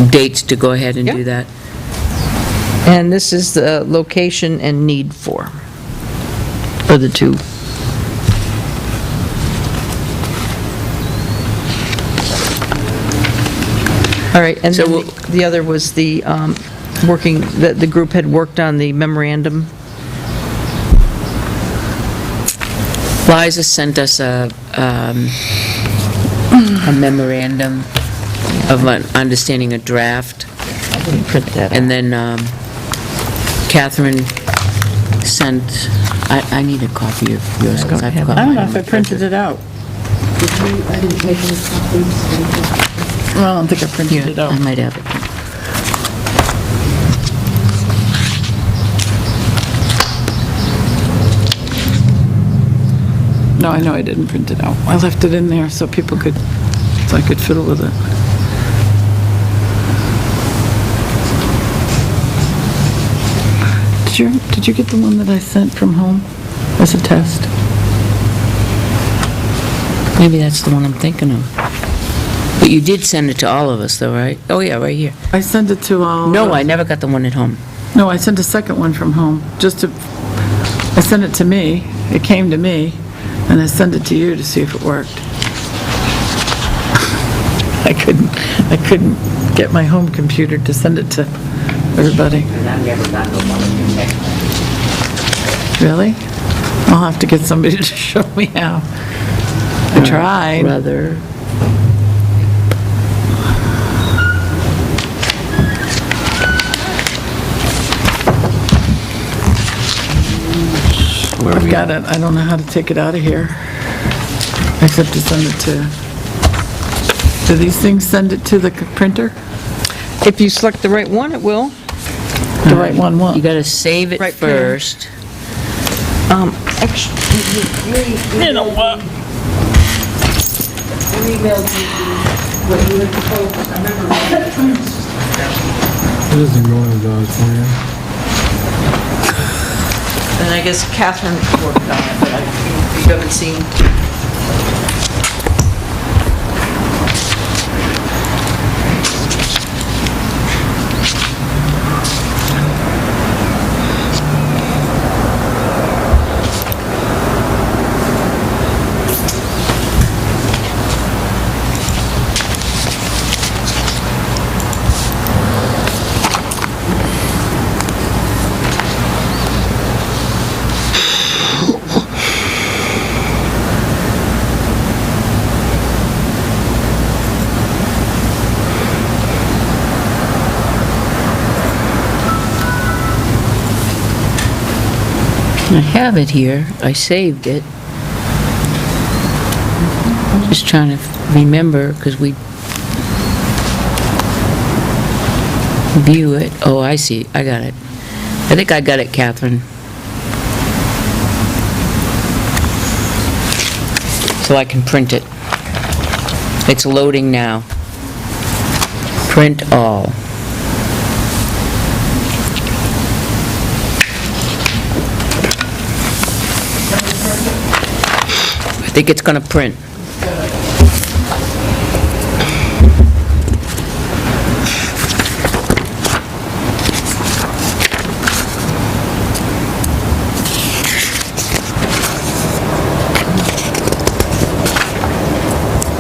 dates to go ahead and do that. And this is the location and need for the two. All right, and So then we'll- the other was the working, the group had worked on the memorandum. Liza sent us a memorandum of an understanding a draft, I didn't print that. and then Catherine sent, I need a copy of yours, because I've got I don't know mine. if I printed it out. Well, I don't think I printed it out. I might have it. No, I know I didn't print it out. I left it in there so people could, so I could fiddle with it. Did you get the one that I sent from home as a test? Maybe that's the one I'm thinking of. But you did send it to all of us, though, right? Oh, yeah, right here. I sent it to all. No, I never got the one at home. No, I sent a second one from home, I sent it to me, it came to me, and I sent it to you to see if it worked. I couldn't get my home computer to send it to everybody. And I've never gotten no one to check. Really? I'll have to get somebody to show me how. I tried. Brother. I've got it, I don't know how to take it out of here, except to send it to, do these things send it to the printer? If you select the right one, it will. The right one what? You gotta save it Right here. first. Actually, You know what? you emailed me what you had proposed, I remember. It isn't going to Dodge plan. And I guess Catherine worked on it, but you haven't seen. I have it here, I saved it. Just trying to remember, because we view it. Oh, I see, I got it. I think I got it, Catherine. So I can print it. It's loading now. Print all. I think it's gonna print.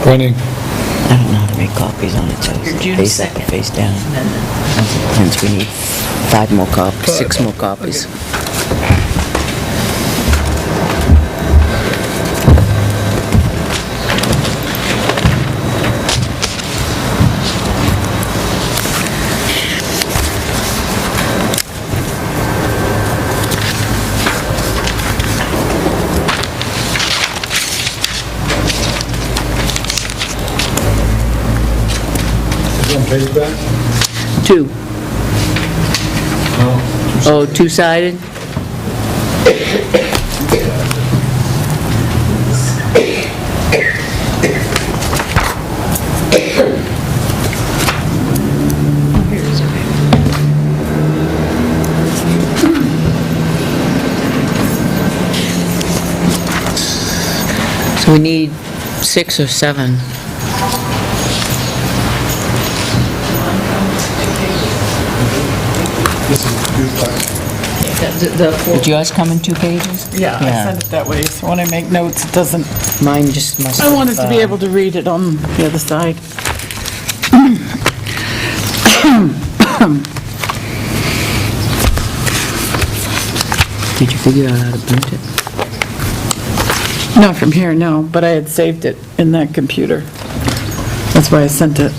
Printing. I don't know how to make copies on it, so Your June face up, 2nd. face down. Amendment. Hence, we need 5 more copies, 6 more copies. Is one page back? 2. Oh, two-sided? So we need 6 or 7. Did yours come in 2 pages? Yeah, I sent it that way, so when I make notes, it doesn't, Mine just must I have... wanted to be able to read it on the other side. Did you figure out how to print it? Not from here, no, but I had saved it in that computer. That's why I sent it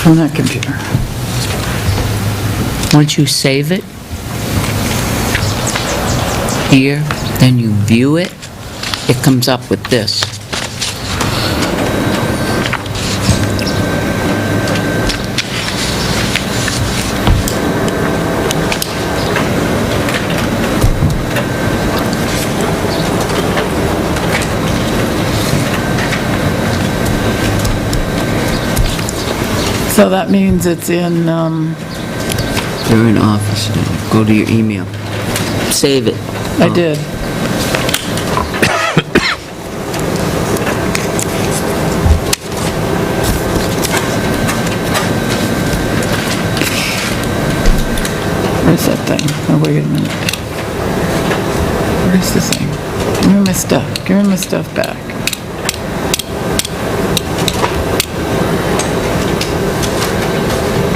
from that computer. Once you save it here, then you view it, it comes up with this. So that means it's in, You're in office now. Go to your email. Save it. I did. Where's that thing? Oh, wait a minute. Where's the thing? Give me my stuff. Give me my stuff back.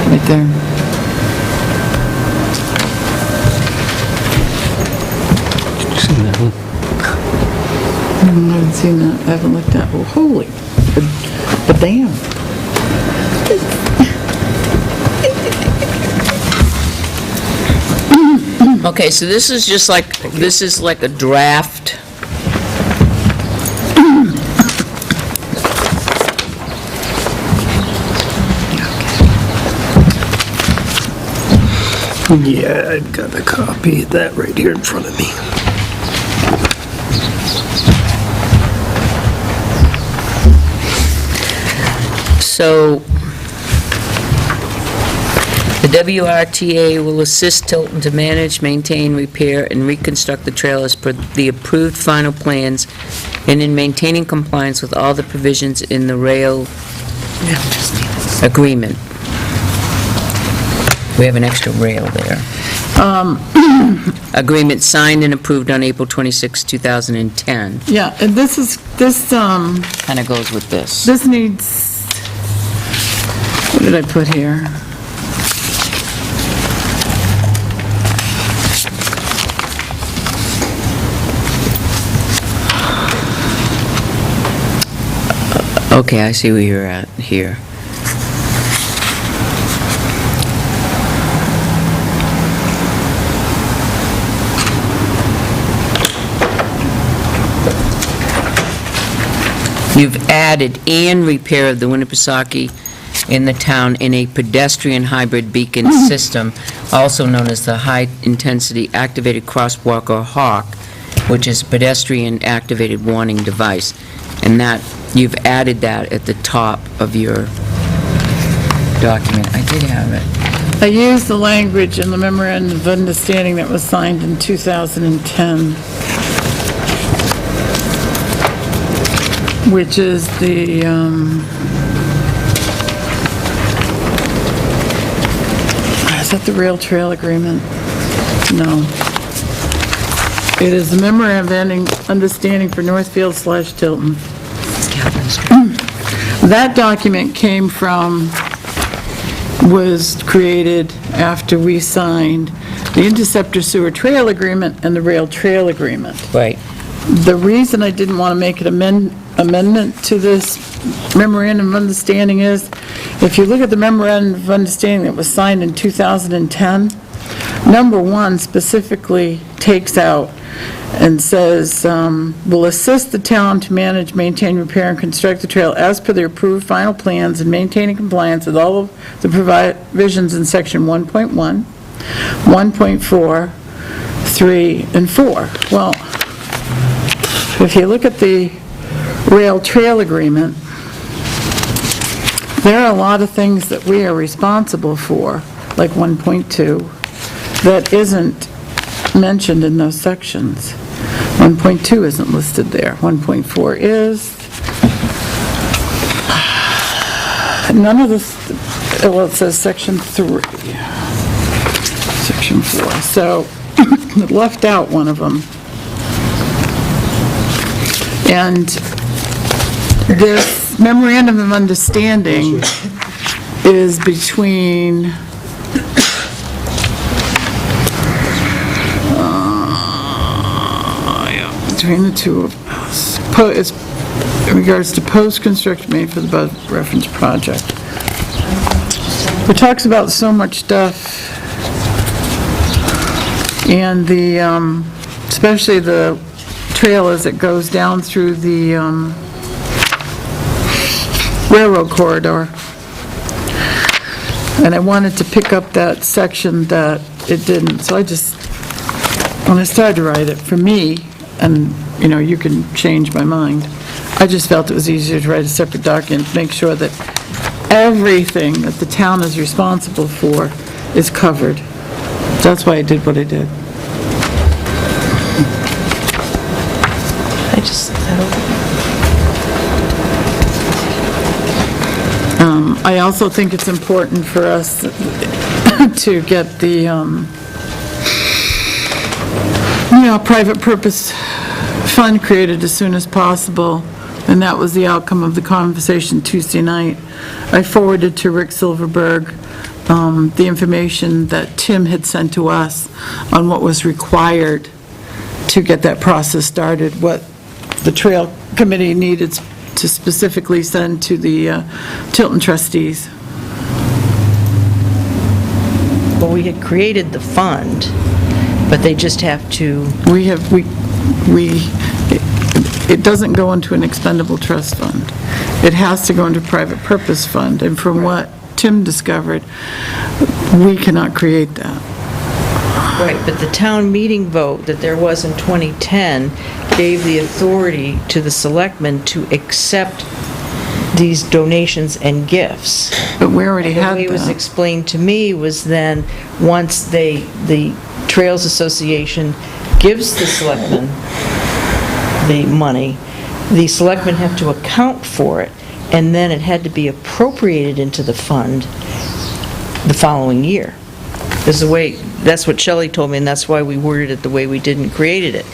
Right there. Seen that one? I haven't seen that. I haven't looked at, well, holy, but damn. Okay, so this is just like, this is like a draft. Yeah, I've got a copy of that right here in front of me. So, the WRTA will assist Tilton to manage, maintain, repair, and reconstruct the trail as per the approved final plans and in maintaining compliance with all the provisions in the rail agreement. We have an extra rail there. Agreement signed and approved on April 26, 2010. Yeah, and this Kind of goes with this. this needs, what did I put here? Okay, I see where you're at here. You've added "and repair of the Winnipesaukee in the town in a pedestrian hybrid beacon system, also known as the high-intensity activated crosswalk or HAWK, which is a pedestrian activated warning device." And that, you've added that at the top of your document. I did have it. I used the language in the memorandum of understanding that was signed in 2010, which is the, is that the rail trail agreement? No. It is the memorandum of understanding for Northfield/Tilton. That document came from, was created after we signed the Interceptor Sewer Trail Agreement and the Rail Trail Agreement. Right. The reason I didn't want to make an amendment to this memorandum of understanding is, if you look at the memorandum of understanding that was signed in 2010, number 1 specifically takes out and says, "Will assist the town to manage, maintain, repair, and construct the trail as per the approved final plans and maintaining compliance with all of the provisions in section 1.1, 1.4, 3, and 4. Well, if you look at the rail trail agreement, there are a lot of things that we are responsible for, like 1.2, that isn't mentioned in those sections. 1.2 isn't listed there. 1.4 is. None of this, well, it says section 3. Section 4. So, it left out one of them. And this memorandum of understanding is between between the two of us. It's in regards to post-construction made for the above referenced project. It talks about so much stuff, and the, especially the trail as it goes down through the railroad corridor. And I wanted to pick up that section that it didn't, so I just, when I started to write it, for me, and, you know, you can change my mind, I just felt it was easier to write a separate document, make sure that everything that the town is responsible for is covered. That's why I did what I did. I just, I also think it's important for us to get the, private purpose fund created as soon as possible, and that was the outcome of the conversation Tuesday night. I forwarded to Rick Silverberg the information that Tim had sent to us on what was required to get that process started, what the Trail Committee needed to specifically send to the Tilton trustees. well, we had created the fund, but they just have to, It doesn't go into an expendable trust fund. It has to go into a private purpose fund, and from what Tim discovered, we cannot create that. Right, but the town meeting vote that there was in 2010 gave the authority to the selectmen to accept these donations and gifts. But we already The had way it was that. explained to me was then, once the Trails Association gives the selectmen the money, the selectmen have to account for it, and then it had to be appropriated into the fund the following year. Is the way, that's what Shelley told me, and that's why we worded it the way we did and created it.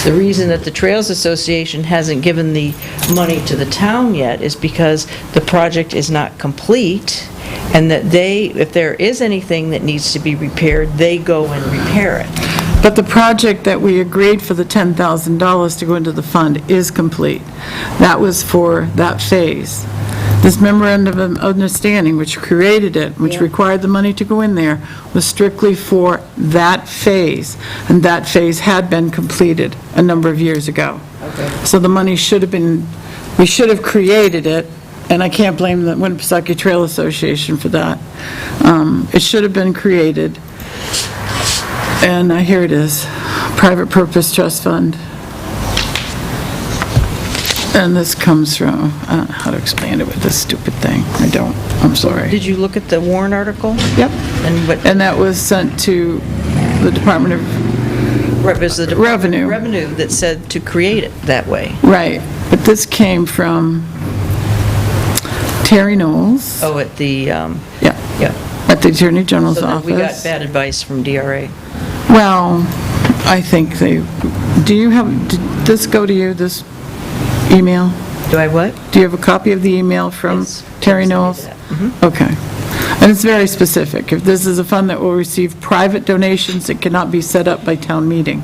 The reason that the Trails Association hasn't given the money to the town yet is because the project is not complete, and that they, if there is anything that needs to be repaired, they go and repair it. But the project that we agreed for the $10,000 to go into the fund is complete. That was for that phase. This memorandum of understanding, which created it, which required the money to go in there, was strictly for that phase, and that phase had been completed a number of years ago. Okay. So the money should have been, we should have created it, and I can't blame the Winnipesaukee Trail Association for that. It should have been created, and here it is, Private Purpose Trust Fund. And this comes from, I don't know how to explain it with this stupid thing. I don't, I'm sorry. Did you look at the Warren article? Yep. And what, And that was sent to the Department of, it was the Revenue. Revenue that said to create it that way. right, but this came from Terry Knowles, Oh, at the, yeah, yeah. at the Attorney General's So then we got office. bad advice from DRA. Well, I think they, do you have, did this go to you, this email? Do I what? Do you have a copy of the email from Yes. Terry Yes, I Knowles? did that. Mhm. Okay. And it's very specific. If this is a fund that will receive private donations, it cannot be set up by town meeting.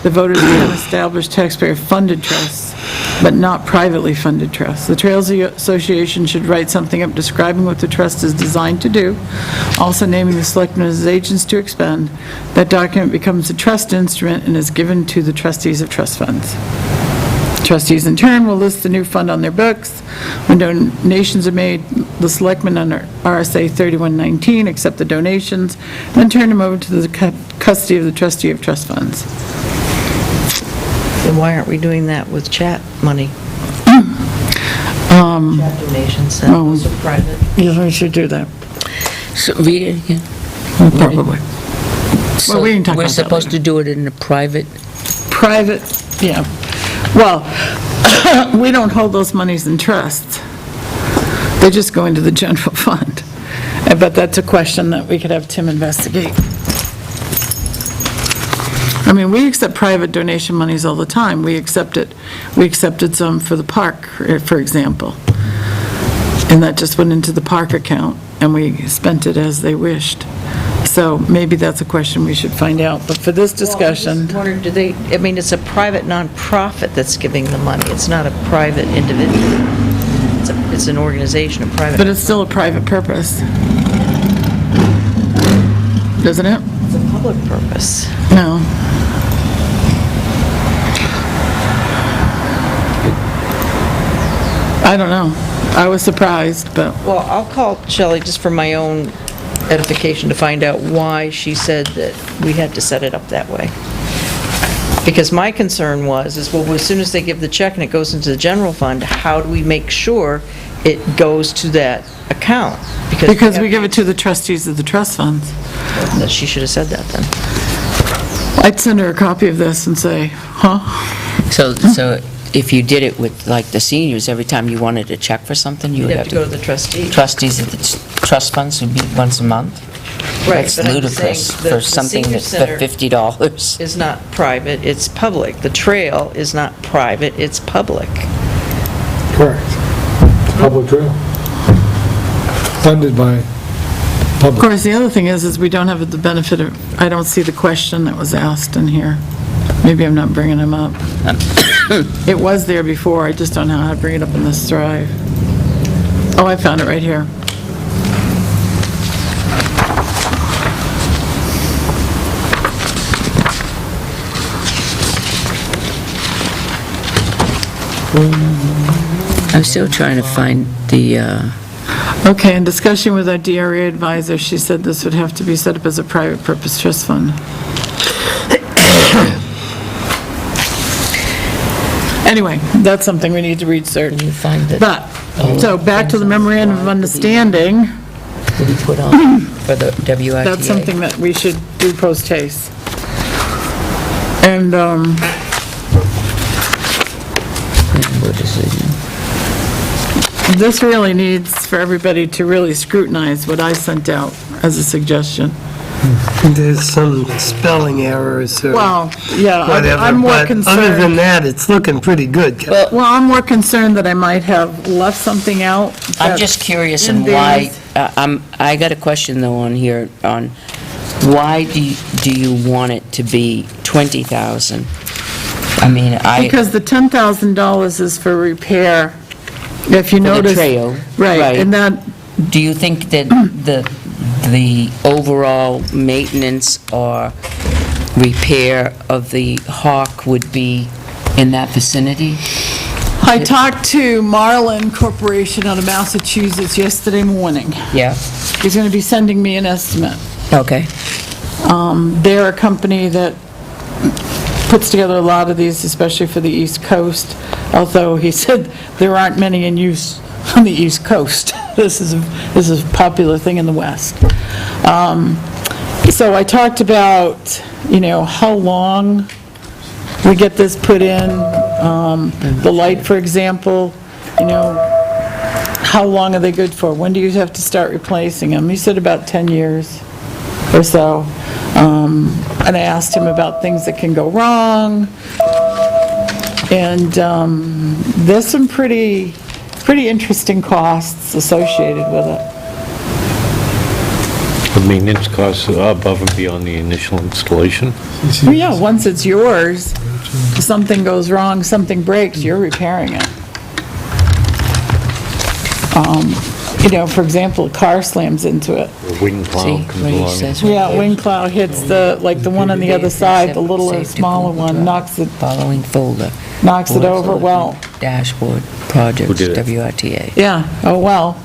The voters can establish taxpayer-funded trusts, but not privately funded trusts. The Trails Association should write something up describing what the trust is designed to do, also naming the selectmen as agents to expend. That document becomes a trust instrument and is given to the trustees of trust funds. Trustees in turn will list the new fund on their books. When donations are made, the selectmen under RSA 3119 accept the donations, then turn them over to the custody of the trustee of trust funds. Then why aren't we doing that with chat money? Chat donations, those are private. Yeah, we should do that, So read it again. probably. So we can talk we're about that supposed later. to do it in a private, Private, yeah. Well, we don't hold those monies in trusts. They just go into the general fund. But that's a question that we could have Tim investigate. I mean, we accept private donation monies all the time. We accepted some for the park, for example. And that just went into the park account, and we spent it as they wished. So maybe that's a question we should find out. But for this discussion, Well, I just wondered, do they, I mean, it's a private nonprofit that's giving the money. It's not a private individual. It's an organization, a private. but it's still a private purpose. Isn't it? It's a public purpose. No. I don't know. I was surprised, but, Well, I'll call Shelley just for my own edification to find out why she said that we had to set it up that way. Because my concern was, well, as soon as they give the check and it goes into the general fund, how do we make sure it goes to that account? because we give it to the trustees of the trust funds. That she should have said that then. I'd send her a copy of this and say, huh? so if you did it with, like, the seniors, every time you wanted to check for something, you You'd would have to go to the trustee. Trustees of the trust funds would meet once a month? Right, That's but I'm ludicrous saying that for the something senior that's for center $50. is not private, it's public. The trail is not private, it's public. Correct. Public trail. Funded by Of public. course, the other thing is we don't have the benefit of, I don't see the question that was asked in here. Maybe I'm not bringing them up. It was there before, I just don't know how to bring it up in this drive. Oh, I found it right here. I'm still trying to find the, Okay, in discussion with our DRA advisor, she said this would have to be set up as a private purpose trust fund. Anyway, that's something we need to research. Can you find that? But, so back to the memorandum of understanding, Will be put on for the WRTA? that's something that we should do post haste. And, Board decision. this really needs for everybody to really scrutinize what I sent out as a suggestion. There's some spelling errors or Well, yeah, whatever, I'm more but other than concerned, that, it's looking pretty good. well, I'm more concerned that I might have left something out. I'm that- just curious in on why, these- I got a question though on here, on why do you want it to be 20,000? I mean, Because the $10,000 is for repair, if you For the notice. trail, Right, right. and that, do you think that the overall maintenance or repair of the Hawk would be in that vicinity? I talked to Marlin Corporation out of Massachusetts yesterday morning. Yeah, He's going to be sending me an estimate. okay. They're a company that puts together a lot of these, especially for the East Coast, although he said there aren't many in use on the East Coast. This is a popular thing in the West. So I talked about, how long we get this put in, the light, for example, how long are they good for? When do you have to start replacing them? He said about 10 years or so. And I asked him about things that can go wrong. And there's some pretty interesting costs associated with it. The maintenance costs are above and beyond the initial installation? Well, yeah, once it's yours, if something goes wrong, something breaks, you're repairing it. For example, a car slams into it. The wing plow See, comes what he along. says. Yeah, wing plow hits the one on the other side, the littler, smaller one, knocks it Following folder. over. Well, Dashboard, projects, Who did it? WRTA. yeah, oh, well.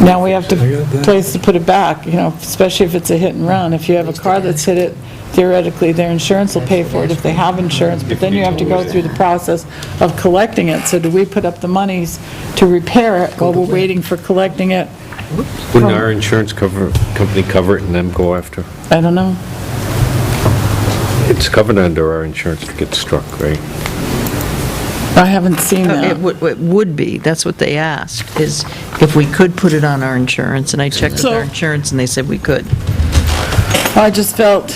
Now we have to place to put it back, especially if it's a hit and run. If you have a car that's hit it, theoretically, their insurance will pay for it if they have insurance, but then you have to go through the process of collecting it. So do we put up the monies to repair it while we're waiting for collecting it? Wouldn't our insurance company cover it and then go after? I don't know. It's covered under our insurance if it gets struck, right? I haven't seen that. It would be, that's what they asked, is if we could put it on our insurance, and I checked with our insurance, and they said we could. I just felt,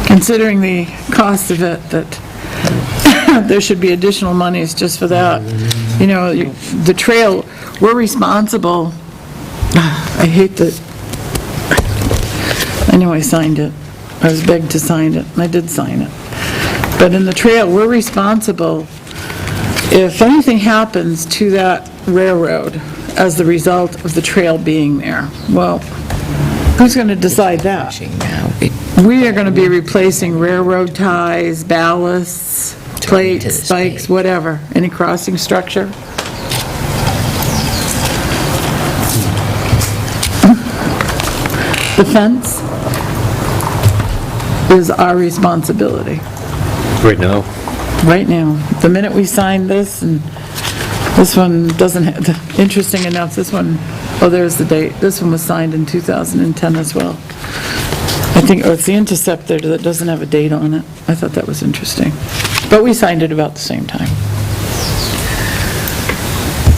considering the cost of it, that there should be additional monies just for that. The trail, we're responsible. I hate that, I know I signed it. I was begged to sign it, and I did sign it. But in the trail, we're responsible if anything happens to that railroad as the result of the trail being there. Well, who's going to decide that? Now, We are going to be replacing railroad ties, ballasts, plates, this spikes, page. whatever, any crossing structure. The fence is our responsibility Right now? right now. The minute we sign this, and this one doesn't have, interesting enough, this one, oh, there's the date. This one was signed in 2010 as well. I think, it's the Interceptor that doesn't have a date on it. I thought that was interesting. But we signed it about the same time.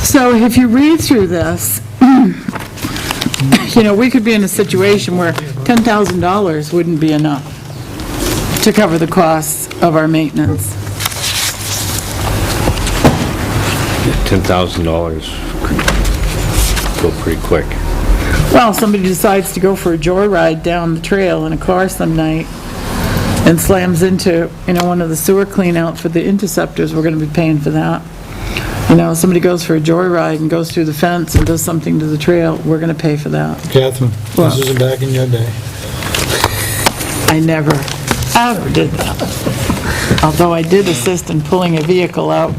So if you read through this, we could be in a situation where $10,000 wouldn't be enough to cover the costs of our maintenance. $10,000 could go pretty quick. Well, somebody decides to go for a joyride down the trail in a car some night and slams into, one of the sewer cleanouts for the interceptors, we're gonna be paying for that. Somebody goes for a joyride and goes through the fence and does something to the trail, we're gonna pay for that. Catherine, What? this isn't back in your day. I never, ever did that. Although I did assist in pulling a vehicle out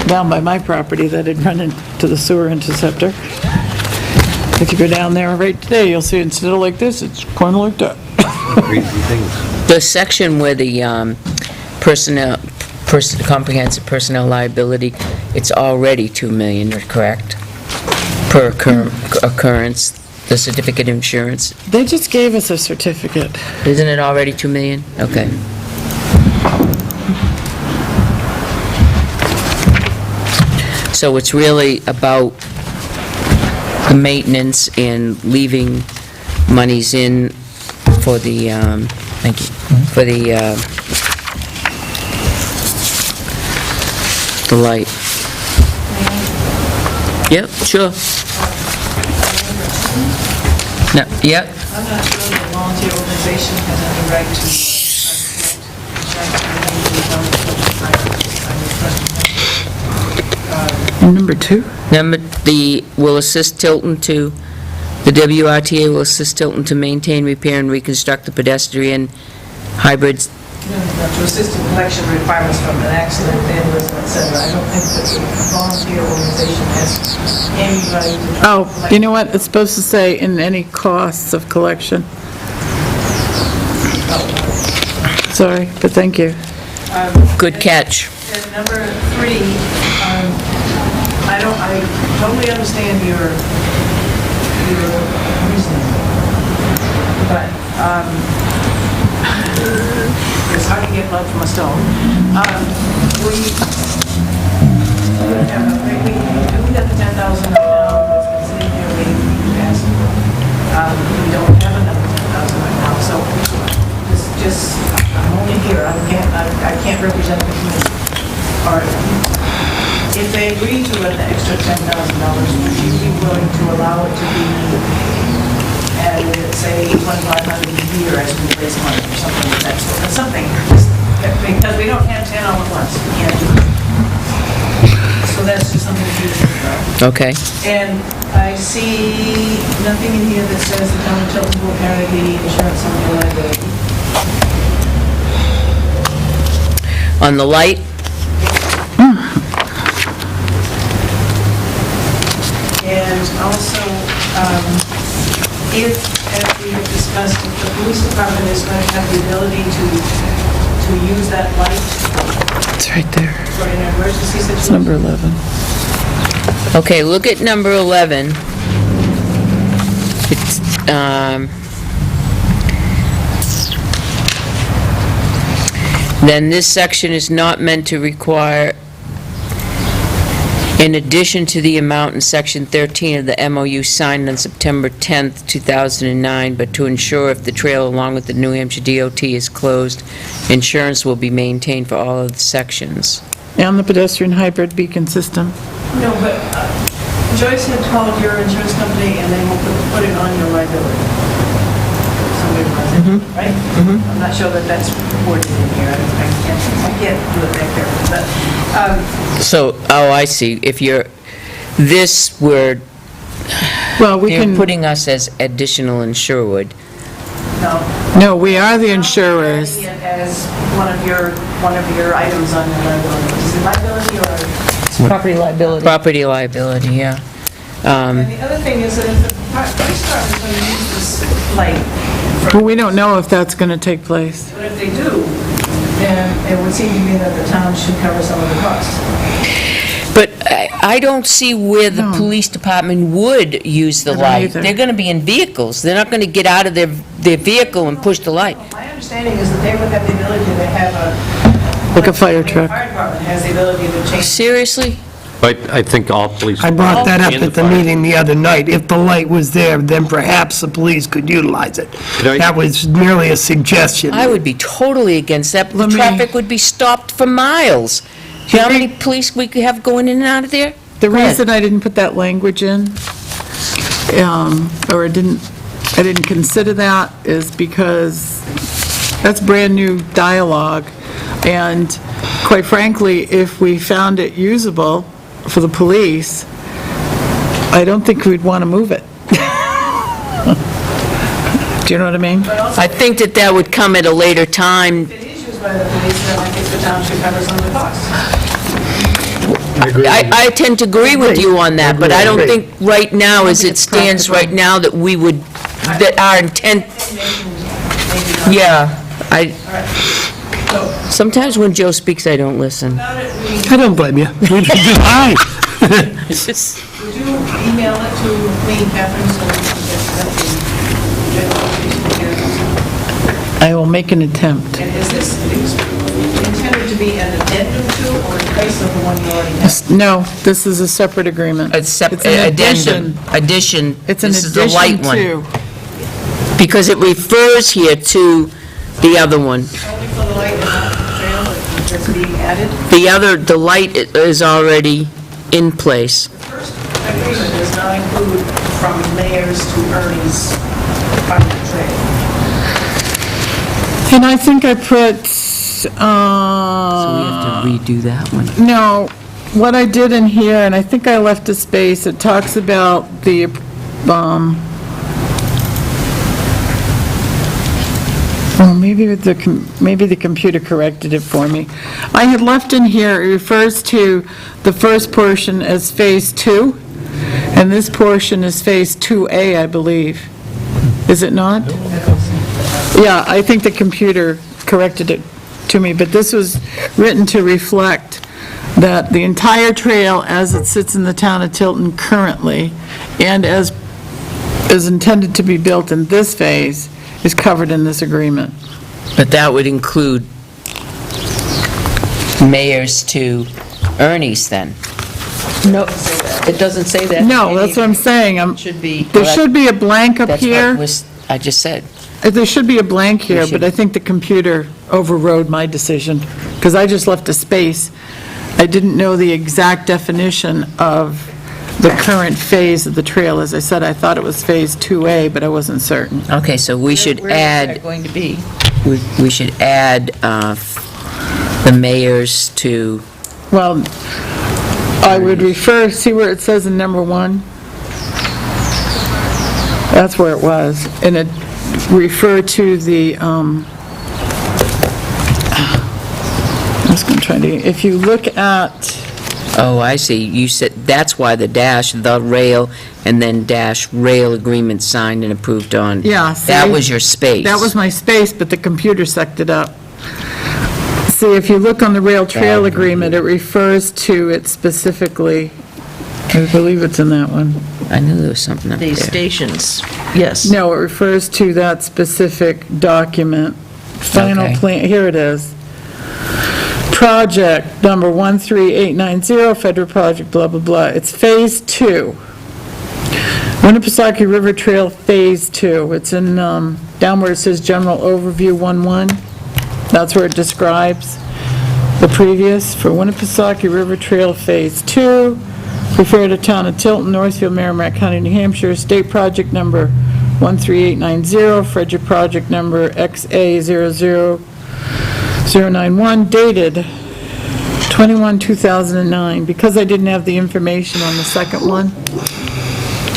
down by my property that had run into the sewer interceptor. If you go down there right today, you'll see instead of like this, it's kind of like that. Crazy things. The section where the comprehensive personnel liability, it's already 2 million, correct? Per occurrence, the certificate of insurance. They just gave us a certificate. Isn't it already 2 million? Okay. So it's really about the maintenance and leaving monies in for the, thank you, for the light. Yep, sure. No, yep. I'm not sure the volunteer organization has any right to. Number 2? Will assist Tilton to, the WRTA will assist Tilton to maintain, repair, and reconstruct the pedestrian hybrids. To assist in collection requirements from an accident, vandalism, et cetera. I don't think that the volunteer organization has any right to. Oh, you know what? It's supposed to say in any costs of collection. Sorry, but thank you. Good catch. And number 3, I totally understand your reasoning, but it's hard to get blood from a stone. We have the 10,000 right now, it's been sitting here waiting for you to ask for. We don't have another 10,000 right now, so I'm only here, I can't represent the community. All right. If they agree to an extra $10,000, would you be willing to allow it to be added at, say, $2,500 a year as we raise money or something of that sort? Something, because we don't have 10 all at once, we can't do it. So that's just something to think about. Okay. And I see nothing in here that says the town of Tilton will carry the insurance on the liability. On the light? And also, if, as we have discussed, if the police department is going to have the ability to use that light It's right there. for an emergency situation. It's number 11. Okay, look at number 11. It's, then this section is not meant to require, in addition to the amount in section 13 of the MOU signed on September 10th, 2009, but to ensure if the trail along with the New Hampshire DOT is closed, insurance will be maintained for all of the sections. And the pedestrian hybrid beacon system. No, but Joyce had called your insurance company and they will put it on your liability. Somebody runs it, right? I'm not sure that that's reported in here. I can't do it that carefully, but, So, oh, I see. If you're, this, we're, Well, we they're can, putting us as additional insured. no. no, we are the insurers. As one of your items on your liability. Is it liability or? Property liability. Property liability, yeah. And the other thing is that if the police department's going to use this light, Well, we don't know if that's going to take place. but if they do, then it would seem to me that the town should cover some of the costs. But I don't see where the No. police department would use the I don't light. either. They're going to be in vehicles. They're not going to get out of their vehicle and push the light. My understanding is that they would have the ability to have a... Like a fire The truck. fire department has the ability to change. Seriously? But I think all police. I brought that up and at the fire- meeting the other night. If the light was there, then perhaps the police could utilize it. Could I- That was merely a suggestion. I would be totally against that. The Let me- traffic would be stopped for miles. Do you know how many police we could have going in and out of there? The Go ahead. reason I didn't put that language in, or I didn't consider that, is because that's brand-new dialogue, and quite frankly, if we found it usable for the police, I don't think we'd want to move it. Do you know what I mean? But also, I think that would come at a later time. if it is used by the police, then I think the town should cover some of the costs. I agree with you. I tend to agree with you on that, but I don't Agree. think right now, as it stands right now, that we would, that our intent, Maybe not. yeah. Sometimes when Joe speaks, I don't listen. About it, we, I don't blame you. Hi. It's just, would you email it to me, Catherine, so we can get that in? I will make an attempt. And is this intended to be an addendum to or in place of the one you already have? No, this is a separate agreement. it's an addition. Addition. It's an This is the light addition one. to. Because it refers here to the other one. Only for the light and not the trail that's being added? The light is already in place. The first agreement does not include from Mayors to Ernie's private trail. And I think I put, So we have to redo that one. no, what I did in here, and I think I left a space, it talks about the, well, maybe the computer corrected it for me. I had left in here, it refers to the first portion as Phase 2, and this portion is Phase 2A, I believe. Is it not? Yeah, I think the computer corrected it to me, but this was written to reflect that the entire trail, as it sits in the town of Tilton currently, and as is intended to be built in this phase, is covered in this agreement. But that would include Mayors to Ernie's then. No, it doesn't say that. No, that's what I'm saying. It should be. There should be a blank up That's here. what I just said. There should be a blank here, We should- but I think the computer overrode my decision, because I just left a space. I didn't know the exact definition of the current phase of the trail. As I said, I thought it was Phase 2A, but I wasn't certain. Okay, so we should Where is add, that going to be? we should add the Mayors to, Well, I would refer, see where it says in number 1? That's where it was. And it refer to the, I was going to try to, if you look at, oh, I see, you said, that's why the dash, the rail, and then dash rail agreement signed and approved on. Yeah, see? That was your space. that was my space, but the computer sucked it up. See, if you look on the rail trail agreement, it refers to it specifically. I believe it's in that one. I knew there was something up there. The stations, yes. No, it refers to that specific document. Final Okay. plan, here it is. Project number 13890, federal project, blah, blah, blah. It's Phase 2. Winnipesaukee River Trail Phase 2. It's in, down where it says General Overview 1-1. That's where it describes the previous for Winnipesaukee River Trail Phase 2. Refer to Town of Tilton, Northfield, Merrimack County, New Hampshire. State project number 13890, Frederick project number XA00091, dated 21/2009. Because I didn't have the information on the second one,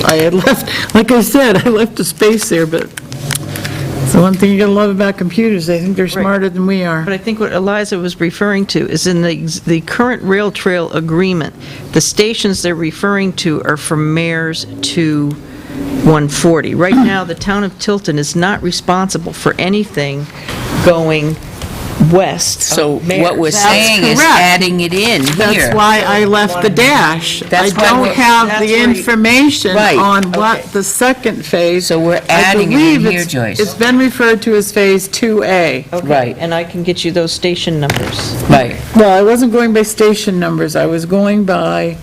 I had left, like I said, I left a space there, but it's the one thing you gotta love about computers, they think they're smarter than we are. But I think what Eliza was referring to is in the current rail trail agreement, the stations they're referring to are from Mayors to 140. Right now, the town of Tilton is not responsible for anything going west So of Mayors. what we're That's saying is correct. adding it in here. That's why I left the dash. That's I why don't we're- have that's the where you- information Right, on what okay. the second phase. So we're I adding it in believe here, it's- Joyce. It's been referred to as Phase 2A. Okay, Right. and I can get you those station numbers. Right. Well, I wasn't going by station numbers, I was going by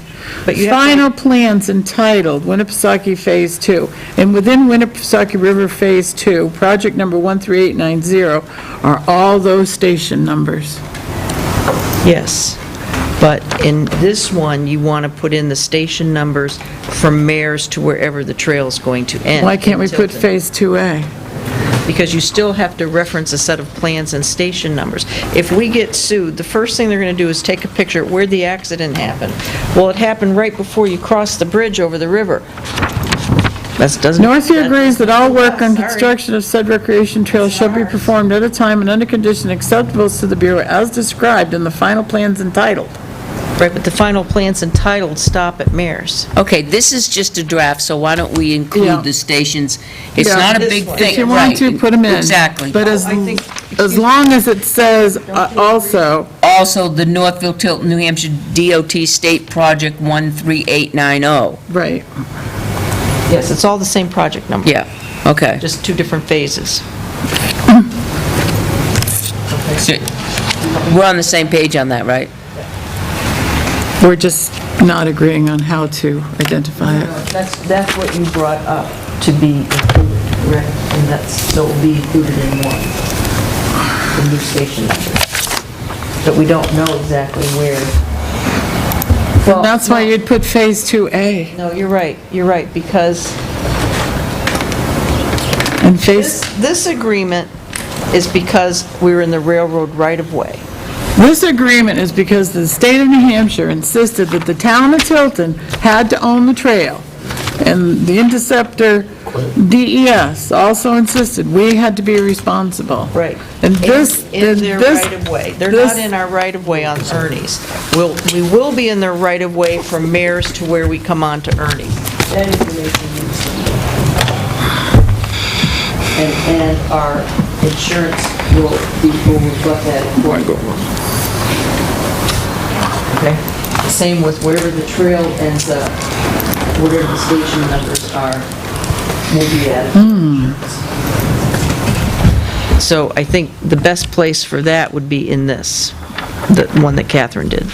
But you have to- final plans entitled Winnipesaukee Phase 2. And within Winnipesaukee River Phase 2, project number 13890 are all those station numbers. Yes, but in this one, you want to put in the station numbers from Mayors to wherever the trail is going to end. Why can't we in put Tilton. Phase 2A? Because you still have to reference a set of plans and station numbers. If we get sued, the first thing they're going to do is take a picture of where the accident happened. Well, it happened right before you crossed the bridge over the river. That doesn't... Northview agrees that all work on Sorry. construction of said recreation trails shall be performed at a time and under condition acceptable to the Bureau as described in the final plans entitled. Right, but the final plan's entitled Stop at Mayor's. Okay, this is just a draft, so why don't we Yeah. include the stations? It's Yeah. not a This big one. thing, If you right. want to, put them in. Exactly. But I think- as long as it says also, Also, the Northville Tilton, New Hampshire DOT State Project 13890. right. Yes, it's all the same project number. Yeah, okay. Just two different phases. So, we're on the same page on that, right? We're just not agreeing on how to identify it. That's what you brought up to be included, correct? And so it will be included in one, the new station number. But we don't know exactly where. Well, That's why you'd put Phase 2A. No, you're right, because And Phase, this agreement is because we're in the railroad right-of-way. this agreement is because the state of New Hampshire insisted that the town of Tilton had to own the trail. And the Interceptor DES also insisted we had to be responsible. Right. And this, In their this- right-of-way. They're this- not in our right-of-way on Ernie's. We will be in their right-of-way from Mayor's to where we come on to Ernie. That information needs to be. And our insurance will reflect that accordingly. Okay? Same with wherever the trail ends up, whatever the station numbers are, will be added. So I think the best place for that would be in this, the one that Catherine did.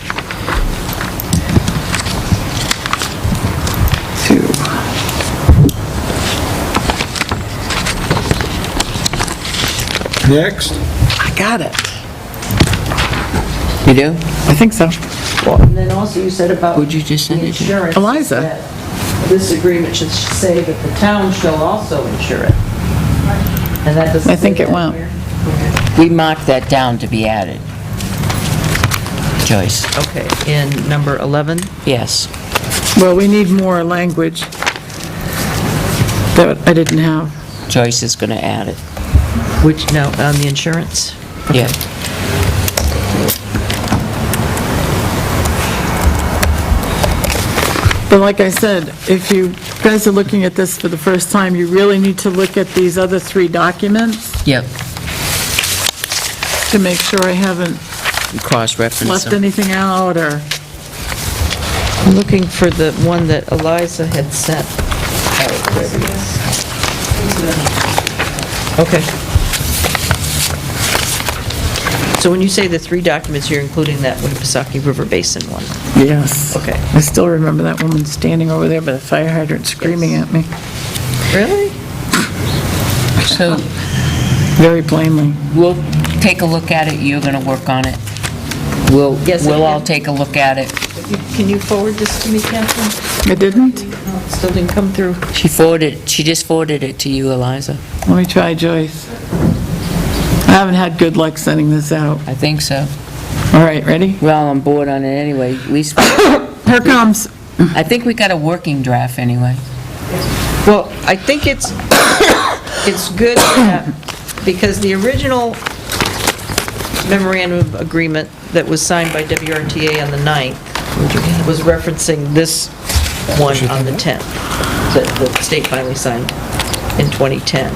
two. Next. I got it. You do? I think so. And then also you said about Who'd you just send the it to? insurance. Eliza. that This agreement should say that the town shall also insure it. And that doesn't I think say it that won't. here? We marked that down to be added. Joyce? Okay, in number 11? Yes. Well, we need more language that I didn't have. Joyce is going to add it. Which, no, on the insurance? Yeah. But like I said, if you guys are looking at this for the first time, you really need to look at these other three documents Yep. to make sure I haven't Cross-reference left them. anything out, or, I'm looking for the one that Eliza had sent. Okay. So when you say the three documents, you're including that Winnipesaukee River Basin one? yes. Okay. I still remember that woman standing over there by the fire hydrant screaming at me, Really? So very plainly. we'll take a look at it, you're going to work on it. Yes, We'll I all can. take a look at it. Can you forward this to me, Catherine? It didn't? No, it still didn't come through. She just forwarded it to you, Eliza. Let me try Joyce. I haven't had good luck sending this out. I think so. All right, ready? We're all on board on it anyway. At least, Here comes. I think we got a working draft anyway. Well, I think it's good that, because the original memorandum of agreement that was signed by WRTA on the 9th was referencing this one on the 10th, that the state finally signed in 2010.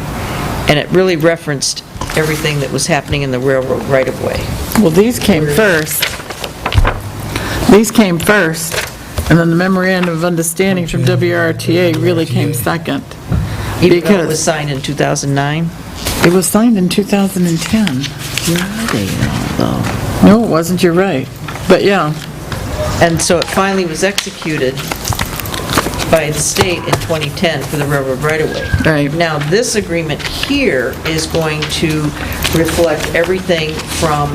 And it really referenced everything that was happening in the railroad right-of-way. Well, these came first. These came first, and then the memorandum of understanding from WRTA really came second. Even though it was Because signed in 2009. it was signed in 2010. No, it wasn't, you're right. But yeah, And so it finally was executed by the state in 2010 for the railroad right-of-way. Right. Now, this agreement here is going to reflect everything from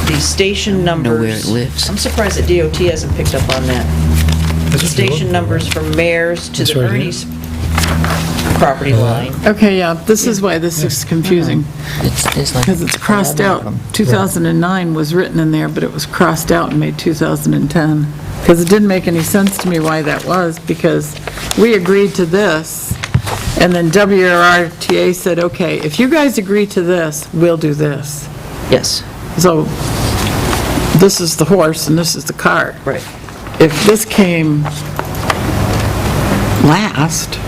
the station numbers. know where it lives. I'm surprised that DOT hasn't picked up on that. The station numbers from Mayor's to This the right here? Ernie's property line. okay, yeah, this is why this is confusing, It's like. because it's crossed out. 2009 was written in there, but it was crossed out and made 2010. Because it didn't make any sense to me why that was, because we agreed to this, and then WRTA said, okay, if you guys agree to this, we'll do this. Yes. So this is the horse and this is the cart. Right. If this came last,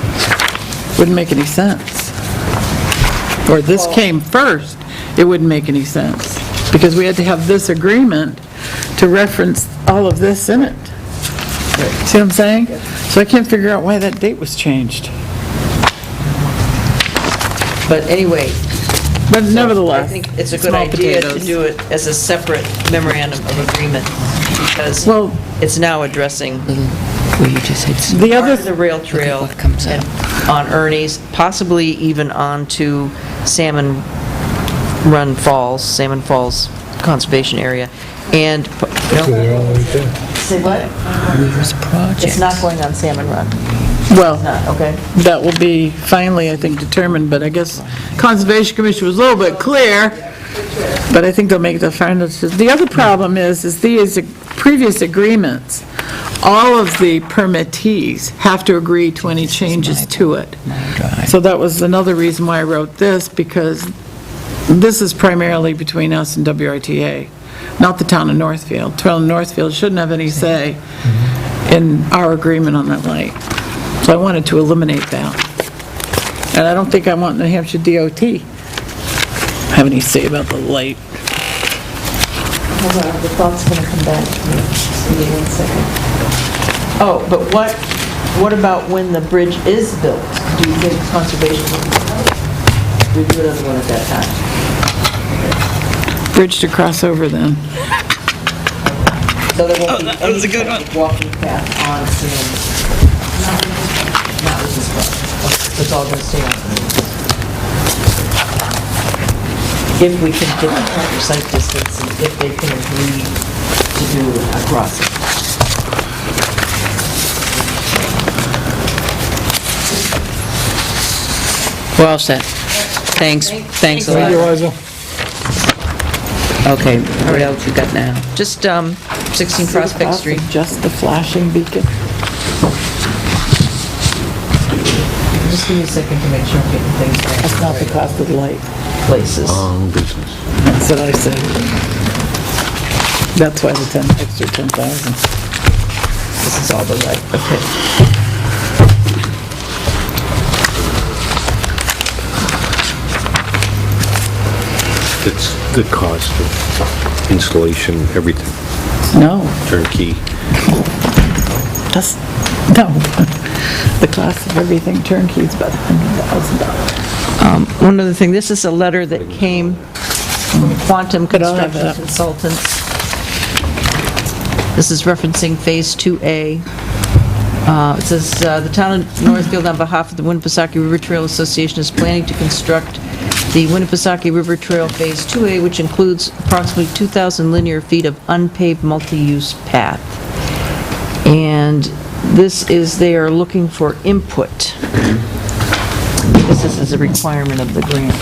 wouldn't make any sense. Or this came first, it wouldn't make any sense, because we had to have this agreement to reference all of this in it. See what I'm saying? So I can't figure out why that date was changed. But anyway, But nevertheless. I think it's a good small idea to potatoes. do it as a separate memorandum of agreement, because Well- it's now addressing Well, you just said, The part other, of the rail trail what comes and on Ernie's, possibly even onto Salmon Falls Conservation Area, and, They're all right there. say what? Rivers Project. It's not going on Salmon Run, well, not, okay? that will be finally, I think, determined, but I guess Conservation Commission was a little bit clear, but I think they'll make the final decision. The other problem is these previous agreements, all of the permittees have to agree to any changes to it. So that was another reason why I wrote this, because this is primarily between us and WRTA, not the town of Northfield. Town of Northfield shouldn't have any say in our agreement on that light. So I wanted to eliminate that. And I don't think I want New Hampshire DOT have any say about the light. Hold on, the thought's gonna come back to me. Just give me 1 second. Oh, but what about when the bridge is built? Do you think conservation will do another one at that time? Bridge to cross over then. So there won't be any type of walking path on Salmon? Not with this project. Okay, it's all gonna stay on. If we can get the proper site distance and if they can agree to do a crossing. We're all set. Thanks a Thank you, lot. Liza. Okay, what else you got now? Just 16 Prospect Street. Just the flashing beacon. Just give me a second to make sure I'm getting things right. That's not the cost of the light. Places. business. That's what I said. That's why the extra 10,000. This is all the right, okay. It's the cost of installation, everything, No, turnkey. that's, no. The cost of everything turnkey is about $100,000. One other thing, this is a letter that came from Quantum Could I have Construction that? Consultants. This is referencing Phase 2A. It says, "The town of Northfield, on behalf of the Winnipesaukee River Trail Association, is planning to construct the Winnipesaukee River Trail Phase 2A, which includes approximately 2,000 linear feet of unpaved multi-use path." And this is, they are looking for input. This is a requirement of the grant.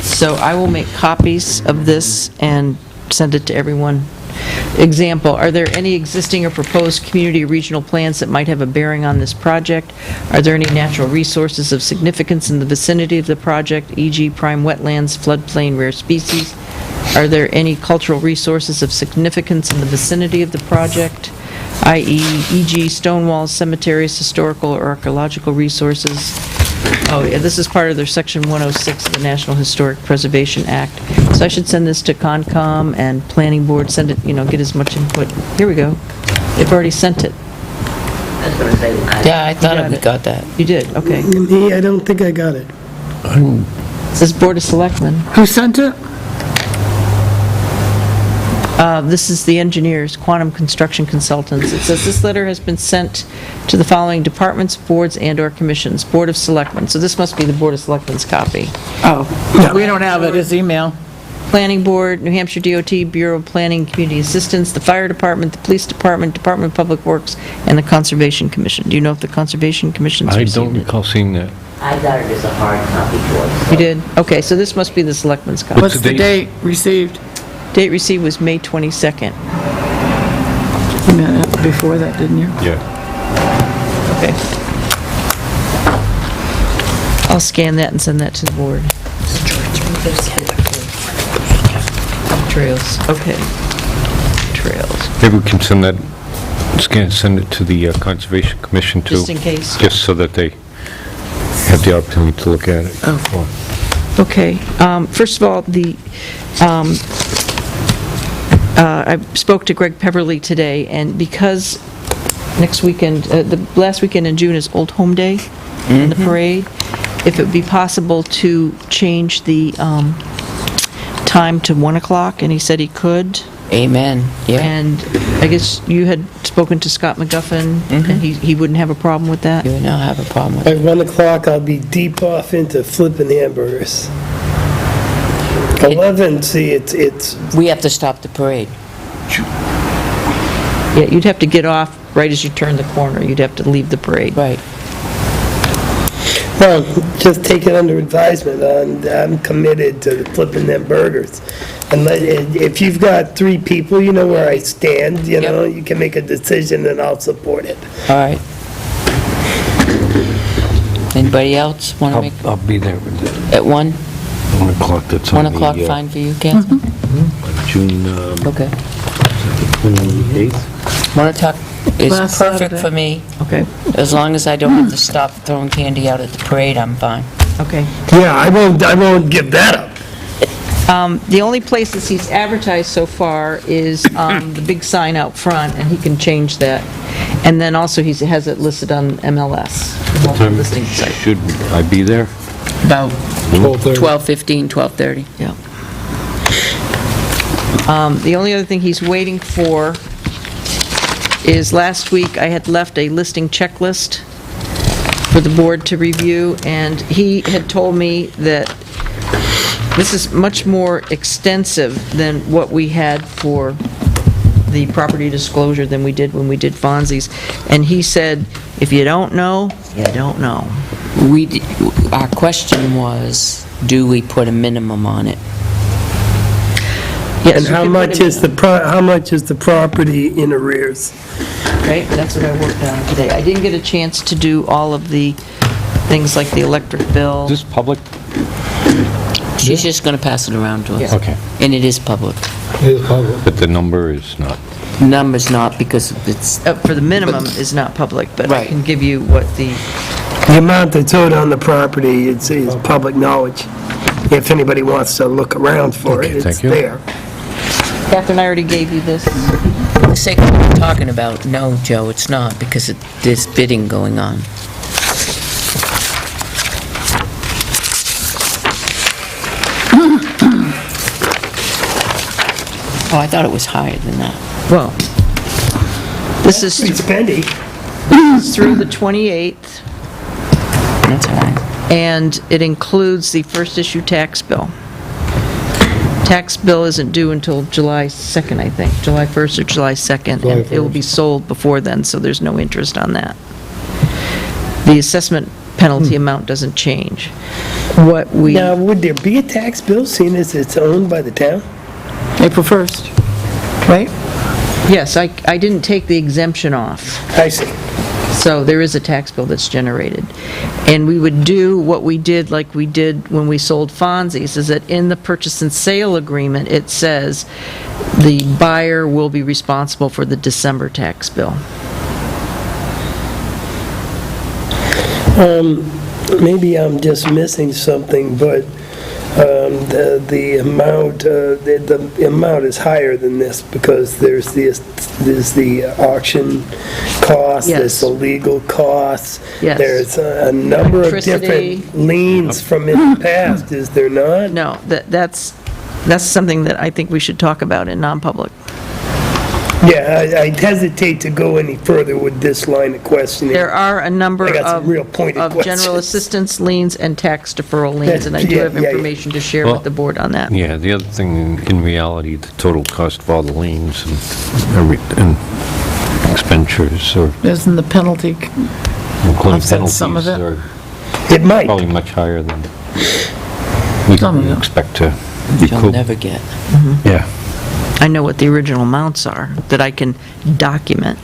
So I will make copies of this and send it to everyone. Example, are there any existing or proposed community or regional plans that might have a bearing on this project? Are there any natural resources of significance in the vicinity of the project, e.g. prime wetlands, floodplain, rare species? Are there any cultural resources of significance in the vicinity of the project, i.e., e.g. stone walls, cemeteries, historical or archaeological resources? Oh, yeah, this is part of their Section 106 of the National Historic Preservation Act. So I should send this to Concom and Planning Board, send it, get as much input. Here we go. They've already sent it. I was gonna say, Yeah, I thought got we it. got that. You did, okay. Me, I don't think I got it. It says Board of Selectmen. Who sent it? This is the engineers, Quantum Construction Consultants. It says this letter has been sent to the following departments, boards, and/or commissions. Board of Selectmen. So this must be the Board of Selectmen's copy. Oh, we don't have it, it's email. Planning Board, New Hampshire DOT, Bureau of Planning and Community Assistance, the Fire Department, the Police Department, Department of Public Works, and the Conservation Commission. Do you know if the Conservation Commission's I received don't it? recall seeing that. I got it as a hard copy to us. You did? Okay, so this must be the Selectmen's copy. What's the date received? Date received was May 22nd. You meant it before that, didn't you? Yeah. Okay. I'll scan that and send that to the board. Trails, okay. trails, Maybe we can send it to the Conservation Commission too. just in case. Just so that they have the opportunity to look at it. Okay, first of all, I spoke to Greg Peverly today, and because next weekend, the last weekend in June is Old Home Day in the parade, if it would be possible to change the time to 1 o'clock, and he said he could. Amen, yeah. And I guess you had spoken to Scott McGuffin, and he wouldn't have a problem with that? You would not have a problem with By it. 1 o'clock, I'll be deep off into flipping hamburgers. 11, see, it's, We have to stop the parade. Yeah, you'd have to get off right as you turn the corner. You'd have to leave the parade. Right. well, just take it under advisement. I'm committed to flipping them burgers. And if you've got 3 people, you know where I stand, you know, you can make a decision and I'll support it. All right. Anybody else want to make, I'll be there with at 1? 1 o'clock, that's 1 on the... o'clock fine for you, Kathy? June Okay. 28th. 1 o'clock is Last perfect Saturday. for me. Okay, As long as I don't have to stop throwing candy out at the parade, I'm fine. okay. Yeah, I won't give that up. The only places he's advertised so far is the big sign out front, and he can change that. And then also he has it listed on MLS. Listing site. Should I be there? About 12:30. 12:15, 12:30. Yeah. The only other thing he's waiting for is last week I had left a listing checklist for the board to review, and he had told me that this is much more extensive than what we had for the property disclosure than we did when we did Fonzie's. And he said, if you don't know, you don't know. Our question was, do we put a minimum on it? Yes, And you how can put much it- is how much is the property in arrears? Right, that's what I worked on today. I didn't get a chance to do all of the things like the electric bill. Is this public? She's just going to pass it around to us. Yeah. Okay. And it is public. It is public. But the number is not. Number's not because it's, For the minimum is not public, but I Right. can give you what the, The amount that's owed on the property is public knowledge. If anybody wants to look around for Okay, it, it's thank you. there. Catherine, I already gave you this. for the sake of what we're talking about, no, Joe, it's not, because there's bidding going on. Oh, I thought it was higher than that. Well, this is It's penny. through the 28th, That's all right. and it includes the first issue tax bill. Tax bill isn't due until July 2nd, I think, July 1st or July 2nd, July and it will be sold before then, so there's no interest on that. The assessment penalty amount doesn't change. What we, Now, would there be a tax bill seen as it's owned by the town? April 1st, right? yes, I didn't take the exemption off. I see. So there is a tax bill that's generated. And we would do what we did, like we did when we sold Fonzie's, is that in the purchase and sale agreement, it says the buyer will be responsible for the December tax bill. Maybe I'm just missing something, but the amount is higher than this because there's the auction cost, Yes. there's the legal costs. Yes. There's a number of Electricity. different liens from in the past, is there not? No, that's something that I think we should talk about in non-public. Yeah, I hesitate to go any further with this line of questioning. There are a number I got some of real pointed of general questions. assistance liens and tax deferral liens, and I do Yeah, have yeah, yeah. information to share Well, with the board on that. Yeah, the other thing, in reality, the total cost of all the liens and expenditures, or Isn't the penalty, including Offset some of penalties, it. are It might. probably much higher than we Some of it. expect to You'll recoup. never get. Yeah, I know what the original amounts are, that I can document.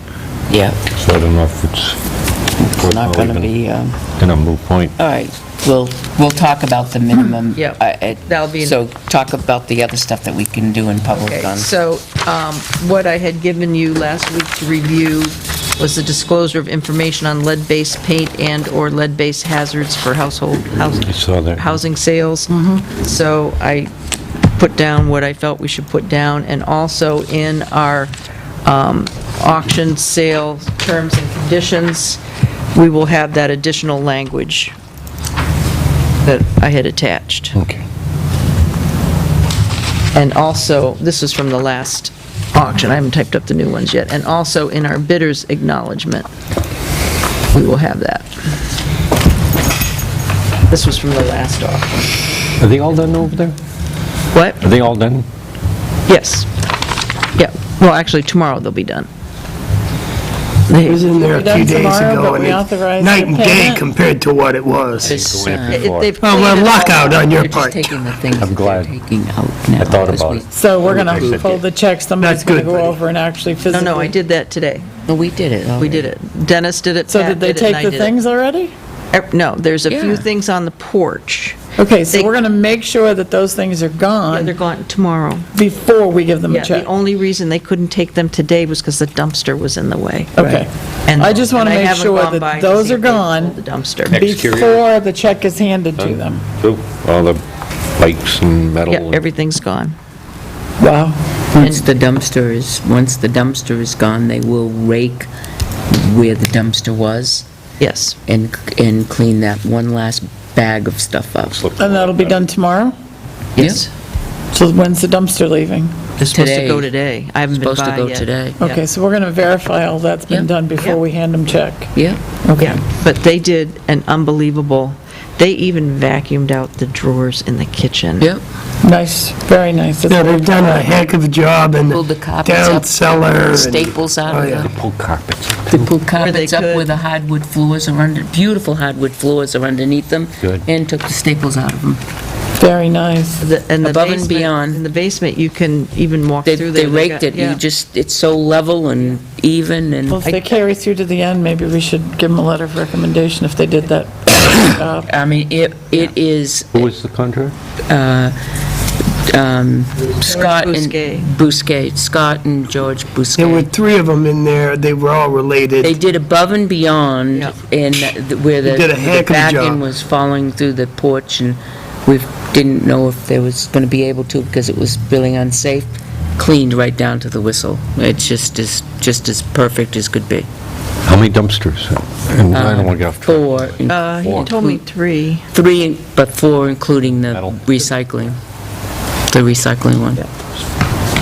Yeah. so I don't know if it's It's not going to be, In a moot point. all right, we'll talk about the minimum. Yeah, that'll be- So talk about the other stuff that we can do in public Okay, on. so what I had given you last week to review was the disclosure of information on lead-based paint and/or lead-based hazards for household, I saw that. housing sales. So I put down what I felt we should put down, and also in our auction sale terms and conditions, we will have that additional language that I had attached. Okay. And also, this is from the last auction, I haven't typed up the new ones yet, and also in our bidder's acknowledgement, we will have that. This was from the last auction. Are they all done over there? What? Are they all done? Yes. Yeah, well, actually, tomorrow they'll be done. It was in there a We're few done days tomorrow, ago, but and we it's authorized night the and day payment. compared to what it was. This, Go in They've Oh, cleaned well, it luck all out up. on your You're just part. taking the things I'm that they're glad. taking out now. I thought because about we- it. So we're going to Appreciate fold the check, somebody's That's going to good, go buddy. over and actually No, physically. no, I did that today. No, we did it. We did it. Dennis did it, So Pat did they did it, and I take the did it. things already? No, there's a few Yeah. things on the porch. Okay, so They- we're going to make sure that those things are Yeah, they're gone gone tomorrow. before we give them a Yeah, check. the only reason they couldn't take them today was because the dumpster was in the way. Okay. And I just want to and I make haven't sure gone by that to those see are if they gone pulled the dumpster. Exterior. before the check is handed to them. Too. All the pipes and metal. Yeah, and- everything's gone. Wow. Once the dumpster is gone, they will rake where the dumpster was Yes. and clean that one last bag of stuff up. And that'll be done tomorrow? Yes. So when's the dumpster leaving? They're supposed to Today. go today. I haven't been by Supposed yet. to go today. Yeah. Okay, so we're going to verify all that's been Yep. done before Yep. we hand them check. Yeah. Yeah, but they did an unbelievable, they even vacuumed out the drawers in the kitchen. Yep. Nice, very nice. Yeah, they've done a heck of a job in Pulled the the carpets down up, cellar. and- staples out Oh, of yeah. the... Pull carpets. They pulled carpets up could. where the hardwood floors are under, beautiful hardwood floors are underneath them. Good. And took the staples out of them. Very nice. And the Above and basement- beyond. In the basement, you can even walk They through there. raked got- it, yeah. you just, it's so level and even and... Well, if they carry through to the end, maybe we should give them a letter of recommendation if they did that job. I mean, it is, Who was the contract? Scott and... Bousquet. Bousquet, Scott and George There were Bousquet. 3 of them in there, they were all They related. did above and beyond Yeah. in where They did a the heck of a back job. end was falling through the porch and we didn't know if they was going to be able to because it was really unsafe. Cleaned right down to the whistle. It's just as perfect as could be. How many dumpsters? And I don't want to get off track. Four, He Four. told me 3. three, but four including the Metal. recycling. The recycling one.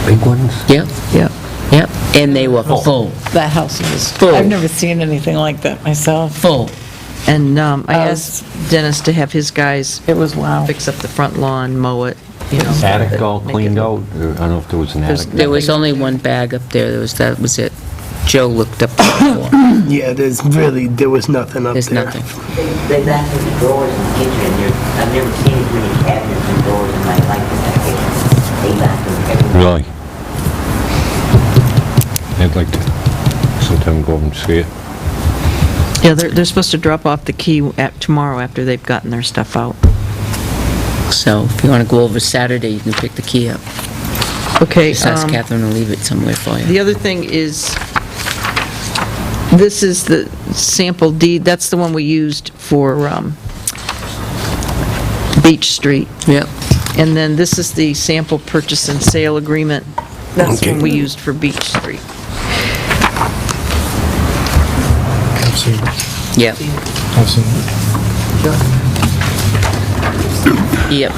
Big ones? Yep, Yeah. yep. And they were full, That house was, Full. I've never seen anything like that myself. full. And I House. asked Dennis to have his guys It was wow. fix up the front lawn, mow it, you know. Attic all make it cleaned look- out? Or I don't know if there was an attic. There was only one bag up there, that was it. Joe looked up before. Yeah, there was nothing up there. There's nothing. They vacuumed the drawers in the kitchen, I've never seen as many cabinets and drawers in my life in that kitchen. They vacuumed everything. Really? I'd like to sometime go over and see it. Yeah, they're supposed to drop off the key tomorrow after they've gotten their stuff out. So if you want to go over Saturday, you can pick the key up. Okay. Just ask Catherine to leave it somewhere for you. The other thing is, this is the sample deed, that's the one we used for Beach Street. Yep. And then this is the sample purchase and sale agreement. That's the one we used for Beach Street. I've seen it. Yep, I've seen it. yep.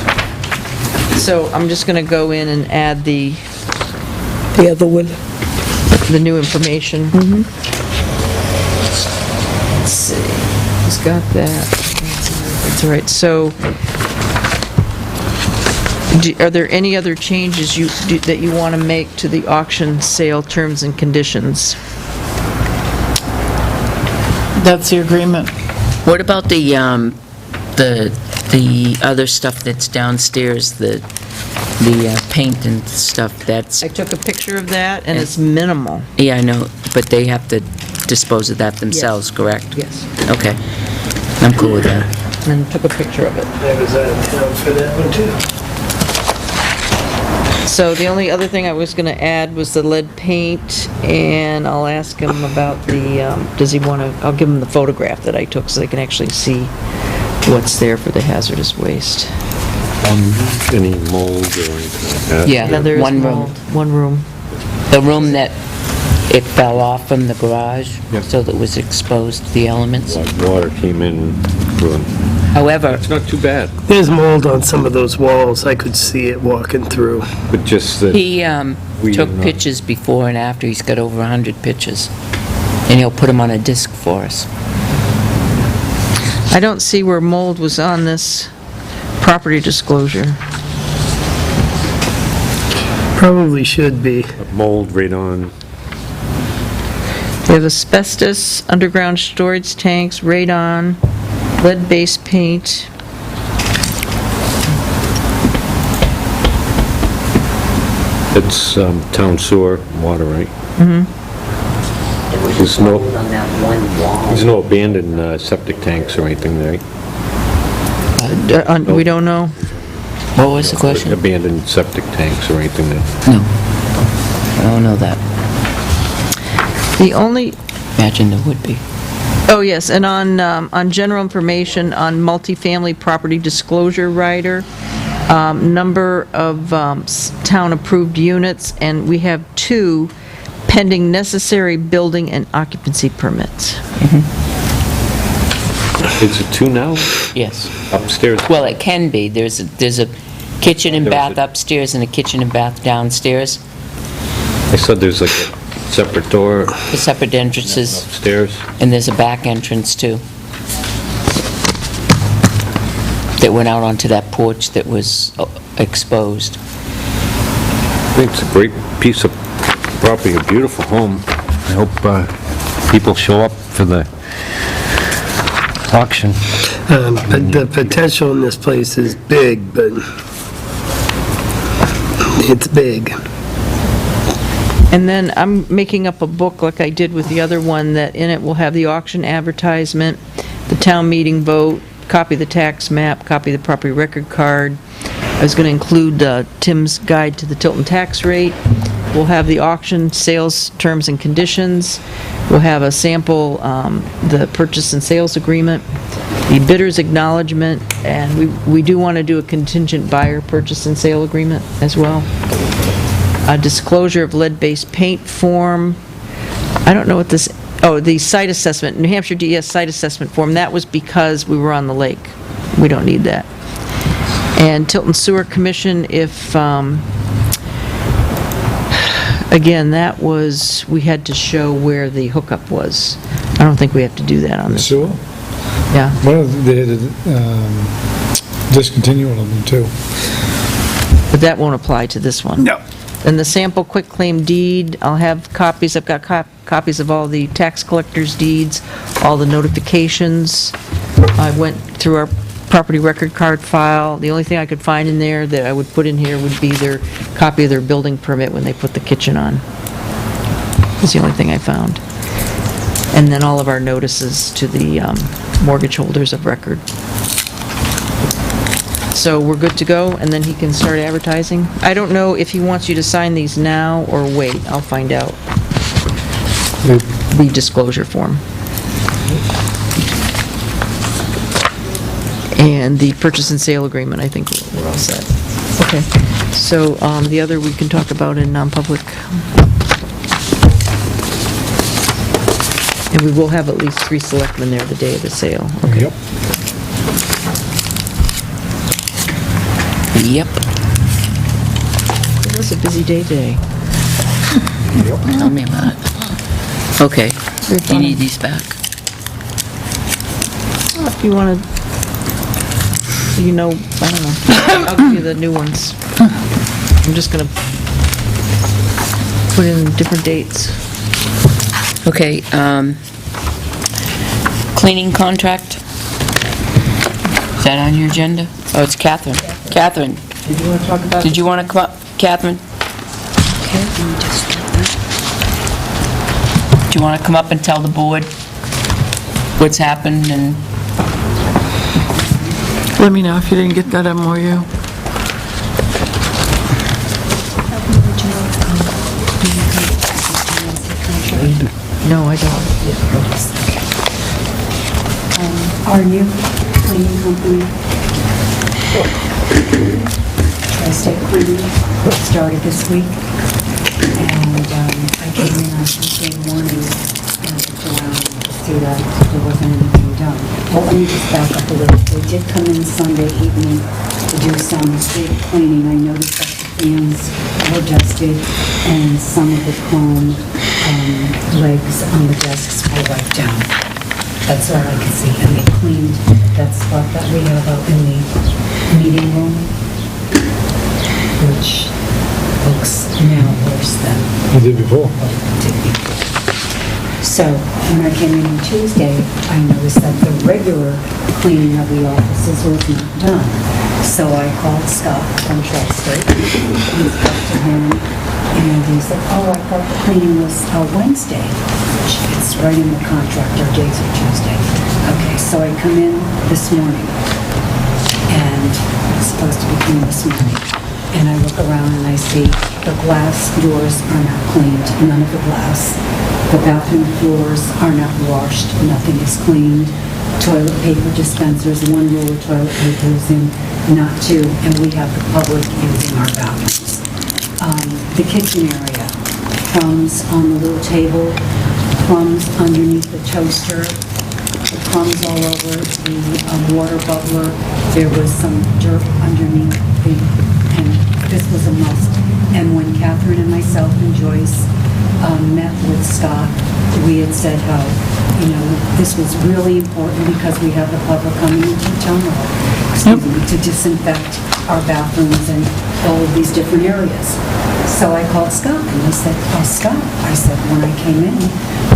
So I'm just going to go in and add the other one. new information. Let's see, he's got that. That's all right, so, are there any other changes that you want to make to the auction sale terms and conditions? That's the agreement. What about the other stuff that's downstairs, the paint and stuff, that's, I took a picture of that, and it's minimal. yeah, I know, but they have to dispose of that themselves, correct? Yes. Okay. I'm cool with that. And took a picture of it. I was out of town for that one, too. So the only other thing I was gonna add was the lead paint, and I'll ask him about the, does he wanna, I'll give him the photograph that I took so they can actually see what's there for the hazardous waste. Any mold or anything like that? Yeah, There is one room. mold. One room. The room that it fell off from the garage, Yep. so that was exposed to the elements. Like water came in through it. However, It's not too bad, There's mold on some of those walls. I could see it walking through. but just that, he We took do not. pictures before and after. He's got over 100 pictures, and he'll put them on a disc for us. I don't see where mold was on this property disclosure. Probably should be. mold right on, We have asbestos, underground storage tanks, radon, lead-based paint. it's town sewer, water, right? There was There's a no- mold on that one wall. There's no abandoned septic tanks or anything there, right? We don't know. What was the question? Abandoned septic tanks or anything there. No. I don't know that. The only, Imagine there would be. oh yes, and on general information, on multifamily property disclosure rider, number of town-approved units, and we have 2 pending necessary building and occupancy permits. Is it 2 now? Yes. Upstairs? Well, it can be. There's a kitchen and There was bath a- upstairs and a kitchen and bath downstairs. I said there's like a separate door The separate entrances, upstairs. and there's a back entrance too. That went out onto that porch that was exposed. I think it's a great piece of property, a beautiful home. I hope people show up for the auction. But the potential in this place is big, but it's big. And then I'm making up a book like I did with the other one, that in it will have the auction advertisement, the town meeting vote, copy of the tax map, copy of the property record card. I was going to include Tim's guide to the Tilton tax rate. We'll have the auction sales terms and conditions. We'll have a sample, the purchase and sales agreement, the bidder's acknowledgement, and we do want to do a contingent buyer purchase and sale agreement as well. A disclosure of lead-based paint form. I don't know what this, oh, the site assessment, New Hampshire DES site assessment form. That was because we were on the lake. We don't need that. And Tilton Sewer Commission, if, again, that was, we had to show where the hookup was. I don't think we have to do that on The this. sewer? Yeah. One of they had to discontinue one of them too. But that won't apply to this one. No. And the sample quitclaim deed, I'll have copies, I've got copies of all the tax collector's deeds, all the notifications. I went through our property record card file. The only thing I could find in there that I would put in here would be their copy of their building permit when they put the kitchen on. That's the only thing I found. And then all of our notices to the mortgage holders of record. So we're good to go, and then he can start advertising? I don't know if he wants you to sign these now or wait. I'll find out. The disclosure form. And the purchase and sale agreement, I think we're all set. Okay. So the other we can talk about in non-public. And we will have at least 3 selectmen there the day of the sale. Okay. Yep. Yep. It was a busy day today. Tell me about it. Okay. You need these back. If you want to, you know, I don't know. I'll give you the new ones. I'm just going to put in different dates. Okay, cleaning contract? Is that on your agenda? Oh, it's Catherine. Catherine, Did you want to talk about? did you want to come up? Catherine? Okay, let me just get that. Do you want to come up and tell the board what's happened and... Let me know if you didn't get that MOU. No, I don't. Our new cleaning company, Tri-State Cleaning, started this week, and I came in on Tuesday morning and looked around to see that there wasn't anything done. Well, let me just back up a little. They did come in Sunday evening to do some big cleaning. I noticed that the fans were dusted and some of the chrome legs on the desks were wiped down. That's all I could see, and they cleaned that spot that we have out in the meeting room, which looks now worse than I did before. it did before. So, when I came in on Tuesday, I noticed that the regular cleaning of the offices was not done. So I called Scott from Tri-State, he spoke to him, and he said, oh, I thought the cleaning was Wednesday, which it's right in the contract, our days are Tuesday. Okay, so I come in this morning, and it's supposed to be clean this morning, and I look around and I see the glass doors are not cleaned, none of the glass. The bathroom floors are not washed, nothing is cleaned. Toilet paper dispensers, one roll of toilet paper is in, not two, and we have the public using our bathrooms. The kitchen area, crumbs on the little table, crumbs underneath the toaster, the crumbs all over the water bubbler. There was some dirt underneath and this was a must. And when Catherine and myself and Joyce met with Scott, we had said how, this was really important because we have the public coming into town hall, to disinfect our bathrooms and all of these different areas. So I called Scott and I said, oh, Scott, I said, when I came in,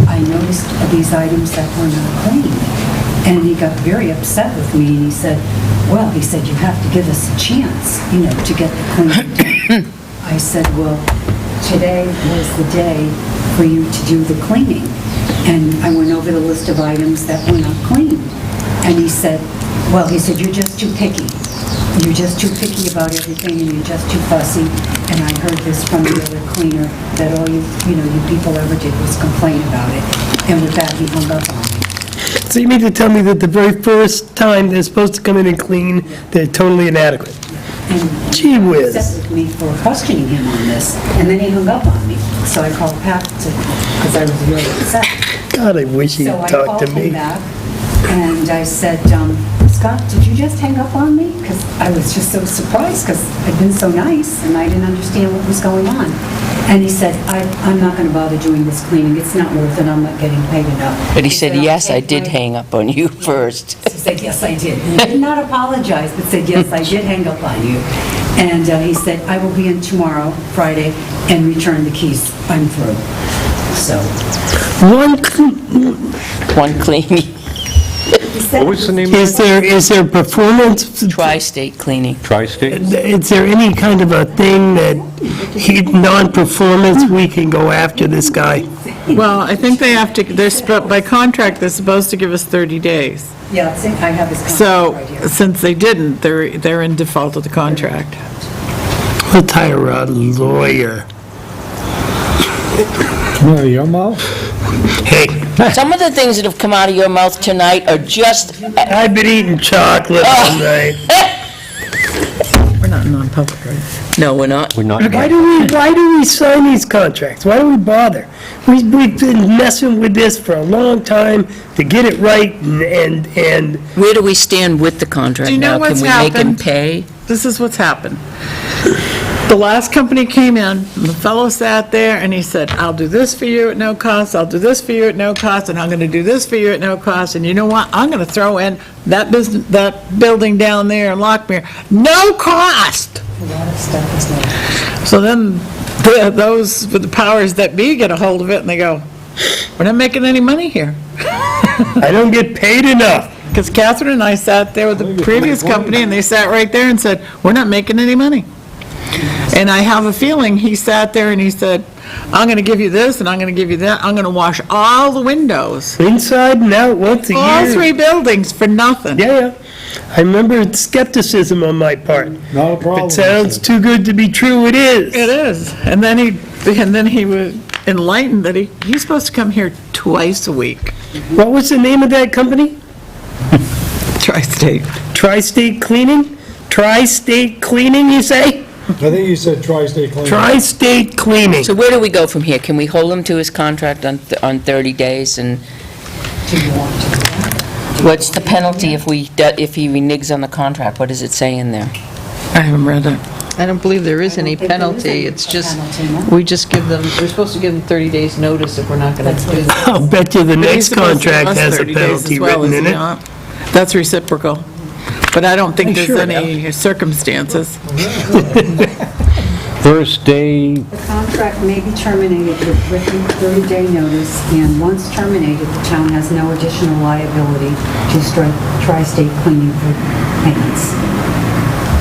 I noticed these items that were not clean. And he got very upset with me and he said, well, he said, you have to give us a chance, to get the cleaning. I said, well, today was the day for you to do the cleaning. And I went over the list of items that were not cleaned. And he said, you're just too picky. You're just too picky about everything and you're just too fussy. And I heard this from the other cleaner, that all you people ever did was complain about it. And with that, he hung up on me. So you mean to tell me that the very first time they're supposed to come in and clean, they're totally inadequate? And Gee whiz. he upset with me for questioning him on this. And then he hung up on me. So I called Pat because I was really upset. God, I wish he'd So I talk called to him me. back, and I said, Scott, did you just hang up on me? Because I was just so surprised, because I'd been so nice, and I didn't understand what was going on. And he said, I'm not going to bother doing this cleaning, it's not worth it, I'm not getting paid enough. But he said, "I'll yes, I take did my-" hang up on you first. He said, yes, I did. He did not apologize, but said, yes, I did hang up on you. And he said, I will be in tomorrow, Friday, and return the keys. I'm through. So, One cleaning, he said... What was the name of Is there performance, tri-state cleaning. Tri-State? is there any kind of a thing that non-performance, we can go after this guy? Well, I think they have to, by contract, they're supposed to give us 30 days. Yeah, I have his contract So, right here. since they didn't, they're in default of the contract. We'll hire a lawyer. Come out of your mouth? Hey, Some of the things that have come out of your mouth tonight are just, I've been eating chocolate all night. We're not non-public, right? no, we're not. We're not, Why do we sign these contracts? Why do we bother? We've been messing with this for a long time to get it right, and Where do we stand with the contract Do you know now? Can what's we make him happened? pay? This is what's happened. The last company came in, and the fellow sat there, and he said, I'll do this for you at no cost, I'll do this for you at no cost, and I'm gonna do this for you at no cost, and you know what? I'm gonna throw in that building down there in Lockmere, no cost! A lot of stuff is like... So then, those with the powers that be get a hold of it, and they go, we're not making any money here. I don't get paid enough. Because Catherine and I sat there with the previous company, and they sat right there and said, we're not making any money. And I have a feeling he sat there and he said, I'm gonna give you this, and I'm gonna give you that, I'm gonna wash all the windows, Inside and out, once a year. all 3 buildings for nothing. Yeah, yeah. I remember skepticism on my part. Not a problem. If it sounds too good to be true, it is. It is, and then he was enlightened that he's supposed to come here twice a week. What was the name of that company? Tri-State. Tri-State Cleaning? Tri-State Cleaning, you say? I think you said tri-state cleaning. Tri-State Cleaning. So where do we go from here? Can we hold him to his contract on 30 days, and Do you want to do that? what's the penalty if he reneges on the contract? What does it say in there? I haven't read it. I don't believe there is I don't any think there is penalty, any it's just, penalty, no. we just give them, we're supposed to give them 30 days notice if we're not gonna do that. I'll bet you the But he's next supposed to give contract us has a 30 days penalty as well, written is in he it. not? That's reciprocal, but I don't think there's Sure. any circumstances. First day, The contract may be terminated with written 30-day notice, and once terminated, the town has no additional liability to Tri-State Cleaning for payments.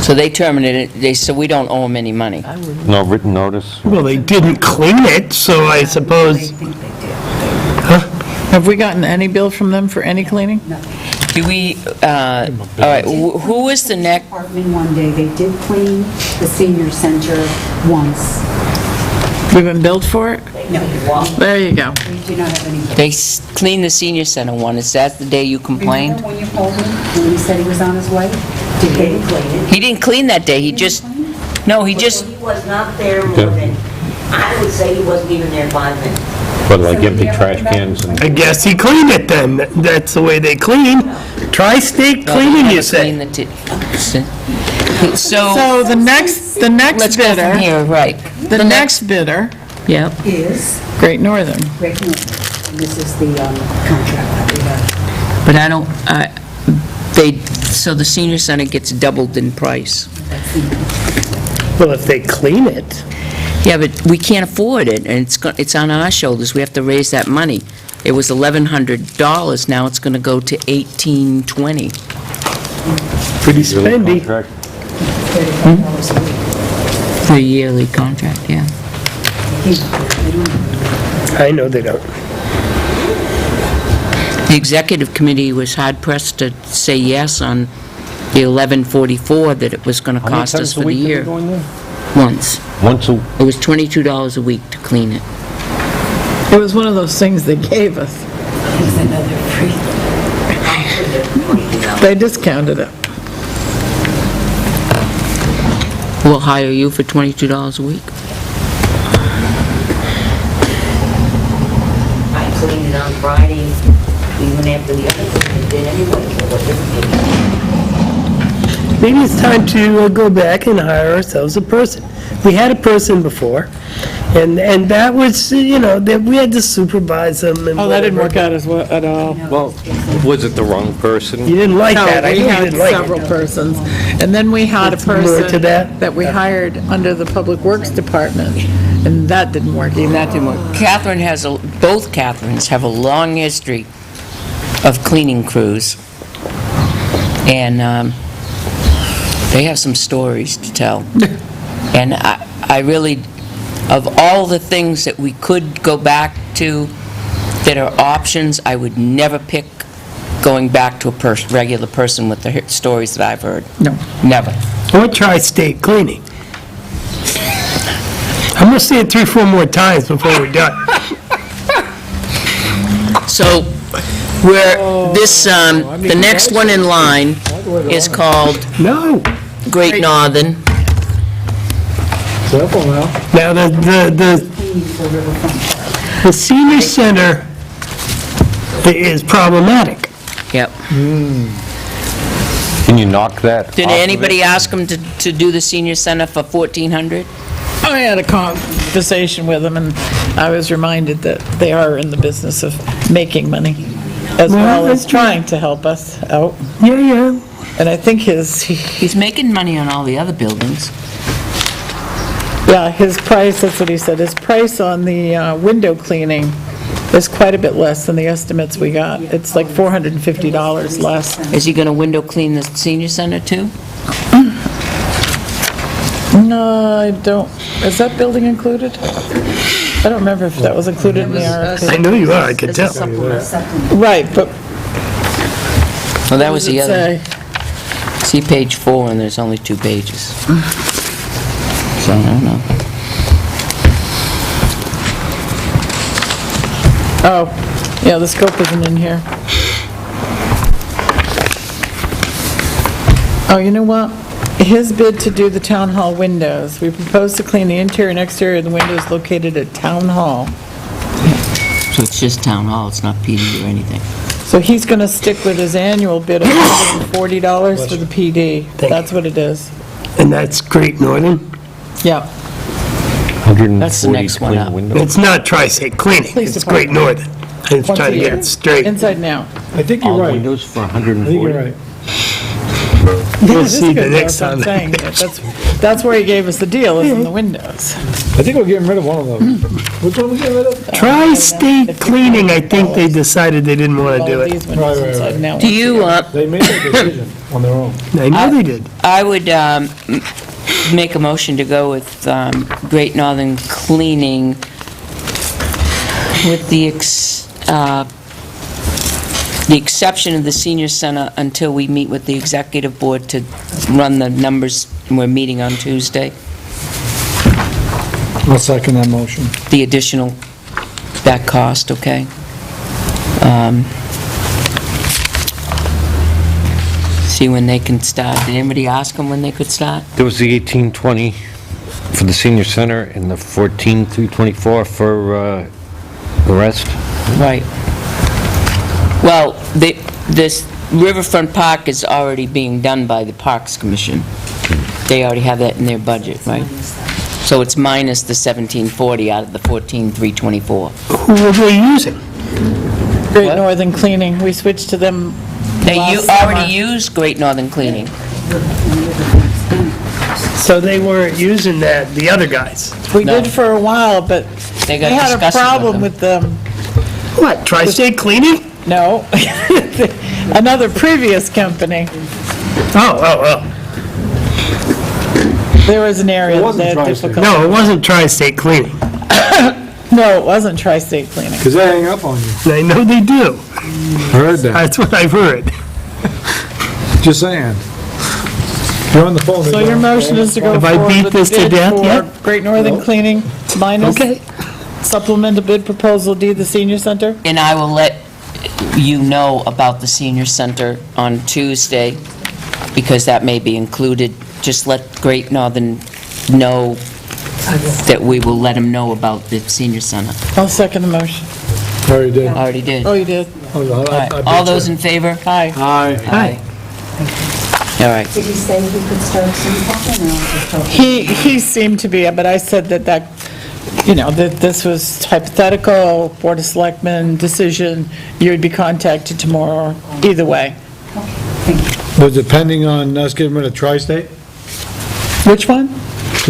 So they terminated it, so we don't owe him any money. no written notice? Well, they didn't clean it, so I They suppose, think they did. Have we gotten any bill from them for any cleaning? Do we, all right, who is the next, Apartment one day, they did clean the senior center once. We've been billed for it? No, There you go. we do not have any. they cleaned the senior center one, is that the day you complained? Remember when you called him, when he said he was on his way? Did they clean it? He didn't clean that day, he just, no, he just, He was not there more than, I would say he wasn't even there 5 minutes. But like empty trash cans and... I guess he cleaned it then. That's the way they clean. Tri-State Cleaning, you say? So, So the next let's go from bidder, here, right. the next bidder, Yeah, Is Great Northern. Great Northern. And this is the contract that we have. but I don't, so the senior center gets doubled in price. Well, if they clean it. Yeah, but we can't afford it, and it's on our shoulders, we have to raise that money. It was $1,100, now it's gonna go to $1,820. Pretty spendy. Contract? $35 a week. For a yearly contract, yeah. I know they don't. The executive committee was hard-pressed to say yes on the 1144 that it was gonna How many cost us times a for the week are they year. going there? Once. Once a, It was $22 a week to clean it. It was one of those things they gave us. It's another free. They discounted it. We'll hire you for $22 a week. I cleaned it on Friday, even after the other cleaning did anyway, so what difference did it make? Maybe it's time to go back and hire ourselves a person. We had a person before, and that was, that we had to supervise them and Oh, that didn't whatever. work out as well at all. well, was it the wrong person? You didn't like No, that. I we knew you had didn't like several it. persons, and then we had a There's more person to that? we hired under the Public Works Department, and that didn't work Even either. that didn't work. Catherine both Catherines have a long history of cleaning crews. And they have some stories to tell. And I really, of all the things that we could go back to that are options, I would never pick going back to a regular person with the stories that I've heard. No. Never. Or Tri-State Cleaning. I'm gonna say it 3 or 4 more times before we're done. So, the next one in line is called No. Great Northern. Careful now. Now, Cleaning for Riverfront Park. the senior center is problematic. Yep. Can you knock that Did off of it? anybody ask them to do the senior center for $1,400? I had a conversation with them, and I was reminded that they are in the business of making money, as Well, well as that's true. trying to help us out. Yeah. And I think He's making money on all the other buildings. his price, that's what he said, his price on the window cleaning is quite a bit less than the estimates we got. It's like $450 less. Is he gonna window clean the senior center too? No, I don't, is that building included? don't remember if that was included in the RFP. I know you are, I could As a tell. supplement. Right, but Well, that was the does it other, say? see page 4, and there's only 2 pages. So, I don't know. Oh, yeah, the scope isn't in here. Oh, you know what? His bid to do the town hall windows. We propose to clean the interior and exterior of the windows located at town hall. So it's just town hall, it's not PD or anything. So he's gonna stick with his annual bid of $140 for the PD. Thank That's what it is. And that's Great Northern? Yeah. 140 That's the next one clean up. windows. It's not Tri-State Cleaning, Police it's Great Northern. I was Once trying a to get year. it straight. Inside now. I think you're All right. windows for I think you're 140? right. We'll It is see the good, though, next that's what I'm time. saying. That's where he gave us the deal, is in the windows. I think we're getting rid of one of those. Which one we getting rid of? Tri-State Cleaning, I think they decided they didn't want to All do of it. these windows Right. inside now. Do you, They made that decision on their own. I know they did. I would make a motion to go with Great Northern Cleaning with the exception of the senior center until we meet with the executive board to run the numbers. We're meeting on Tuesday, I'll second that motion. the additional, that cost, okay? See when they can start. Did anybody ask them when they could start? There was the 1820 for the senior center and the 14324 for the rest. Right. Well, this Riverfront Park is already being done by the Parks Commission. They already have that in their budget, right? So it's minus the 1740 out of the 14,324. Who were they using? Great What? Northern Cleaning, we switched to them They last already summer. use Great Northern Cleaning. So they weren't using that, the other guys? We No. did for a while, but They they got had a disgusted problem with with them. What, Tri-State Cleaning? No, another previous company. Oh. There was an area It that wasn't they had Tri-State. difficulty. No, it wasn't Tri-State Cleaning. No, it wasn't Tri-State Cleaning. Because they hang up on you. I know they do. Heard that. That's what I've heard. Just saying. You're on the phone. So your motion is to go Have I forward beat with the this to bid death for yet? Great Northern Cleaning minus Okay. supplemental bid proposal D, the senior center? And I will let you know about the senior center on Tuesday, because that may be included. Just let Great Northern know that we will let them know about the senior center. I'll second the motion. Already did. I already did. Oh, you did? I All right. bet All you. those in favor? Aye. Aye. Aye. All right. Did he say he could start soon, or no, just talking? He seemed to be, but I said that, that this was hypothetical, Board of Selectmen decision, you would be contacted tomorrow, either way. Was it pending on us getting rid of Tri-State? Which one?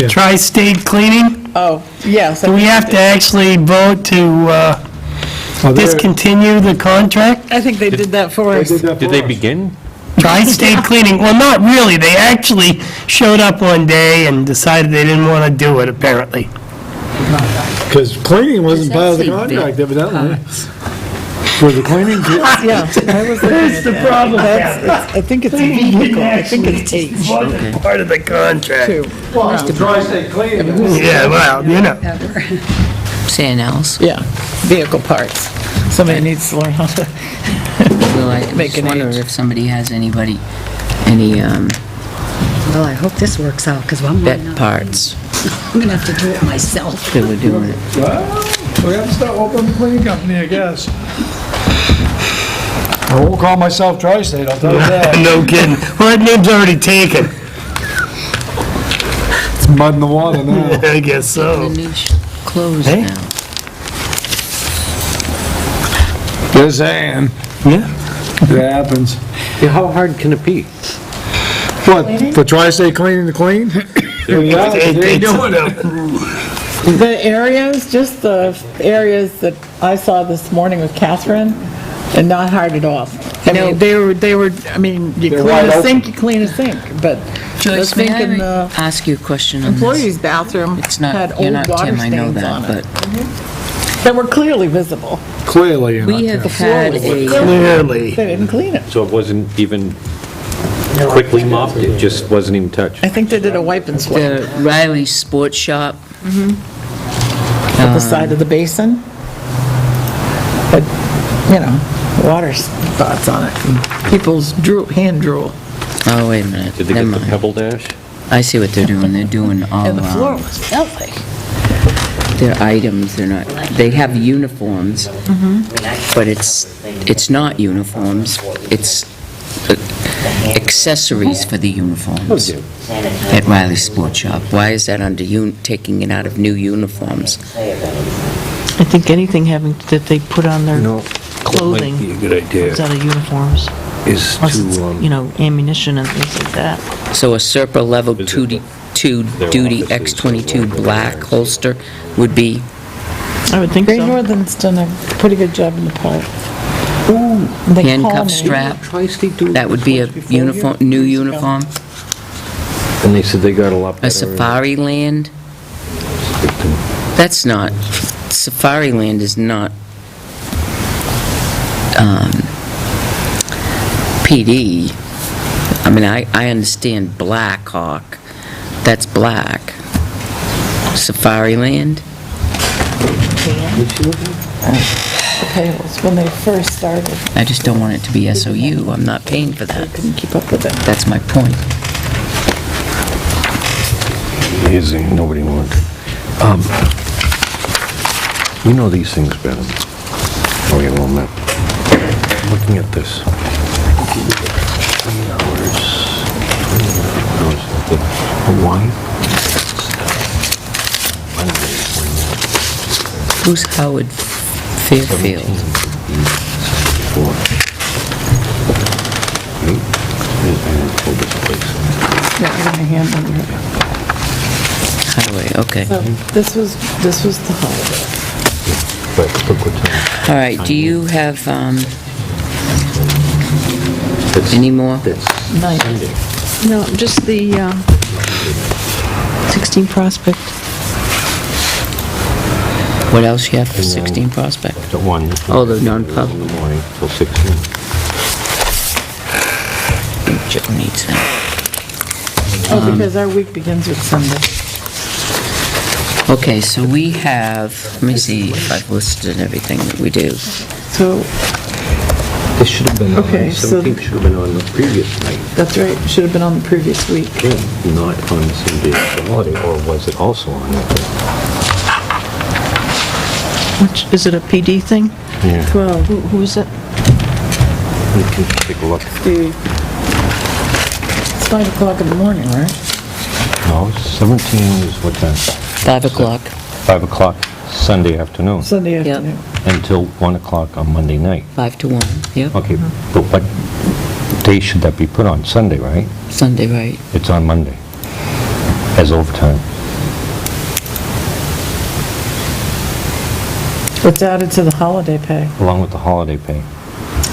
Tri-State Cleaning? Oh, yes. Do we have to actually vote to Oh, they're- discontinue the contract? I think they did that for They us. did that Did for they us. begin? Tri-State Cleaning, well, not really. They actually showed up one day and decided they didn't want to do it, apparently. Because cleaning wasn't part of the Does that say contract evidently. For the cleaning, Yeah, I was looking That's at the that. problem, I think it's a vehicle, I think it's H, Wasn't part of the contract. too. Tri-State cleaning. Yeah, well, you know. Saying else? Yeah, vehicle parts. Somebody needs to learn how to, Well, I Make just an wonder H. if somebody has any Well, I hope this works out, because I'm bet not, parts I'm gonna have to do it myself. that we're doing it. Well, we have to start opening a cleaning company, I guess. I won't call myself Tri-State, I'll tell you that. No kidding. Well, that name's already taken. It's mud in the water now. I guess so. The new closed Hey? now. Just saying, Yeah. it happens. Yeah, how hard can it be? What, for Tri-State cleaning to clean? Yeah, they doing it. the areas, just the areas that I saw this morning with Catherine, and not hard at all. I mean, they were, I mean, you They're clean wide a open. sink, you clean a sink, but Joyce, may thinking I the ask you a question on this? employee's bathroom It's not, had you're old not water Tim, I know stains that, on it. but That were clearly visible. Clearly, you're not we have Tim. had a, Clearly. They didn't clean it. So it wasn't even quickly mopped, it just wasn't even touched? I think they did a wipe and sweep the Riley Sports Shop. at the side of the basin. But, you know, water spots on it, and people's hand drool. Oh, wait a minute, Did they never get the mind. Pebble Dash? I see what they're doing, they're doing all, And the floor was filthy. their items, they're not, they have uniforms, but it's not uniforms, it's accessories for the uniforms at Riley Sports Shop. Why is that under taking it out of new uniforms? I think anything that they put on their No. clothing Might be a good idea, is out of uniforms, is unless it's, to, ammunition and things like that. So a Serpa Level 2 Duty offices X22 or black holster would be, I would think Great so. Northern's done a pretty good job in the park. Ooh. handcuff strap, that would be a uniform, new uniform. and they said they got a lot better. A Safari Land, that's not, Safari Land is not PD. I mean, I understand Black Hawk, that's black. Safari Land? Pails, when they first started, I just don't want it to be SOU, I'm not paying for that. couldn't keep up with it. That's my point. Amazing, nobody wanted. You know these things better. Oh, yeah, well, Matt. Looking at this. 3 hours. Hawaii? Who's Howard Fairfield? Yeah, I got my hand under it. Highway, okay. So this was the holiday. But look what time. All right, do you have, any more? That's Night. Sunday. No, just the 16 Prospect. What else you have for And then- 16 Prospect? The one. Oh, the non-pub. In the morning till 16. Joe needs that. Oh, because our week begins with Sunday. Okay, so we have, let me see if I've listed everything that we do. So, This should have been on, Okay, so- 17th should have been on the previous night. that's right, should have been on the previous week. Yeah, not on the same day as the holiday, or was it also on that day? Which, is it a PD thing? Yeah. 12. Who is it? We can take a look. It's 5 o'clock in the morning, right? No, 17 is what time? 5 o'clock. 5 o'clock Sunday afternoon, Sunday Yep. afternoon. until 1 o'clock on Monday night. 5 to 1, yep. Okay, but what day should that be put on? Sunday, right? Sunday, right. It's on Monday, as overtime. It's added to the holiday pay. Along with the holiday pay.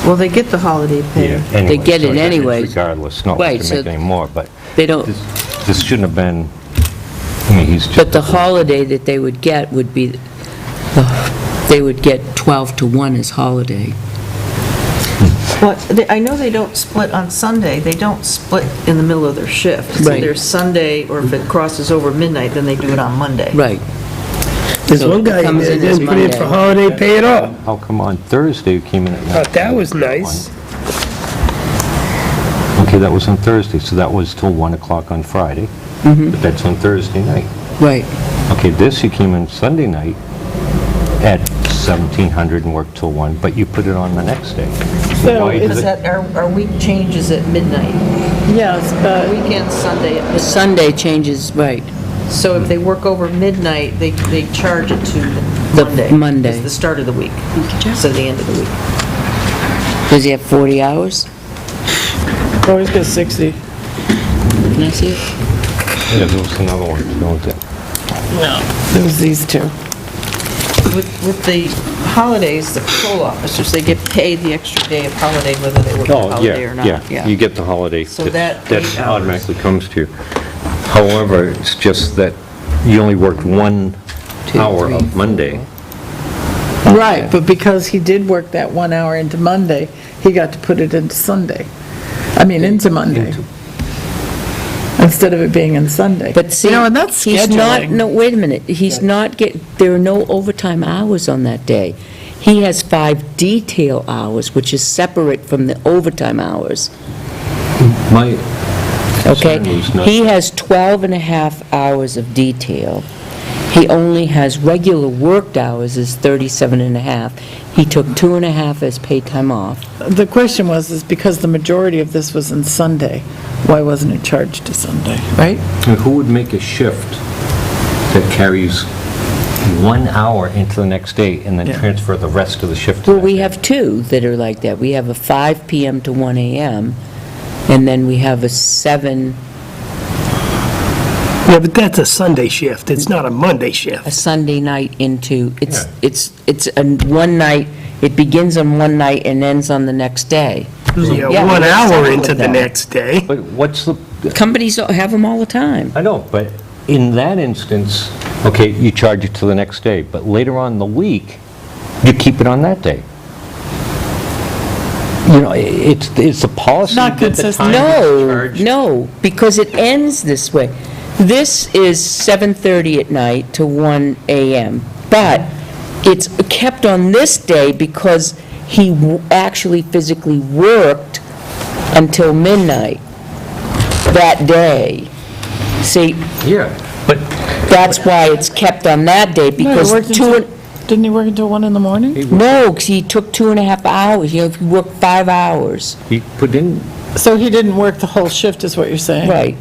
Well, they get the holiday pay. Anyway, get so it it's anyways. Regardless, not Right, like to so make any more, but They don't, this shouldn't have been, I mean, he's just... but the holiday that they would get would be, they would get 12 to 1 as holiday. But I know they don't split on Sunday, they don't split in the middle of their shift. It's Right. either Sunday, or if it crosses over midnight, then they do it on Monday. Right. There's So one it guy comes that in as didn't put in for Monday. holiday pay at all. How come on Thursday it came in at 9? Thought that was nice. Okay, that was on Thursday, so that was till 1 o'clock on Friday. Mm-hmm. But that's on Thursday night. Right. Okay, this, you came in Sunday night at 1700 and worked till 1, but you put it on the next day. So Why did Because it- that, our week changes at midnight. Yes, but Weekend Sunday at The midnight. Sunday changes, right. So if they work over midnight, they charge it to The Monday. Monday. It's the start of the week, instead of the end of the week. Does he have 40 hours? always got 60. Can I see it? Yeah, there was another one, wasn't it? There was these two. with the holidays, the patrol officers, they get paid the extra day of holiday whether they work a Oh, holiday or not. yeah, you get the holiday. So that 8 hours. automatically comes to you. However, it's just that you only worked 1 hour of Monday. Right, but because he did work that 1 hour into Monday, he got to put it into Sunday. I mean, into Monday. Instead of it being in Sunday. But see, You know, and that's he's not, scheduling. no, wait a minute, he's not there are no overtime hours on that day. He has 5 detail hours, which is separate from the overtime hours, My okay? concern was not... He has 12 and a half hours of detail. He only has regular worked hours is 37 and a half. He took 2.5 as paid time off. The question is because the majority of this was in Sunday, why wasn't it charged to Sunday, right? And who would make a shift that carries 1 hour into the next day and then Yeah. transfer the rest of the shift to Well, that we day? have 2 that are like that. We have a 5 PM to 1 AM, and then we have a 7, Yeah, but that's a Sunday shift, it's not a Monday shift. a Sunday night into, Yeah. it's a one night, it begins on one night and ends on the next day. Yeah, Yeah, 1 we're hour settled into with the that. next day. But what's the... Companies have them all the time. I know, but in that instance, okay, you charge it to the next day, but later on in the week, you keep it on that day. You know, it's a policy Not that the consistent. time is No, charged. no, because it ends this way. This is 7:30 at night to 1 AM, but it's kept on this day because he actually physically worked until midnight that day. See, Yeah, but that's why it's kept on that day, No, because he worked didn't he work until 1 in the morning? No, 'cause he took 2.5 hours, he worked 5 hours. he put in, So he didn't work the whole shift, is what you're saying? Right.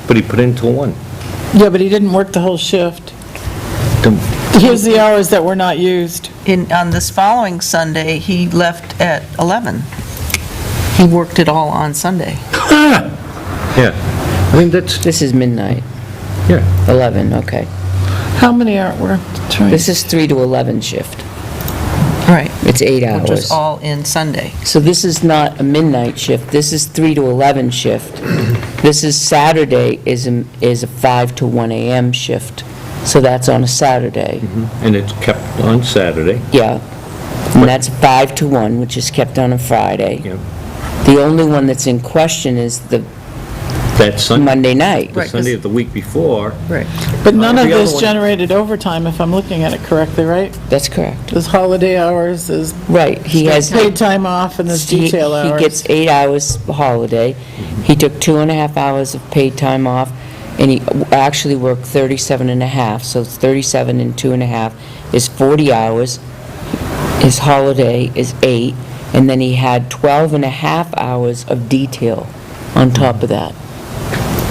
but he put in till 1. Yeah, but he didn't work the whole shift. Here's the hours that were not used. On this following Sunday, he left at 11. He worked it all on Sunday. Yeah, I mean, that's, This is midnight, yeah. 11, okay. How many aren't worked? This is 3 to 11 shift. Right. It's 8 Which was hours. all in Sunday. So this is not a midnight shift, this is 3 to 11 shift. This is Saturday is a 5 to 1 AM shift, so that's on a Saturday, And it's kept on Saturday. yeah. And that's 5 to 1, which is kept on a Friday. Yeah. The only one that's in question is the That Sunday, Monday night. the Sunday of the week before. Right. But none of The other this one- generated overtime, if I'm looking at it correctly, right? That's correct. There's holiday hours, there's Right, he has... paid time off, and there's detail hours. He gets 8 hours holiday. He took 2.5 hours of paid time off, and he actually worked 37 and a half, so it's 37 and 2.5 is 40 hours. His holiday is 8, and then he had 12 and a half hours of detail on top of that.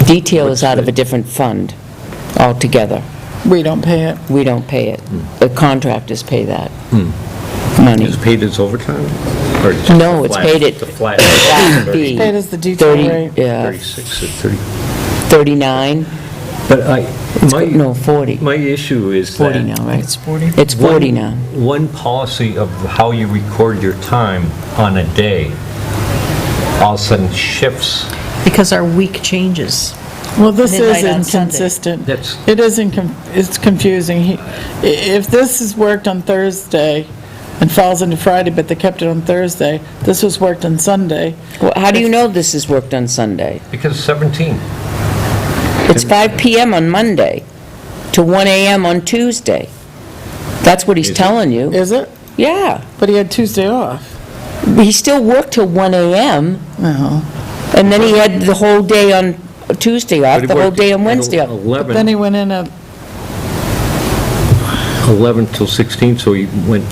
Detail is out of a different fund altogether. We don't pay it. We don't pay it. The contractors pay that money. Is paid as overtime? Or just No, the it's flat- paid at The flat. flat fee. Paid as the detail 30, rate. yeah, 36 or 30. 39, But no, 40. my issue is 40 that... now, right? It's 40. It's 40 now. One policy of how you record your time on a day all of a sudden shifts. Because our week changes. Well, this is Midnight on Sunday. inconsistent. That's- It is, it's confusing. If this is worked on Thursday and falls into Friday, but they kept it on Thursday, this was worked on Sunday. Well, how do you know this is worked on Sunday? Because 17. It's 5 PM on Monday to 1 AM on Tuesday. That's what he's Is it? telling you. Is it? Yeah. But he had Tuesday off. He still worked till 1 AM, No. and then he had the whole day on Tuesday off, But he the whole worked day on at Wednesday off. 11, Then he went in at, 11 till 16, so he went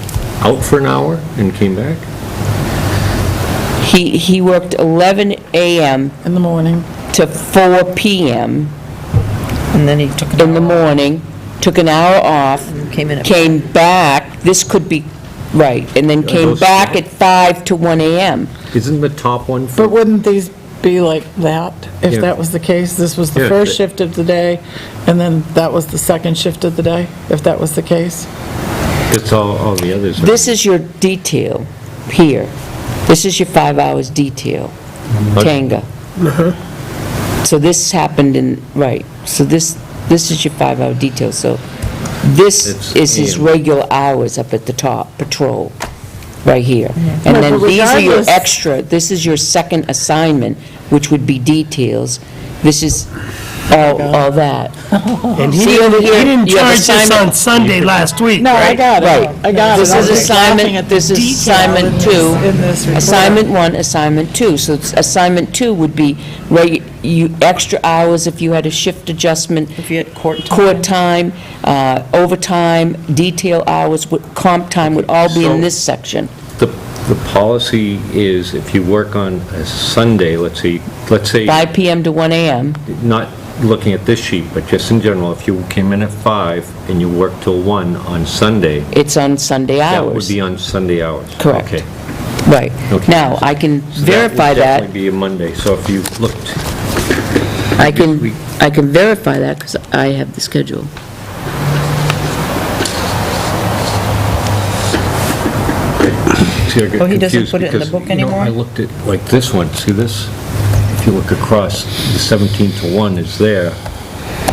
out for an hour and came back? He worked 11 AM in the morning. to 4 PM And then he took an in the hour morning, took an hour off, and came in at... came back, this could be, right, and then came those- back at 5 to 1 AM. Isn't the top one But for... wouldn't these be like that, if Yeah. that was the case? This was the Yeah, first but- shift of the day, and then that was the second shift of the day, if that was the case? It's all the others. are- This is your detail here. This is your 5 hours detail, Tanga. So this happened right, so this is your 5-hour detail, so this It's is his in. regular hours up at the top, patrol, right here. And Right, then but these are your regardless- extra, this is your second assignment, which would be details. This is all that. And he See over didn't, here, he didn't you have charge us assignment- on Sunday last week, No, I right? got it. Right. I got it. This I'm is just laughing assignment, at the this is detail assignment in 2. this report. Assignment 1, assignment 2. So it's assignment 2 would be extra hours if you had a shift adjustment, If you had court time. court time, overtime, detail hours, comp time would all be in So- this section. The policy is if you work on a Sunday, let's say, 5 PM to 1 AM. not looking at this sheet, but just in general, if you came in at 5 and you worked till 1 on Sunday, It's on Sunday that would hours. be on Sunday hours. Correct. Okay. Right. Okay. Now, I can So verify That would that. definitely be a Monday, so if you looked, I can verify that because I have the schedule. see, I get Oh, he doesn't confused put it in the because, book you know, anymore? I looked at, like this one, see this? If you look across, the 17 to 1 is there,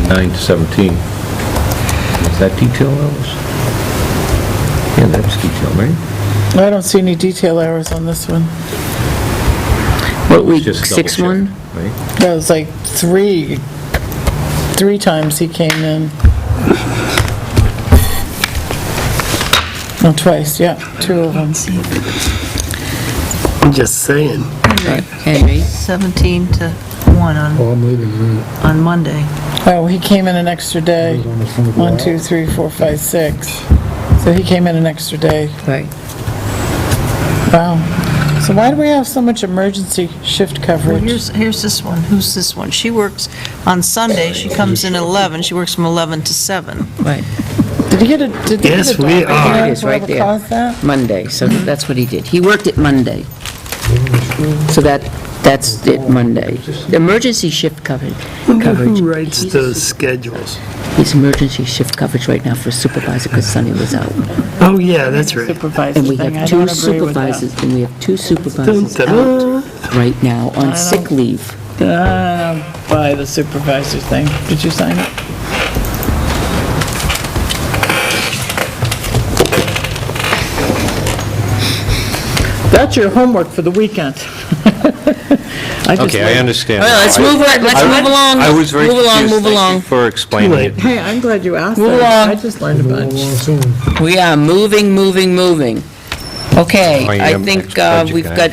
9 to 17. Is that detail hours? Yeah, that's detail, right? I don't see any detail hours on this one. What week, Just double check, 6/1? Right? That was like three times he came in. No, twice, yeah, 2 of them. I'm just saying. Henry? 17 to 1 Oh, I'm leaving, isn't it? on Monday. Oh, he came in an extra day. It was almost 24 1, hours. 2, 3, 4, 5, 6. So he came in an extra day. Right. Wow. So why do we have so much emergency shift Well, coverage? here's this one. Who's this one? She works on Sunday. She comes in at 11. She works from 11 to 7. Right. Did he get a, did he get a Yes, we doctor's are. note It is right whoever there. caused that? Monday, so that's what he did. He worked it Monday. So that's it, Monday. The emergency shift coverage. Who writes those schedules? He's emergency shift coverage right now for supervisor because Sonny was out. Oh, yeah, that's right. Supervisor And we thing, I have don't two agree with that. supervisors, and we have two supervisors Dun-dun-dun. out right now on sick leave. I don't buy the supervisor thing. Did you sign it? That's your homework for the weekend. I just Okay, I like- understand. Well, let's move along. I was very Move along, confused. move Thank you along. for explaining it. Hey, I'm glad you asked Move that. along. I just learned a bunch. Soon. We are moving. Okay, I I am think budget we've guy. got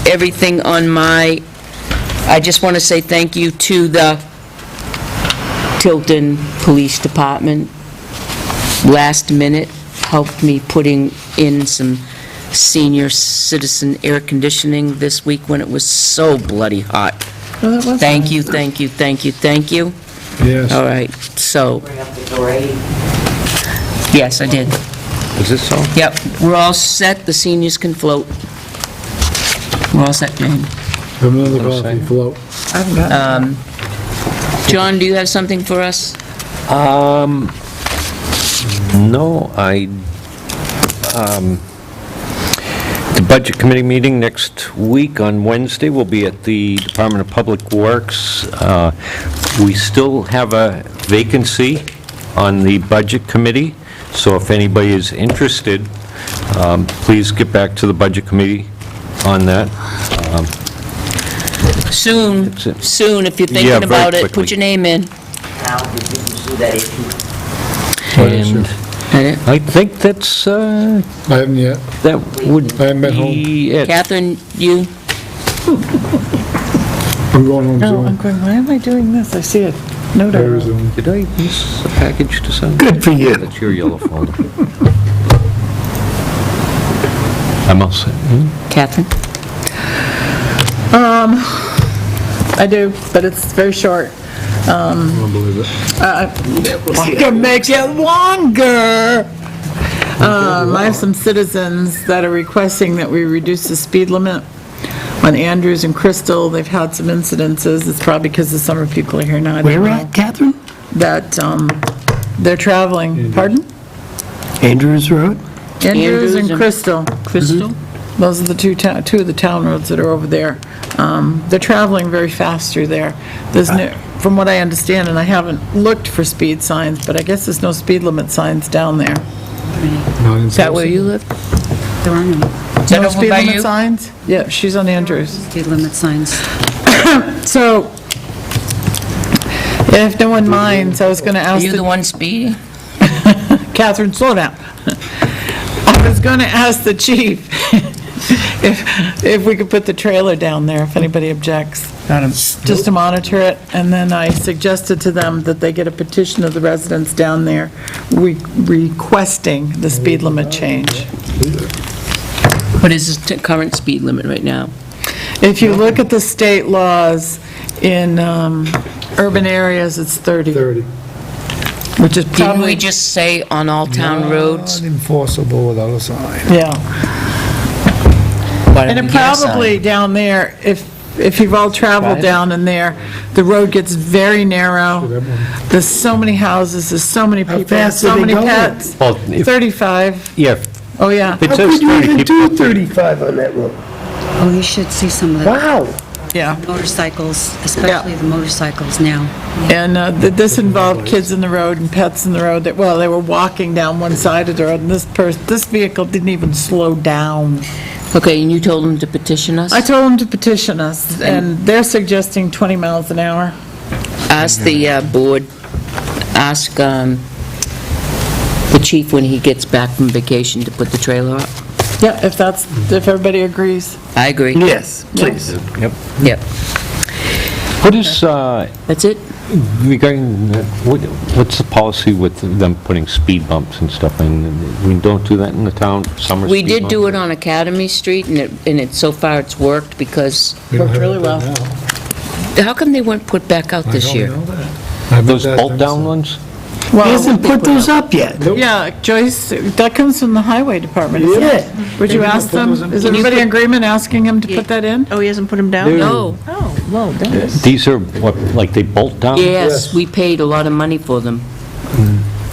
everything on I just want to say thank you to the Tilton Police Department. Last minute helped me putting in some senior citizen air conditioning this week when it was so bloody hot. Well, that was Thank nice. you, thank you, thank you, thank you. Yes. All right, so, Bring up the door 80. yes, I did. Is this all? Yep, we're all set, the seniors can float. We're all set, Jane. Have another coffee float. I haven't got John, do you have something for us? No, the Budget Committee meeting next week on Wednesday will be at the Department of Public Works. We still have a vacancy on the Budget Committee, so if anybody is interested, please get back to the Budget Committee on that. Soon, That's it. soon, if you're Yeah, thinking very about it, quickly. put your name in. Now, did you pursue that issue? And I think that's, I haven't yet. that would I haven't been home. be it. Catherine, you? I'm going home No, I'm soon. going, why am I doing this? I see a note I Very wrote. soon. Did I miss a package to send? Good for you. That's your yellow folder. I'm all set. Catherine? I do, but it's very short. I don't believe it. I can make it longer. I have some citizens that are requesting that we reduce the speed limit on Andrews and Crystal. They've had some incidences. It's probably because the summer people are here now. I don't Where know. at, Catherine? That, they're traveling, pardon? Andrews Road? Andrews and and- Crystal. Crystal? Those are the two of the town roads that are over there. They're traveling very fast through there. There's no, from what I understand, and I haven't looked for speed signs, but I guess there's no speed limit signs down there. Not in Is that where you live? There are no Is that No over speed by limit you? signs? Yeah, she's on Andrews. speed limit signs. So, if no one minds, I was going to Are ask you the one speeding? Catherine, slow down. I was going to ask the chief if we could put the trailer down there, if anybody objects, just to monitor it. And then I suggested to them that they get a petition of the residents down there requesting the speed limit change. What is the current speed limit right now? If you look at the state laws in urban areas, it's 30, 30. which is Didn't we probably, just say on all town roads? Not enforceable without a sign. yeah. Why don't And we it get a sign? probably down there, if you've all traveled Right. down in there, the road gets very narrow. There's so many houses, there's so many people, fast so are they many going? pets. Well, if, 35, yeah, oh yeah, if it How says could you 30 even people, do 35 on that road? Oh, you should see some of the Wow. yeah. motorcycles, especially the motorcycles now. And this involved kids in the road and pets in the road, that, well, they were walking down one side of the road, and this vehicle didn't even slow down. Okay, and you told them to petition us? I told them to petition us, and they're suggesting 20 miles an hour. Ask the board, ask the chief when he gets back from vacation to put the trailer up. Yeah, if everybody agrees. I agree. Yes, please. yep. Yep. What is, That's it? regarding, what's the policy with them putting speed bumps and stuff? And we don't do that in the town, summer We speed did do bumps? it on Academy Street, and so far it's worked because, We don't Worked have really it well. now. how come they weren't put back out I this don't year? know that. I bet Those that's bolt-down been- ones? He Well, hasn't put those up yet. yeah, Joyce, that comes from the highway department, isn't it? Yeah. Would you ask them, is everybody in agreement asking him to put that in? Oh, he hasn't put him down? No. Oh, well, Dennis. These are, what, like they bolt down? Yes, we paid a lot of money for them.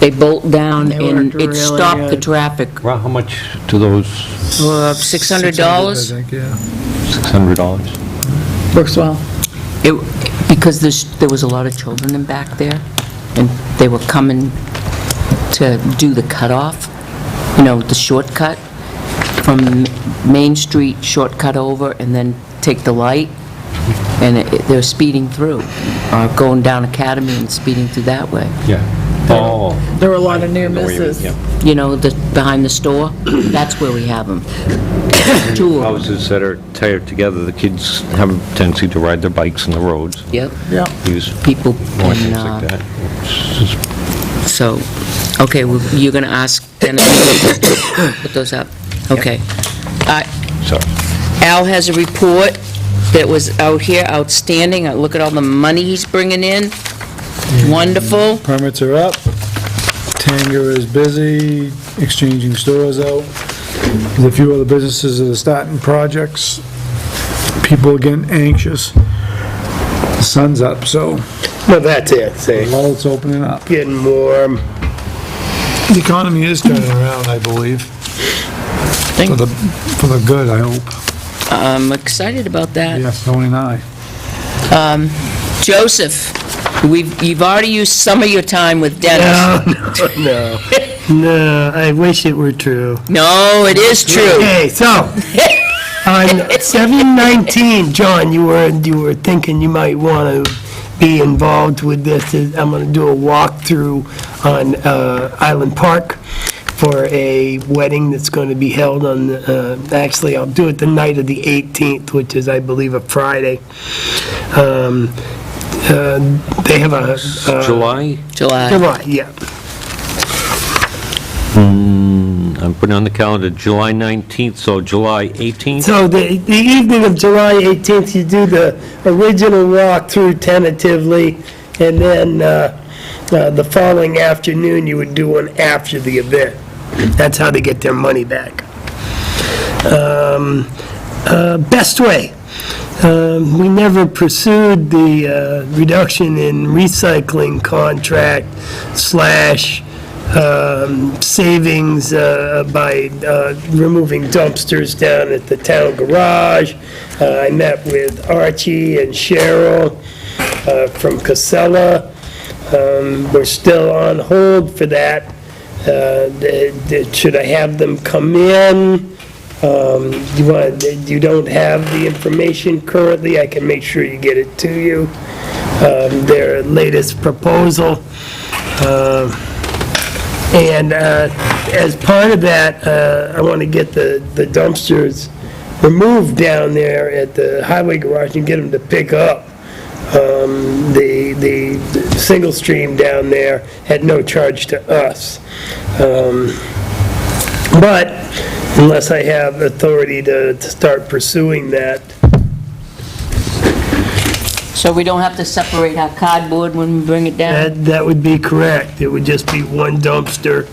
They bolt down They and worked it really stopped the good. traffic. Well, how much do those, $600? I think, yeah. $600? Works well. Because there was a lot of children in back there, and they were coming to do the cutoff, the shortcut from Main Street, shortcut over, and then take the light, and they're speeding through, or going down Academy and speeding through that way. Yeah. Oh. There were a lot of near I know what you mean, misses. yeah. Behind the store, that's where we have them. Two of them, Houses that are tied together, the kids have a tendency to ride their bikes in the roads, yep. Yeah. use People more can, things like that. It's just- so, okay, well, you're going to ask Dennis to put those up? Okay. So, Al has a report that was out here, outstanding. Look at all the money he's bringing in. Wonderful. Permits are up. Tanger is busy, exchanging stores out. There's a few other businesses that are starting projects. People are getting anxious. The sun's up, so Well, that's it, the see, world's opening up. getting warm. The economy is turning around, I believe. For the good, I hope. I'm excited about that. Yes, Tony and I. Joseph, you've already used some of your time with Dennis. No, I wish it were true. No, it is true. Okay, so, on 7/19, John, you were thinking you might want to be involved with this. I'm going to do a walkthrough on Island Park for a wedding that's going to be held on, actually, I'll do it the night of the 18th, which is, I believe, a Friday. They have a... July, July, yeah. I'm putting on the calendar, July 19th, so July 18th? So the evening of July 18th, you do the original walkthrough tentatively, and then the following afternoon, you would do one after the event. That's how they get their money back. Best way. We never pursued the reduction in recycling contract / savings by removing dumpsters down at the town garage. I met with Archie and Cheryl from Casella. We're still on hold for that. Should I have them come in? You don't have the information currently, I can make sure you get it to you. Their latest proposal. And as part of that, I want to get the dumpsters removed down there at the highway garage and get them to pick up the single stream down there at no charge to us. But unless I have authority to start pursuing that. So we don't have to separate our cardboard when we bring it down? That would be correct. It would just be one dumpster.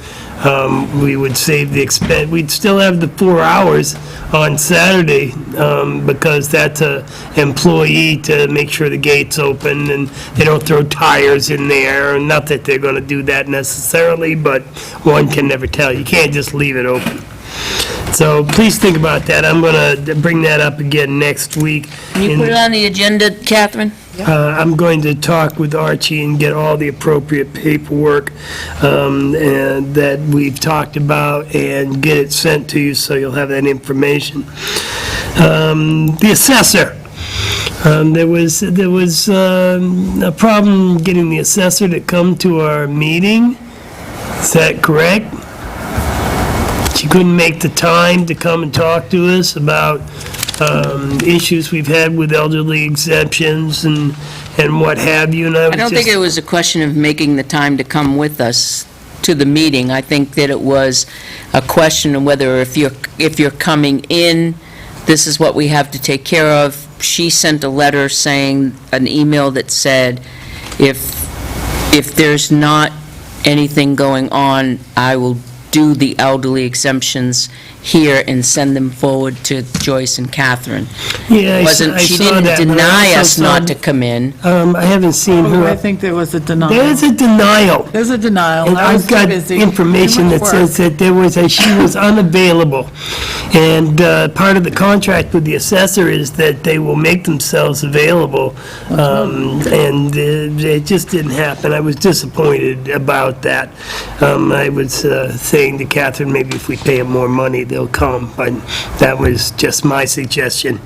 We would save the expense. We'd still have the 4 hours on Saturday because that's a employee to make sure the gate's open and they don't throw tires in there. Not that they're going to do that necessarily, but one can never tell. You can't just leave it open. So please think about that. I'm going to bring that up again next week. Can you put it on the agenda, Catherine? I'm going to talk with Archie and get all the appropriate paperwork and that we've talked about and get it sent to you so you'll have that information. The assessor. There was a problem getting the assessor to come to our meeting. Is that correct? She couldn't make the time to come and talk to us about issues we've had with elderly exemptions and what have you, and I don't think it was a question of making the time to come with us to the meeting. I think that it was a question of whether if you're coming in, this is what we have to take care of. She sent a letter saying, an email that said, if there's not anything going on, I will do the elderly exemptions here and send them forward to Joyce and Catherine. Yeah, She didn't deny us not to come in. I haven't seen Oh, I her. think there was a denial. There's a denial. There's a denial. And I was I've too got busy. information Too that much says that she was unavailable. And part of the contract with the assessor is that they will make themselves available. And it just didn't happen. I was disappointed about that. I was saying to Catherine, maybe if we pay them more money, they'll come. But that was just my suggestion.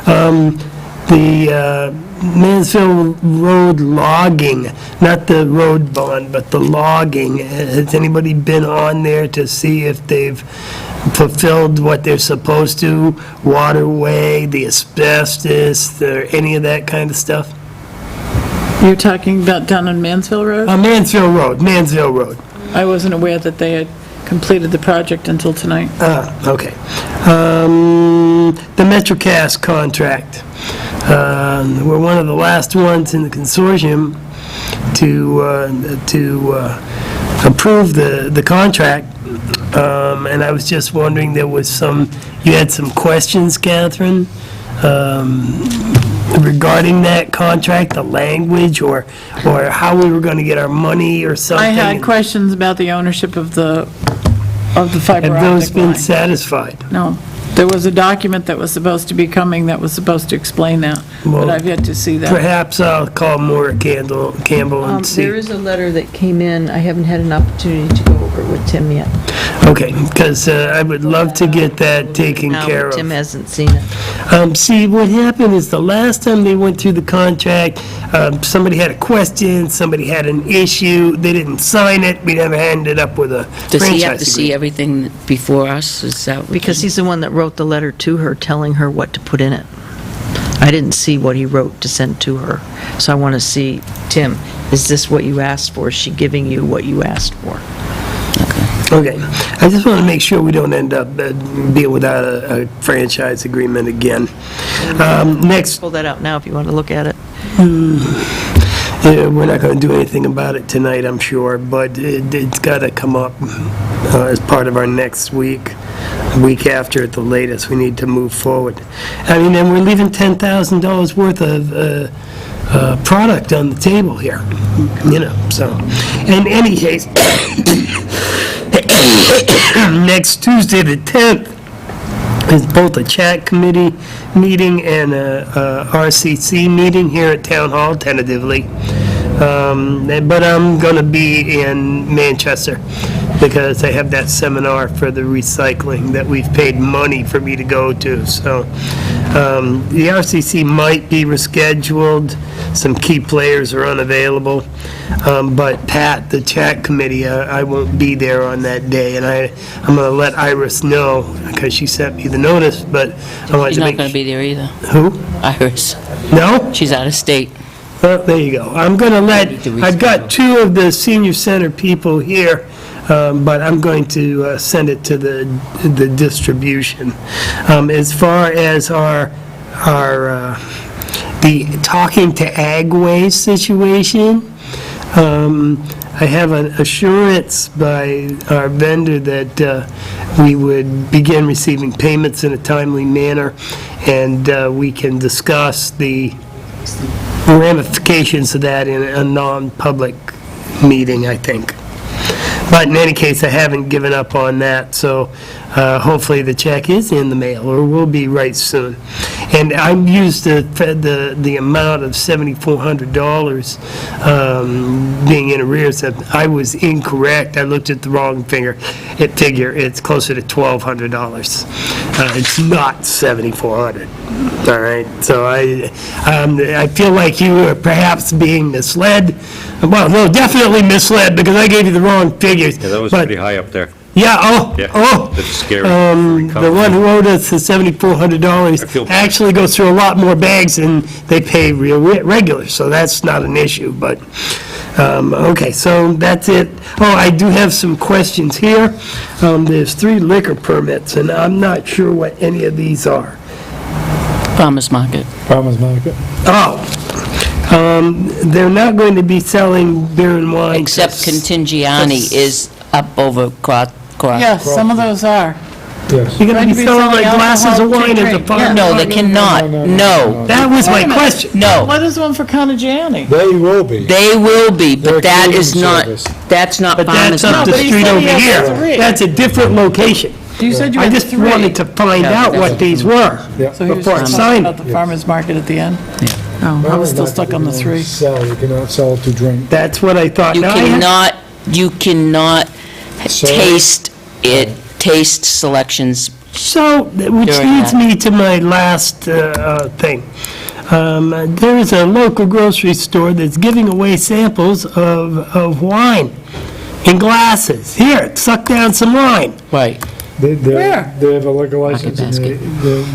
The Mansfield Road logging, not the road bond, but the logging. Has anybody been on there to see if they've fulfilled what they're supposed to? Waterway, the asbestos, any of that kind of stuff? You're talking about down on Mansfield Road? Mansfield Road. I wasn't aware that they had completed the project until tonight. Okay. The MetroCast contract. We're one of the last ones in the consortium to approve the contract. And I was just wondering, you had some questions, Catherine, regarding that contract, the language, or how we were going to get our money or something. I had questions about the ownership of the fiber Have those optic been line. satisfied? No. There was a document that was supposed to be coming that was supposed to explain that, but Well, I've yet to see that. Perhaps I'll call Maura Campbell and see. There is a letter that came in. I haven't had an opportunity to go over it with Tim yet. Okay, because I would love to get that taken No, care Tim of. hasn't seen it. See, what happened is the last time they went through the contract, somebody had a question, somebody had an issue, they didn't sign it, we never ended up with a Does he have franchise to see agreement. everything before us? Is that? Because he's the one that wrote the letter to her, telling her what to put in it. I didn't see what he wrote to send to her. So I want to see, Tim, is this what you asked for? Is she giving you what you asked for? Okay, I just want to make sure we don't end up being without a franchise agreement again. Next, Pull that out now if you want to look at it. we're not going to do anything about it tonight, I'm sure, but it's got to come up as part of our next week, a week after at the latest. We need to move forward. I mean, and we're leaving $10,000 worth of product on the table here. So, in any case, next Tuesday, the 10th, is both a chat committee meeting and a RCC meeting here at Town Hall, tentatively. But I'm going to be in Manchester because I have that seminar for the recycling that we've paid money for me to go to. So the RCC might be rescheduled. Some key players are unavailable. But Pat, the chat committee, I won't be there on that day. And I'm going to let Iris know because she sent me the notice, but I wanted She's to not make... going to be there either. Who? Iris. No? She's out of state. Well, there you go. I'm going to I've got two of the senior center people here, but I'm going to send it to the distribution. As far as the talking to Agway situation, I have an assurance by our vendor that we would begin receiving payments in a timely manner, and we can discuss the ramifications of that in a non-public meeting, I think. But in any case, I haven't given up on that, so hopefully the check is in the mail, or will be right soon. And I used the amount of $7,400 being in arrears. I was incorrect. I looked at the wrong figure. It's closer to $1,200. It's not $7,400. All right, so I feel like you were perhaps being misled. Well, no, definitely misled, because I gave you the wrong figures. Yeah, that was But- pretty high up there. Yeah, Yeah, oh. that's scary. The one who owed us the $7,400 I feel- actually goes through a lot more bags than they pay regular, so that's not an issue, but, okay, so that's it. Oh, I do have some questions here. There's 3 liquor permits, and I'm not sure what any of these are. Farmers Market. Farmers Market. Oh, they're not going to be selling beer and wine. Except Contigiani is up over Cross. Yes, some of those are. Yes. You're going to be selling like glasses of alcohol to wine at the drink, farm? yeah. No, they cannot. No, That was my Wait a minute. question. no. What is the one for Contigiani? They will be. They will be, They're but that catering is not, service. that's not But Farmers that's up the Market. but he street said over he has here. 3. That's a different location. You said you I had just 3. wanted to find Yeah, out that's what these were Yeah. So he was before I talking signed about it. the farmer's market at the end? Oh, I was still stuck on the 3. Sell, you cannot sell to drink. That's what I thought. You Now, I have- cannot So- taste selections. So, which During leads that. me to my last thing. There is a local grocery store that's giving away samples of wine in glasses. Here, suck down some wine. Right. Where? They have a liquor license Market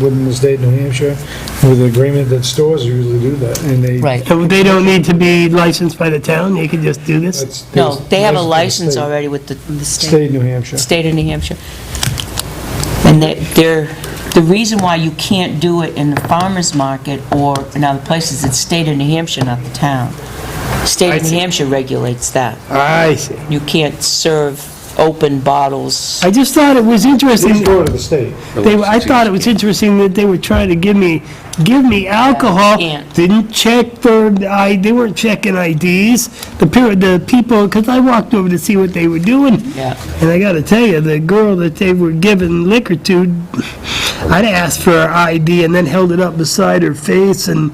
within the state of New Hampshire, with an agreement that stores usually do that, and they. Right. And they don't need to be licensed by the town, they can just do this? That's- No, they have a that's the license state- already with the State of New Hampshire. state of New Hampshire. And the reason why you can't do it in the farmer's market or in other places, it's state of New Hampshire, not the town. State I of New see. Hampshire regulates that. I see. You can't serve open bottles. I just thought it was interesting. These go to the state. I thought it was interesting that they were trying to give me alcohol. Can't. Didn't check they weren't checking IDs. The people, because I walked over to see what they were doing. Yeah. And I gotta tell you, the girl that they were giving liquor to, I'd asked for her ID and then held it up beside her face and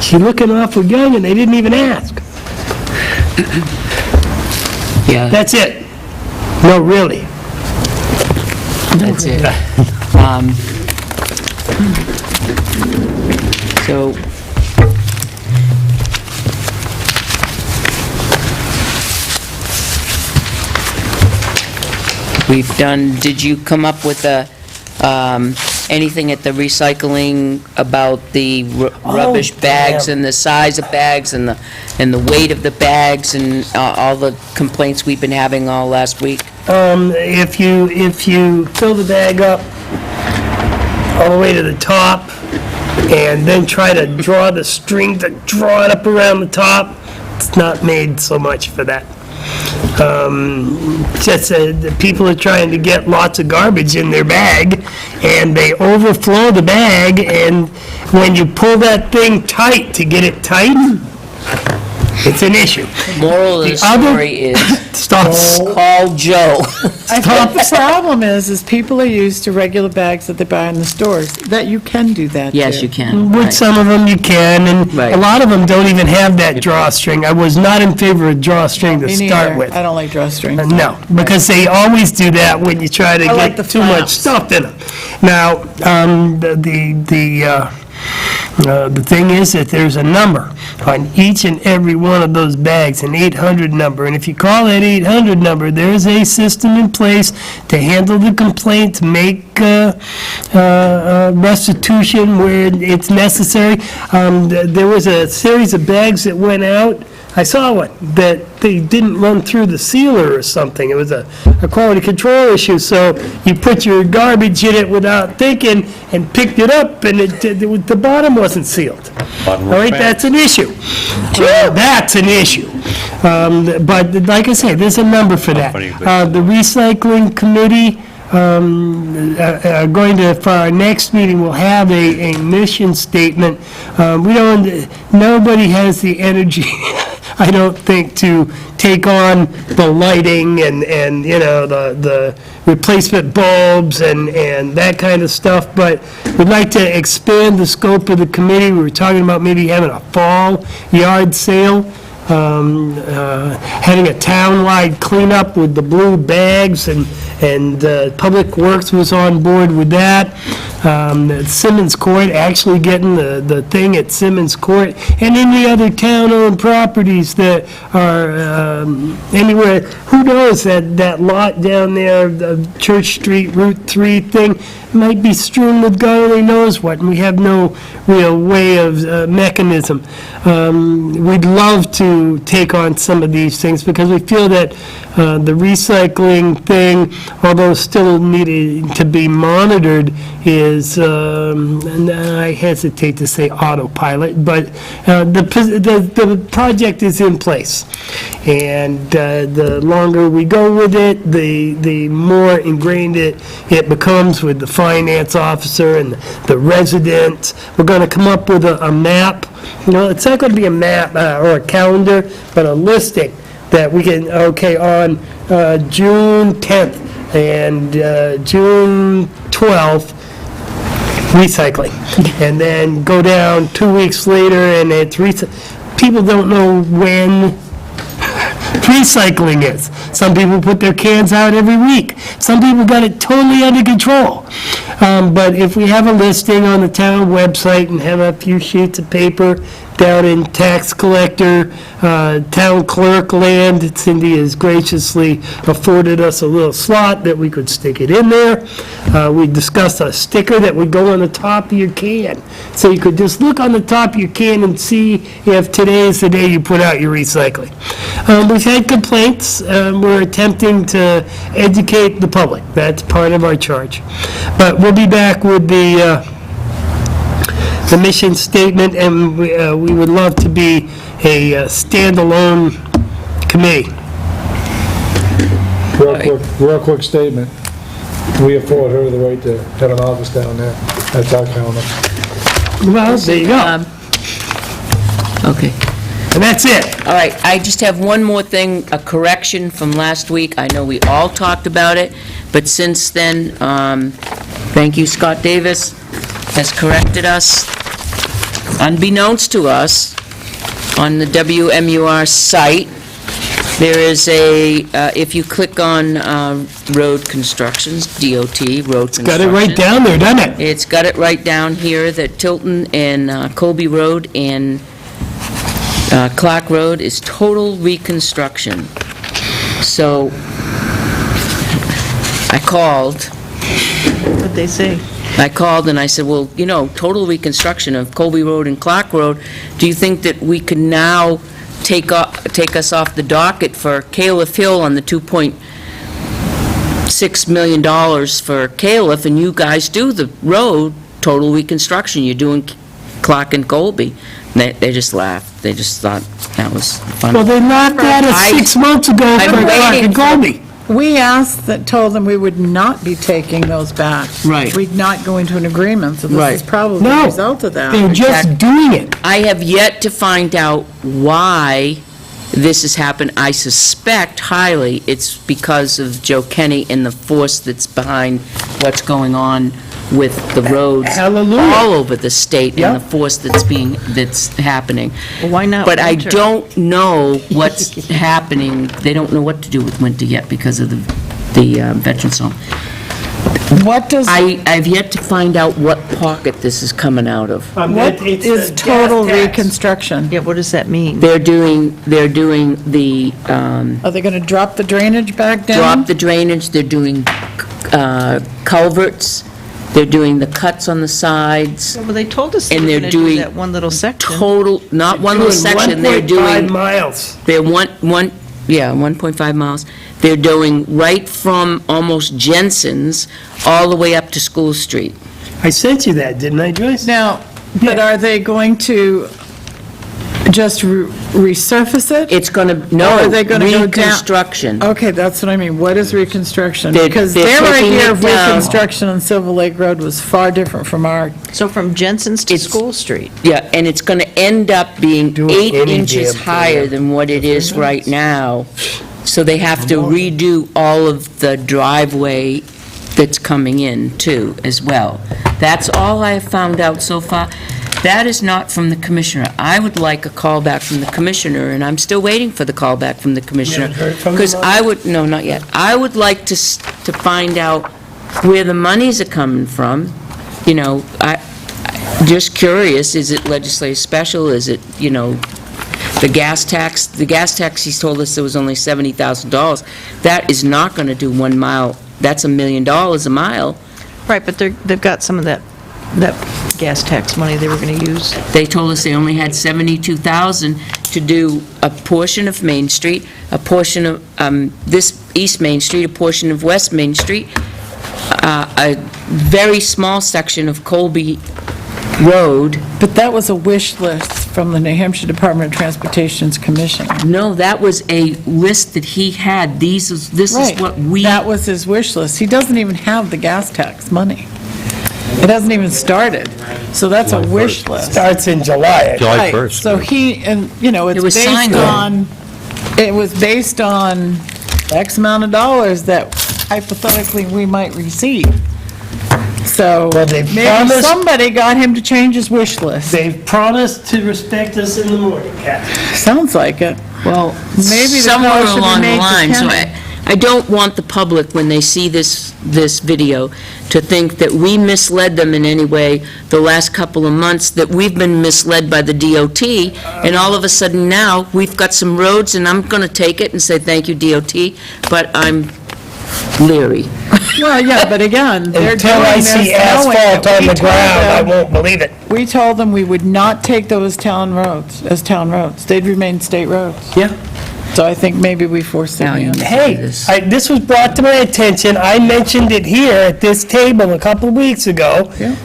she looking awful young and they didn't even ask. Yeah, That's it. No, really. that's it. So, we've done, did you come up with anything at the recycling about the rubbish bags damn. and the size of bags and the weight of the bags and all the complaints we've been having all last week? If you fill the bag up all the way to the top and then try to draw the string to draw it up around the top, it's not made so much for that. Just the people are trying to get lots of garbage in their bag, and they overflow the bag, and when you pull that thing tight to get it tight, it's an issue. Moral of the The other- story is, Stop. call Joe. I think the problem is people are used to regular bags that they buy in the stores, that you can do that Yes, too. you can. With Right. some of them you can, and Right. a lot of them don't even have that drawstring. I was not in favor of drawstring to Me start neither. with. I don't like drawstrings. No, because they always do that when you try to I like get the too much flaps. stuff in them. Now, the thing is that there's a number on each and every one of those bags, an 800 number, and if you call that 800 number, there's a system in place to handle the complaints, make restitution where it's necessary. There was a series of bags that went out. I saw one that they didn't run through the sealer or something. It was a quality control issue, so you put your garbage in it without thinking and picked it up, and the bottom wasn't sealed. Bottom All was right, bad. that's an issue. That's an issue. But like I say, there's a number for that. funny, but- The recycling committee, going to, for our next meeting, we'll have a mission statement. Nobody has the energy, I don't think, to take on the lighting and the replacement bulbs and that kind of stuff, but we'd like to expand the scope of the committee. We were talking about maybe having a fall yard sale, having a town-wide cleanup with the blue bags, and Public Works was on board with that. Simmons Court, actually getting the thing at Simmons Court, and any other town-owned properties that are anywhere. Who knows, that lot down there, the Church Street, Route 3 thing, might be strewn with God only knows what, and we have no real way of mechanism. We'd love to take on some of these things because we feel that the recycling thing, although still needed to be monitored, is, and I hesitate to say autopilot, but the project is in place. And the longer we go with it, the more ingrained it becomes with the finance officer and the residents. We're going to come up with a map. It's not going to be a map or a calendar, but a listing that we can, on June 10th and June 12th, recycling. And then go down 2 weeks later and it's people don't know when recycling is. Some people put their cans out every week. Some people got it totally under control. But if we have a listing on the town website and have a few sheets of paper down in tax collector, town clerk land, Cindy has graciously afforded us a little slot that we could stick it in there. We discussed a sticker that would go on the top of your can. So you could just look on the top of your can and see if today is the day you put out your recycling. We've had complaints. We're attempting to educate the public. That's part of our charge. But we'll be back with the mission statement, and we would love to be a standalone committee. Real quick statement. We afford her the right to have an office down there at our counter. Well, there you go. Okay. And that's it. All right, I just have one more thing, a correction from last week. I know we all talked about it, but since then, thank you, Scott Davis has corrected us. Unbeknownst to us, on the WMUR site, there is if you click on road constructions, DOT, road construction. Got it right down there, doesn't it? It's got it right down here that Tilton and Colby Road and Clark Road is total reconstruction. So I called. What'd they say? I called and I said, well, total reconstruction of Colby Road and Clark Road, do you think that we could now take us off the docket for Califf Hill on the $2.6 million for Califf, and you guys do the road, total reconstruction, you're doing Clark and Colby? And they just laughed. They just thought that was funny. Well, they laughed at us 6 months ago I'm for Clark waiting and for- Colby. we told them we would not be taking those back. Right. We'd not go into an agreement, so Right. this is probably the No. result of that. They're just doing it. I have yet to find out why this has happened. I suspect highly it's because of Joe Kenny and the force that's behind what's going on with the roads Hallelujah. all over the state and the Yep. force that's happening. Well, why not But I winter? don't know what's happening. They don't know what to do with winter yet because of the Veterans Home. What does, I've yet to find out what pocket this is coming out of. what It's is the total gas tax. reconstruction? Yeah, what does that mean? They're doing the, Are they gonna drop the drainage back down? drop the drainage, they're doing culverts, they're doing the cuts on the sides, Well, they told us they And were they're going to do doing that one little section. total, not one little Doing section, they're 1.5 doing, miles. they're 1.5 miles. They're doing right from almost Jensen's all the way up to School Street. I sent you that, didn't I, Joyce? Now, but Yeah. are they going to just resurface it? It's gonna, Or no, are they gonna go down- reconstruction. Okay, that's what I mean. What is reconstruction? They're- Because they're their taking idea it of down. reconstruction on Silver Lake Road was far different from our, So from Jensen's to It's- School Street. Yeah, and it's gonna end up being Do 8 any inches damn thing. higher than what it is right now. So they have to redo all of the driveway that's coming in too, as well. That's all I have found out so far. That is not from the commissioner. I would like a call back from the commissioner, and I'm still waiting for the call back from the commissioner. haven't heard from him Because on I would, no, not yet. I would like to find out where the monies are coming from. You know, just curious, is it legislative special? Is it, the gas tax? The gas tax, he's told us there was only $70,000. That is not going to do 1 mile. That's $1 million a mile. Right, but they've got some of that gas tax money they were going to use. They told us they only had $72,000 to do a portion of Main Street, a portion of this East Main Street, a portion of West Main Street, a very small section of Colby Road. but that was a wish list from the New Hampshire Department of Transportation's commissioner. No, that was a list that he had. This is Right. what we... That was his wish list. He doesn't even have the gas tax money. It hasn't even started. So that's a wish list. Starts in July. July Right. 1st. So It was it's signed based on. on, it was based on X amount of dollars that hypothetically we might receive. So Well, they've maybe promised- somebody got him to change his wish list. They've promised to respect us in the morning, Kathy. Sounds like it. Well, maybe the somewhere call should be along the made to line. So Kenny. I don't want the public, when they see this video, to think that we misled them in any way the last couple of months, that we've been misled by the DOT, and all of a sudden now, we've got some roads, and I'm going to take it and say, thank you, DOT, but I'm leery. Well, yeah, but again, they're doing Until I this see knowing asphalt that on we the told ground, I them- won't believe it. We told them we would not take those town roads as town roads. They'd remain state roads. Yeah. So I think maybe we forced their Now you hand. know. Hey, This. this was brought to my attention, I mentioned it here at this table a couple of weeks ago. Yeah.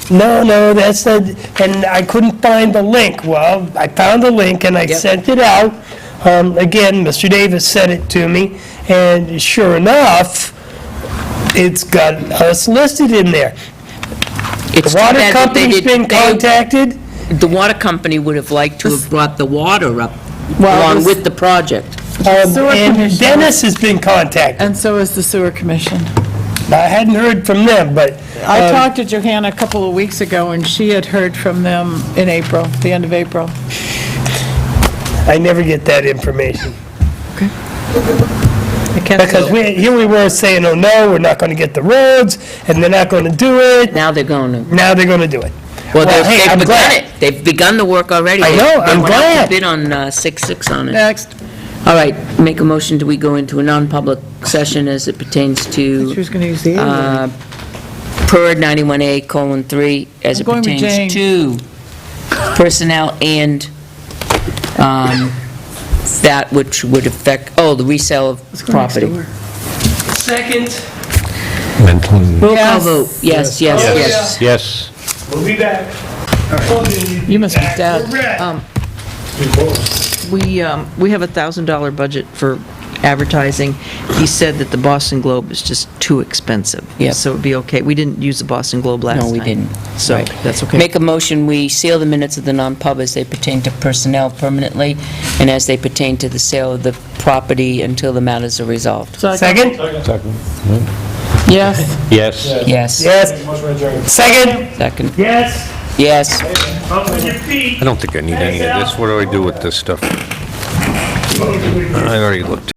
No, that's not, and I couldn't find the link. Well, I found the link and I Yep. sent it out. Again, Mr. Davis sent it to me, and sure enough, it's got us listed in there. It's The too water bad that they company's been did- contacted. The water company would have liked to have brought the water up Well, along this- with the project. Sewer And commission. Dennis has been contacted. And so is the sewer commission. I hadn't heard from them, but. I talked to Johanna a couple of weeks ago, and she had heard from them in April, the end of April. I never get that information. Because Because here we were saying, oh, no, we're not going to get the roads, and they're not going to do it. Now they're going to. Now they're going to do it. Well, hey, they've I'm begun glad. it. They've begun the work already. I know, They I'm went out glad. to bid on 6/6 on it. Next. All right, make a motion, do we go into a non-public session as it pertains to, She was going to use the A word. per 91A:3, as I'm it going with pertains to personnel and that which would affect, the resale of property. Second. Mental. Roll call Yes. vote, yes, yes, yes. Yes. We'll be back. You must be dad. we have $1,000 budget for advertising. He said that the Boston Globe is just too expensive. Yep. So it'd be okay. We didn't use the Boston Globe last time. No, we didn't. So Right. that's okay. Make a motion, we seal the minutes of the non-pub as they pertain to personnel permanently, and as they pertain to the sale of the property until the matters are resolved. Second? Yes. Yes. Yes. Yes. Second? Second. Yes. Yes. Up with your feet. I don't think I need any of this. What do I do with this stuff? I already looked.